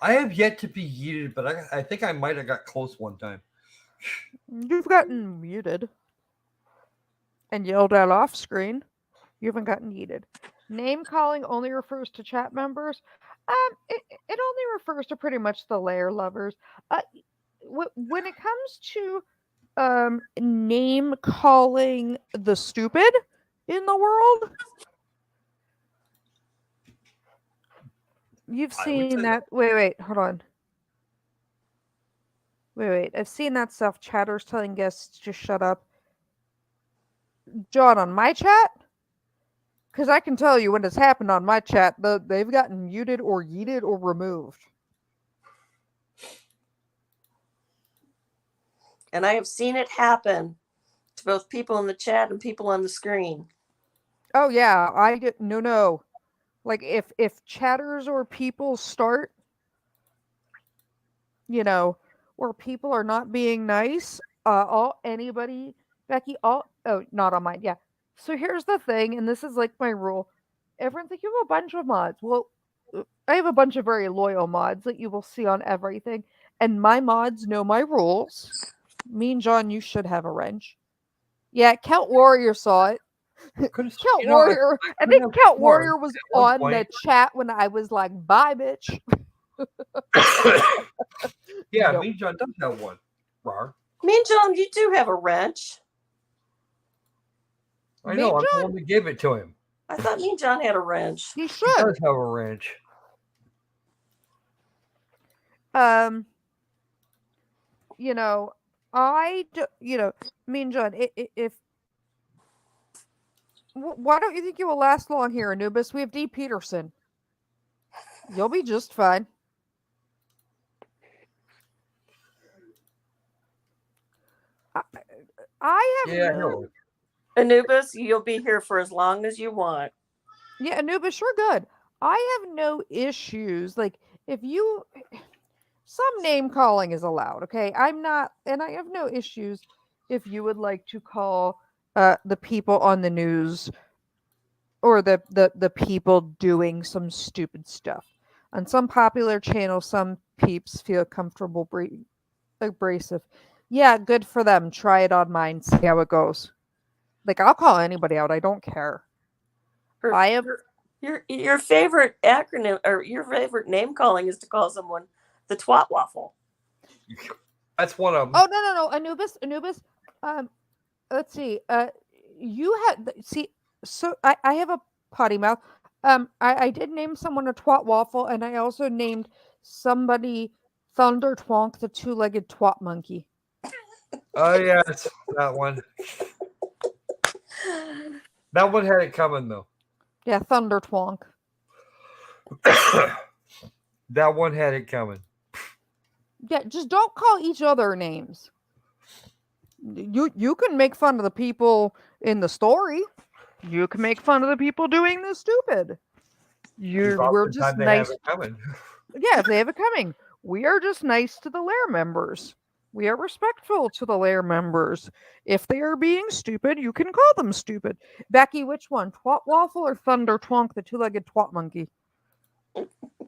I have yet to be yeeted, but I think I might have got close one time. You've gotten muted and yelled at off screen. You haven't gotten yeeted. Name calling only refers to chat members. It only refers to pretty much the Lair lovers. When it comes to name calling the stupid in the world, you've seen that. Wait, hold on. Wait. I've seen that stuff. Chatters telling guests to shut up. John, on my chat? Because I can tell you when it's happened on my chat, they've gotten muted or yeeted or removed. And I have seen it happen to both people in the chat and people on the screen. Oh yeah, I get no. Like if chatters or people start, you know, or people are not being nice, Becky, not on mine, yeah. So here's the thing, and this is like my rule. Everyone's like, you have a bunch of mods. Well, I have a bunch of very loyal mods that you will see on everything, and my mods know my rules. Me and John, you should have a wrench. Yeah, Count Warrior saw it. Count Warrior. I think Count Warrior was on the chat when I was like, "Bye, bitch." Yeah, nope. Mean John does have one. Rar. Mean John, you do have a wrench. I know. I'm the one to give it to him. I thought Mean John had a wrench. He should. He does have a wrench. You know, Mean John, if why don't you think you will last long here, Anubis? We have D. Peterson. You'll be just fine. I have Anubis, you'll be here for as long as you want. Yeah, Anubis, you're good. I have no issues. Like, some name calling is allowed, okay? I'm not, and I have no issues if you would like to call the people on the news or the people doing some stupid stuff. On some popular channels, some peeps feel comfortable abrasive. Yeah, good for them. Try it on mine. See how it goes. Like, I'll call anybody out. I don't care. I have your favorite acronym or your favorite name calling is to call someone the twat waffle. That's one of them. Oh no, Anubis. Let's see. you had see. So I have a potty mouth. I did name someone a twat waffle, and I also named somebody Thunder Twonk, the two-legged twat monkey. Oh yes, that one. That one had it coming though. Yeah, Thunder Twonk. That one had it coming. Yeah, just don't call each other names. You can make fun of the people in the story. You can make fun of the people doing the stupid. We're just Oftentimes they have nice. it coming. Yeah, if they have it coming. We are just nice to the Lair members. We are respectful to the Lair members. If they are being stupid, you can call them stupid. Becky, which one? Twat Waffle or Thunder Twonk, the two-legged twat monkey?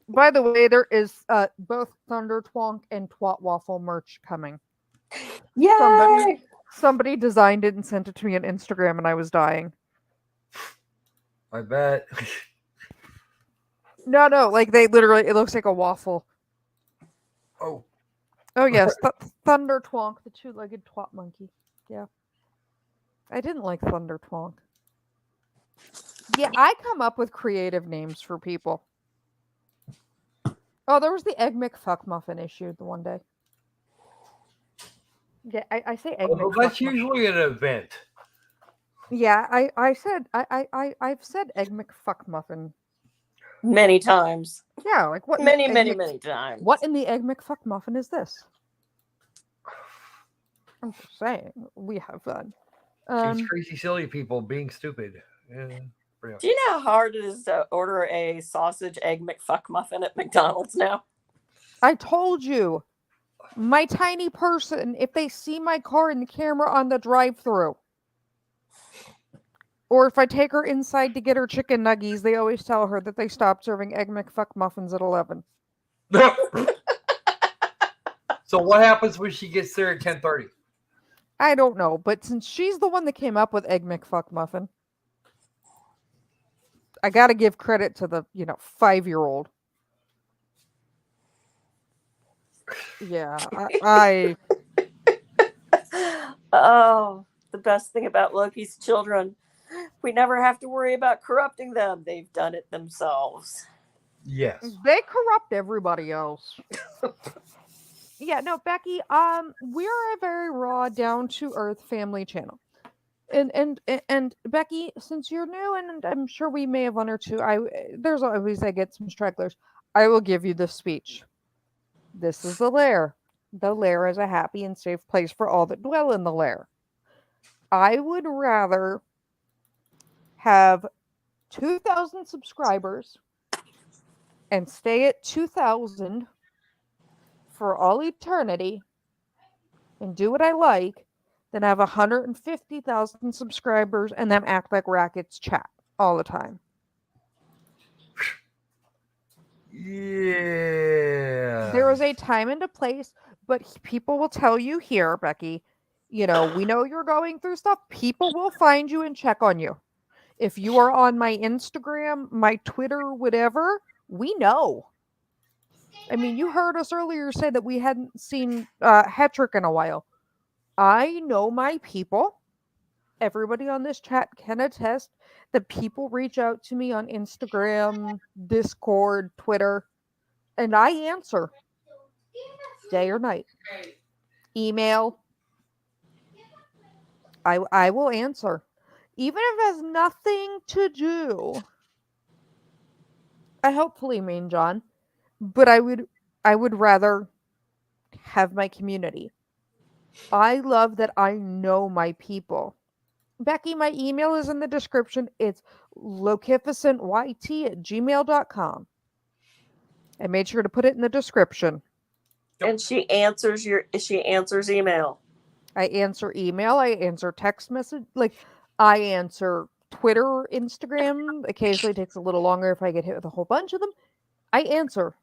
By the way, there is both Thunder Twonk and Twat Waffle merch coming. Yay! Somebody designed it and sent it to me on Instagram, and I was dying. I bet. No, like they literally, it looks like a waffle. Oh, Oh yes, Thunder Twonk, the two-legged twat monkey. Yeah, I didn't like Thunder Twonk. Yeah, I come up with creative names for people. Oh, there was the Egg McFuckmuffin issue the one day. Yeah, I say Egg well, that's McFuckmuffin. usually an event. Yeah, I've said Egg McFuckmuffin. Many times. Yeah, like what? Many Egg times. What in the Egg McFuckmuffin is this? I'm just saying, we have fun. These crazy, silly people being stupid. Yeah, Do you know how hard it is to order a sausage egg McFuckmuffin at McDonald's now? I told you, my tiny person, if they see my car in the camera on the drive-thru, or if I take her inside to get her chicken nuggies, they always tell her that they stopped serving Egg McFuckmuffins at 11. So what happens when she gets there at 10:30? I don't know, but since she's the one that came up with Egg McFuckmuffin, I gotta give credit to the 5-year-old. Yeah, I Oh, the best thing about Loki's children, we never have to worry about corrupting them. They've done it themselves. Yes. They corrupt everybody else. Yeah, no, Becky, we're a very raw, down to earth family channel. And Becky, since you're new, and I'm sure we may have one or two, there's always I get some stragglers. I will give you the speech. This is the Lair. The Lair is a happy and safe place for all that dwell in the Lair. I would rather have 2,000 subscribers and stay at 2,000 for all eternity and do what I like than have 150,000 subscribers and them act like rackets chat all the time. Yeah. There is a time and a place, but people will tell you here, Becky, we know you're going through stuff. People will find you and check on you. If you are on my Instagram, my Twitter, whatever, we know. I mean, you heard us earlier say that we hadn't seen Hetrick in a while. I know my people. Everybody on this chat can attest that people reach out to me on Instagram, Discord, Twitter, and I answer day or night. Email. I will answer. Even if it has nothing to do. I hopefully mean John. But I would rather have my community. I love that I know my people. Becky, my email is in the description. It's lokificentyt@gmail.com. I made sure to put it in the description. And she answers email. I answer email. I answer text message. I answer Twitter, Instagram. Occasionally takes a little longer if I get hit with a whole bunch of them. I answer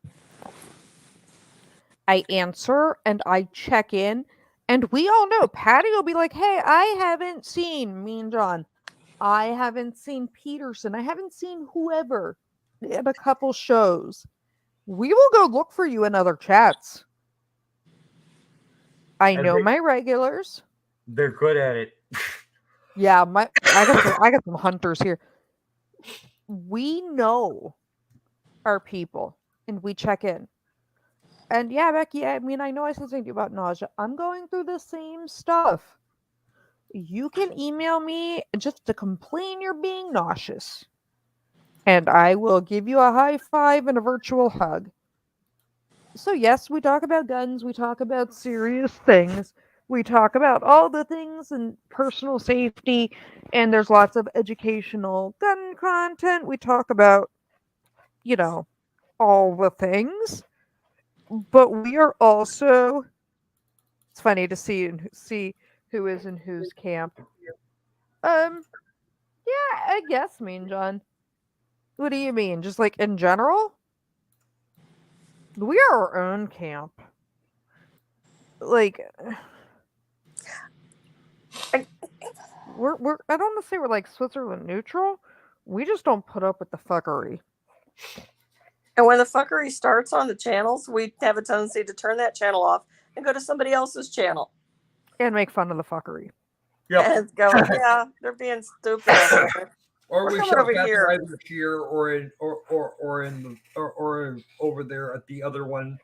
and I check in. And we all know Patty will be like, hey, I haven't seen Mean John. I haven't seen Peterson. I haven't seen whoever in a couple shows. We will go look for you in other chats. I know my regulars. They're good at it. Yeah, I got some hunters here. We know our people and we check in. And yeah, Becky, I mean, I know I said something about nausea. I'm going through the same stuff. You can email me just to complain you're being nauseous. And I will give you a high five and a virtual hug. So, yes, we talk about guns, we talk about serious things, we talk about all the things and personal safety, and there's lots of educational gun content. We talk about, you know, all the things. But we are also, it's funny to see who is in whose camp. Yeah, I guess, Mean John. What do you mean? Just like in general? We are our own camp. Like I- we're I don't want to say we're like Switzerland neutral. We just don't put up with the fuckery. And when the fuckery starts on the channels, we have a tendency to turn that channel off and go to somebody else's channel And make fun of the fuckery. Yep. and go, yeah, they're being stupid over there. Or We're we coming shop over at here. either here or over there at the other one,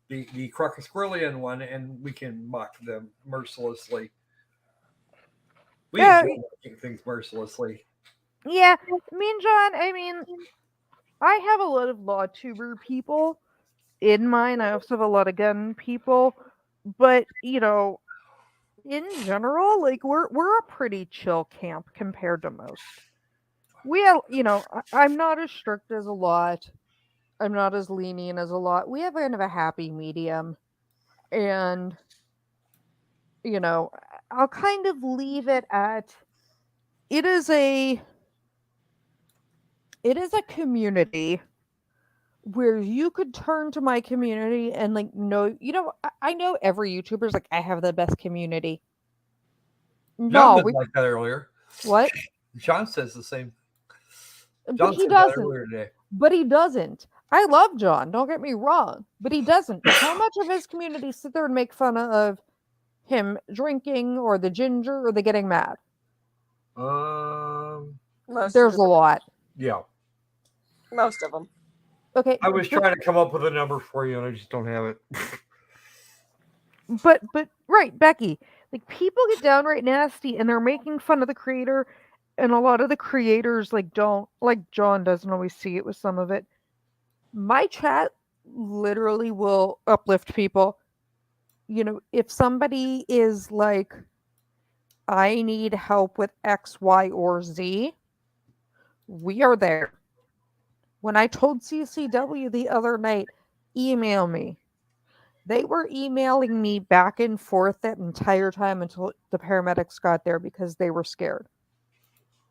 the Crocosquirlian one, and we can mock them mercilessly. We Yeah, enjoy mocking things mercilessly. yeah, Mean John. I mean, I have a lot of law tuber people in mine. I also have a lot of gun people, but in general, like we're a pretty chill camp compared to most. We have, I'm not as strict as a lot. I'm not as lenient as a lot. We have kind of a happy medium, and you know, I'll kind of leave it at it is a community where you could turn to my community and like know, I know every YouTuber's like I have the best community. John No, was like that earlier. what? John says the same. But John he said that doesn't. earlier today. But he doesn't. I love John, don't get me wrong, but he doesn't. How much of his community sit there and make fun of him drinking or the ginger or the getting mad? Most There's of a lot. Yeah. most of them. Okay, I was trying to come up with a number for you, and I just don't have it. but right, Becky, like people get downright nasty and they're making fun of the creator, and a lot of the creators like don't, like John doesn't always see it with some of it. My chat literally will uplift people. If somebody is like, I need help with X, Y, or Z, we are there. When I told CCW the other night, email me, they were emailing me back and forth that entire time until the paramedics got there because they were scared.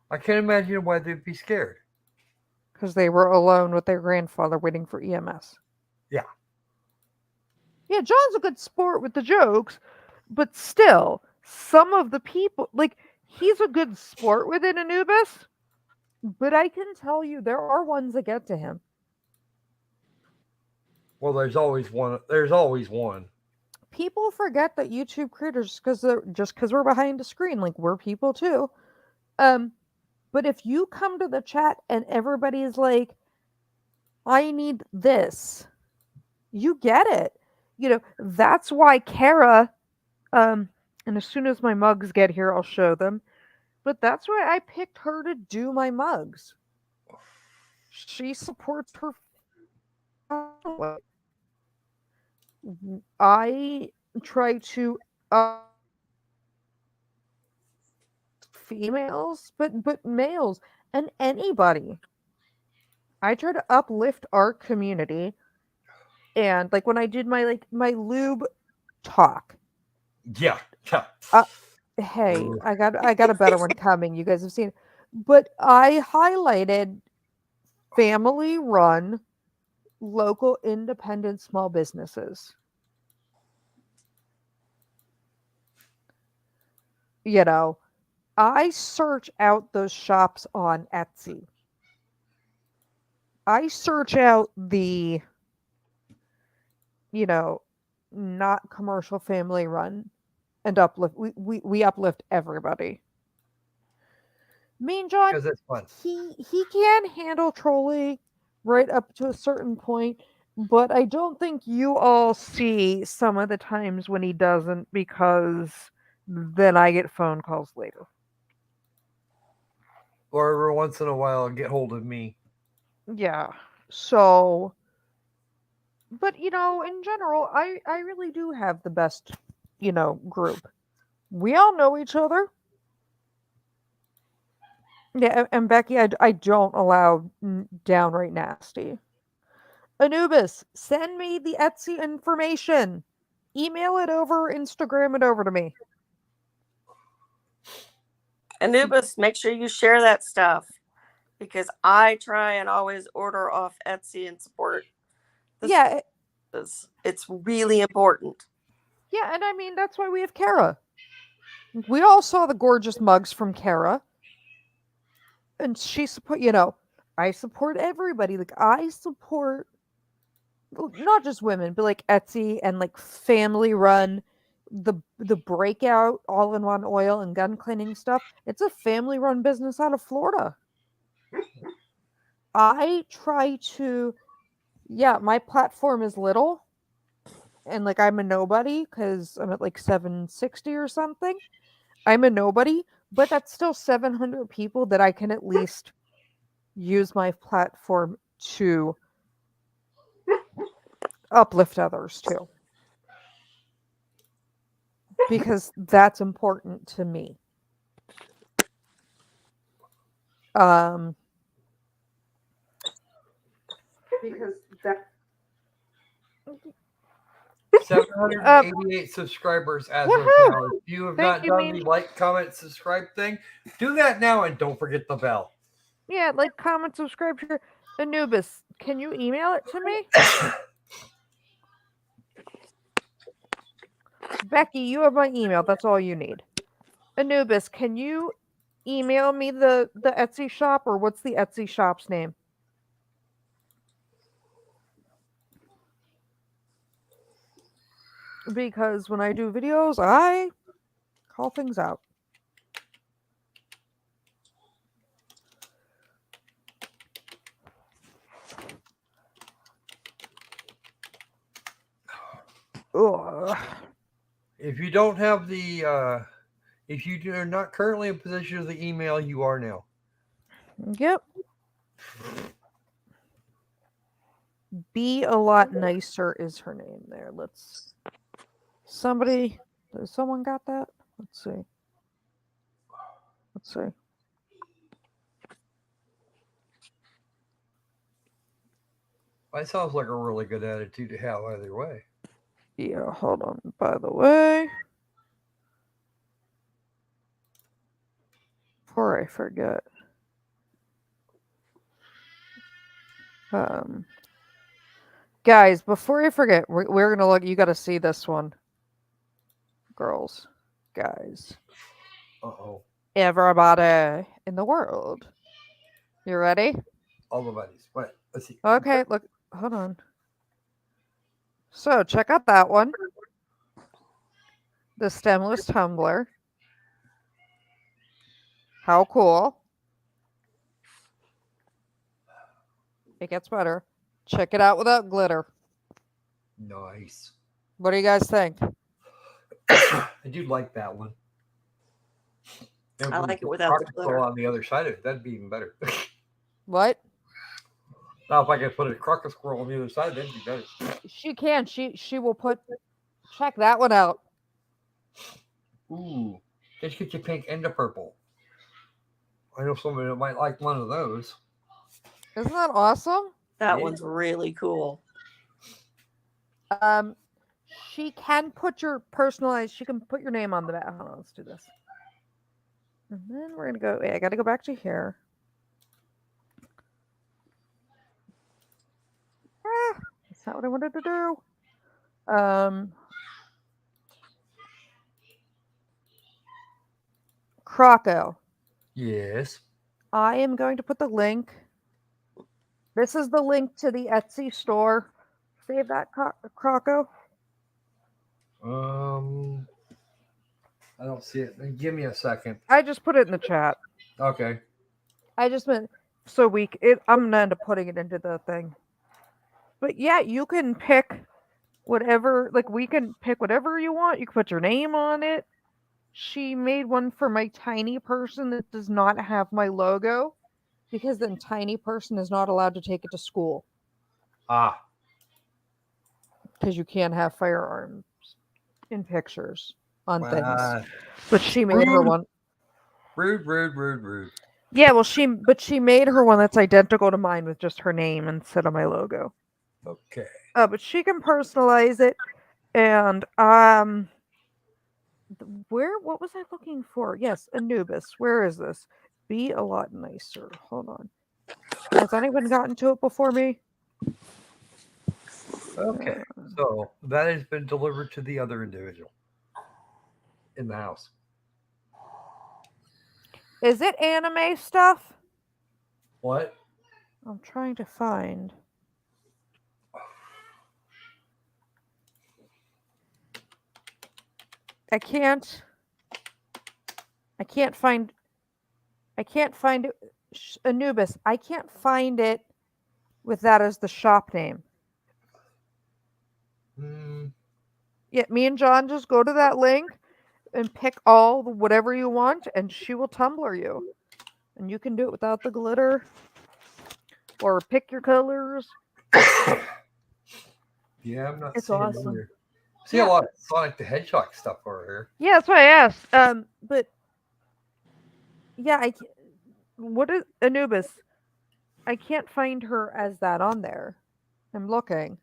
I can't imagine why they'd be scared. Because they were alone with their grandfather waiting for EMS. Yeah. Yeah, John's a good sport with the jokes, but still, some of the people, like, he's a good sport within Anubis, but I can tell you there are ones that get to him. Well, there's always one. There's always one. People forget that YouTube creators, because we're behind a screen, like we're people too. But if you come to the chat and everybody's like, I need this, you get it. That's why Kara, and as soon as my mugs get here, I'll show them. But that's why I picked her to do my mugs. She supports her. I try to females, but males and anybody. I try to uplift our community, and like when I did my lube talk. Yeah. Hey, I got a better one coming. You guys have seen it. But I highlighted family-run local independent small businesses. I search out those shops on Etsy. I search out the not commercial family run and uplift. We uplift everybody. Mean John, because it's fun. he can handle trolling right up to a certain point, but I don't think you all see some of the times when he doesn't, because then I get phone calls later. Or every once in a while, get hold of me. Yeah. So, but in general, I really do have the best, group. We all know each other. Yeah, and Becky, I don't allow downright nasty. Anubis, send me the Etsy information. Email it over, Instagram it over to me. Anubis, make sure you share that stuff, because I try and always order off Etsy and support the Yeah, spaces. It's really important. yeah, and I mean that's why we have Kara. We all saw the gorgeous mugs from Kara, and she support. I support everybody. Like I support not just women, but like Etsy and like family run. The breakout all in one oil and gun cleaning stuff. It's a family run business out of Florida. I try to, yeah, my platform is little, and like I'm a nobody because I'm at like 760 or something. I'm a nobody, but that's still 700 people that I can at least use my platform to uplift others too. Because that's important to me. Because that 788 subscribers as of Woohoo! now. If you have Thank not you, done Mean. the like, comment, subscribe thing, do that now and don't forget the bell. Yeah, like, comment, subscribe, share. Anubis, can you email it to me? Becky, you have my email. That's all you need. Anubis, can you email me the Etsy shop, or what's the Etsy shop's name? Because when I do videos, I call things out. Ugh. If you don't have the, if you are not currently in possession of the email, you are now. Yep. Be a lot nicer is her name there. Has someone got that? Let's see. That sounds like a really good attitude to have either way. Yeah, hold on. By the way, before I forget, guys, before I forget, we're gonna look. You got to see this one, girls, guys, Uh-oh. everybody in the world. You ready? All the buddies. But let's see. Okay, look. Hold on. So check out that one. The stemless tumbler. How cool. It gets better. Check it out without glitter. Nice. What do you guys think? I do like that one. I like it without the glitter. On the other side of it, that'd be even better. What? Now, if I could put a crocodile squirrel on the other side, that'd be better. She can. She will put. Check that one out. Ooh, just get your pink and the purple. I know somebody that might like one of those. Isn't that awesome? That one's really cool. She can put your personalized. She can put your name on the back. Hold on, let's do this. And then we're gonna go. Wait, I gotta go back to here. That's not what I wanted to do. Croco. Yes. I am going to put the link. This is the link to the Etsy store. Save that, Croco. I don't see it. Give me a second. I just put it in the chat. Okay. I just meant I'm gonna end up putting it into the thing. But yeah, you can pick whatever. Like we can pick whatever you want. You can put your name on it. She made one for my tiny person that does not have my logo, because then tiny person is not allowed to take it to school Ah, because you can't have firearms in pictures on things. wow. But she made her Rude. one. Rude. Yeah, well, she made her one that's identical to mine with just her name instead of my logo. Okay. But she can personalize it, and what was I looking for? Yes, Anubis. Where is this? Be a lot nicer. Hold on. Has anyone gotten to it before me? Okay. So that has been delivered to the other individual in the house. Is it anime stuff? What? I'm trying to find. I can't find it. Anubis. I can't find it with that as the shop name. Yeah, me and John just go to that link and pick whatever you want, and she will Tumblr you. And you can do it without the glitter, or pick your colors. Yeah, I'm not It's seeing awesome. it either. See a lot of Sonic the Hedgehog stuff over here. Yeah, that's why I asked. But yeah, what is Anubis? I can't find her as that on there. I'm looking.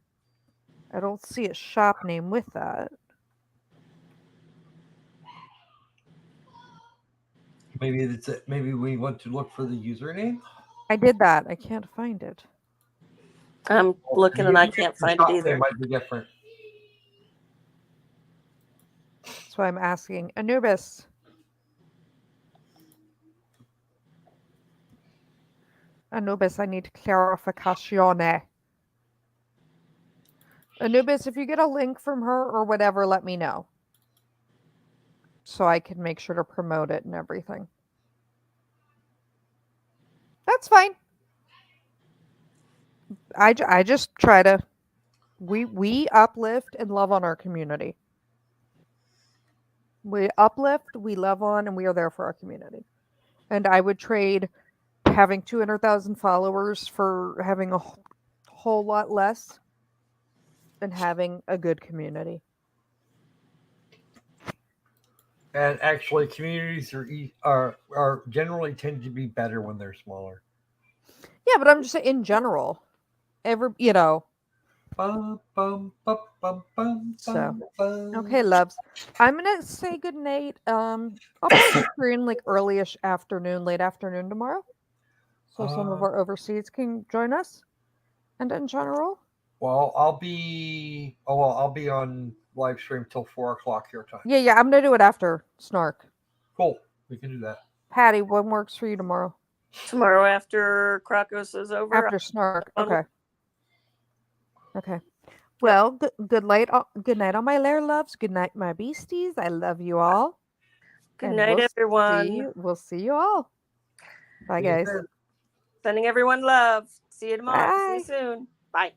I don't see a shop name with that. Maybe we want to look for the username. I did that. I can't find it. I'm looking and I can't find it either. It might be different. That's why I'm asking. Anubis. Anubis, I need clarification. Anubis, if you get a link from her or whatever, let me know. So I can make sure to promote it and everything. That's fine. I just try to... We uplift and love on our community. We uplift, we love on, and we are there for our community. And I would trade having 200,000 followers for having a whole lot less and having a good community. And actually, communities are generally tend to be better when they're smaller. Yeah, but I'm just saying in general. Bum, bum, bum, bum, bum, So, bum. okay, loves. I'm gonna say goodnight. I'll probably screen like late afternoon tomorrow. So some of our overseas can join us. And in general. Well, I'll be on live stream till 4:00 your time. Yeah, I'm gonna do it after Snark. Cool. We can do that. Patty, what works for you tomorrow? Tomorrow after Krakos is over. After Snark. Okay. Well, good night, all my Lair loves. Good night, my beasties. I love you all. Good night, everyone. We'll see you all. Bye, guys. Sending everyone love. See you tomorrow. Bye. See you soon. Bye.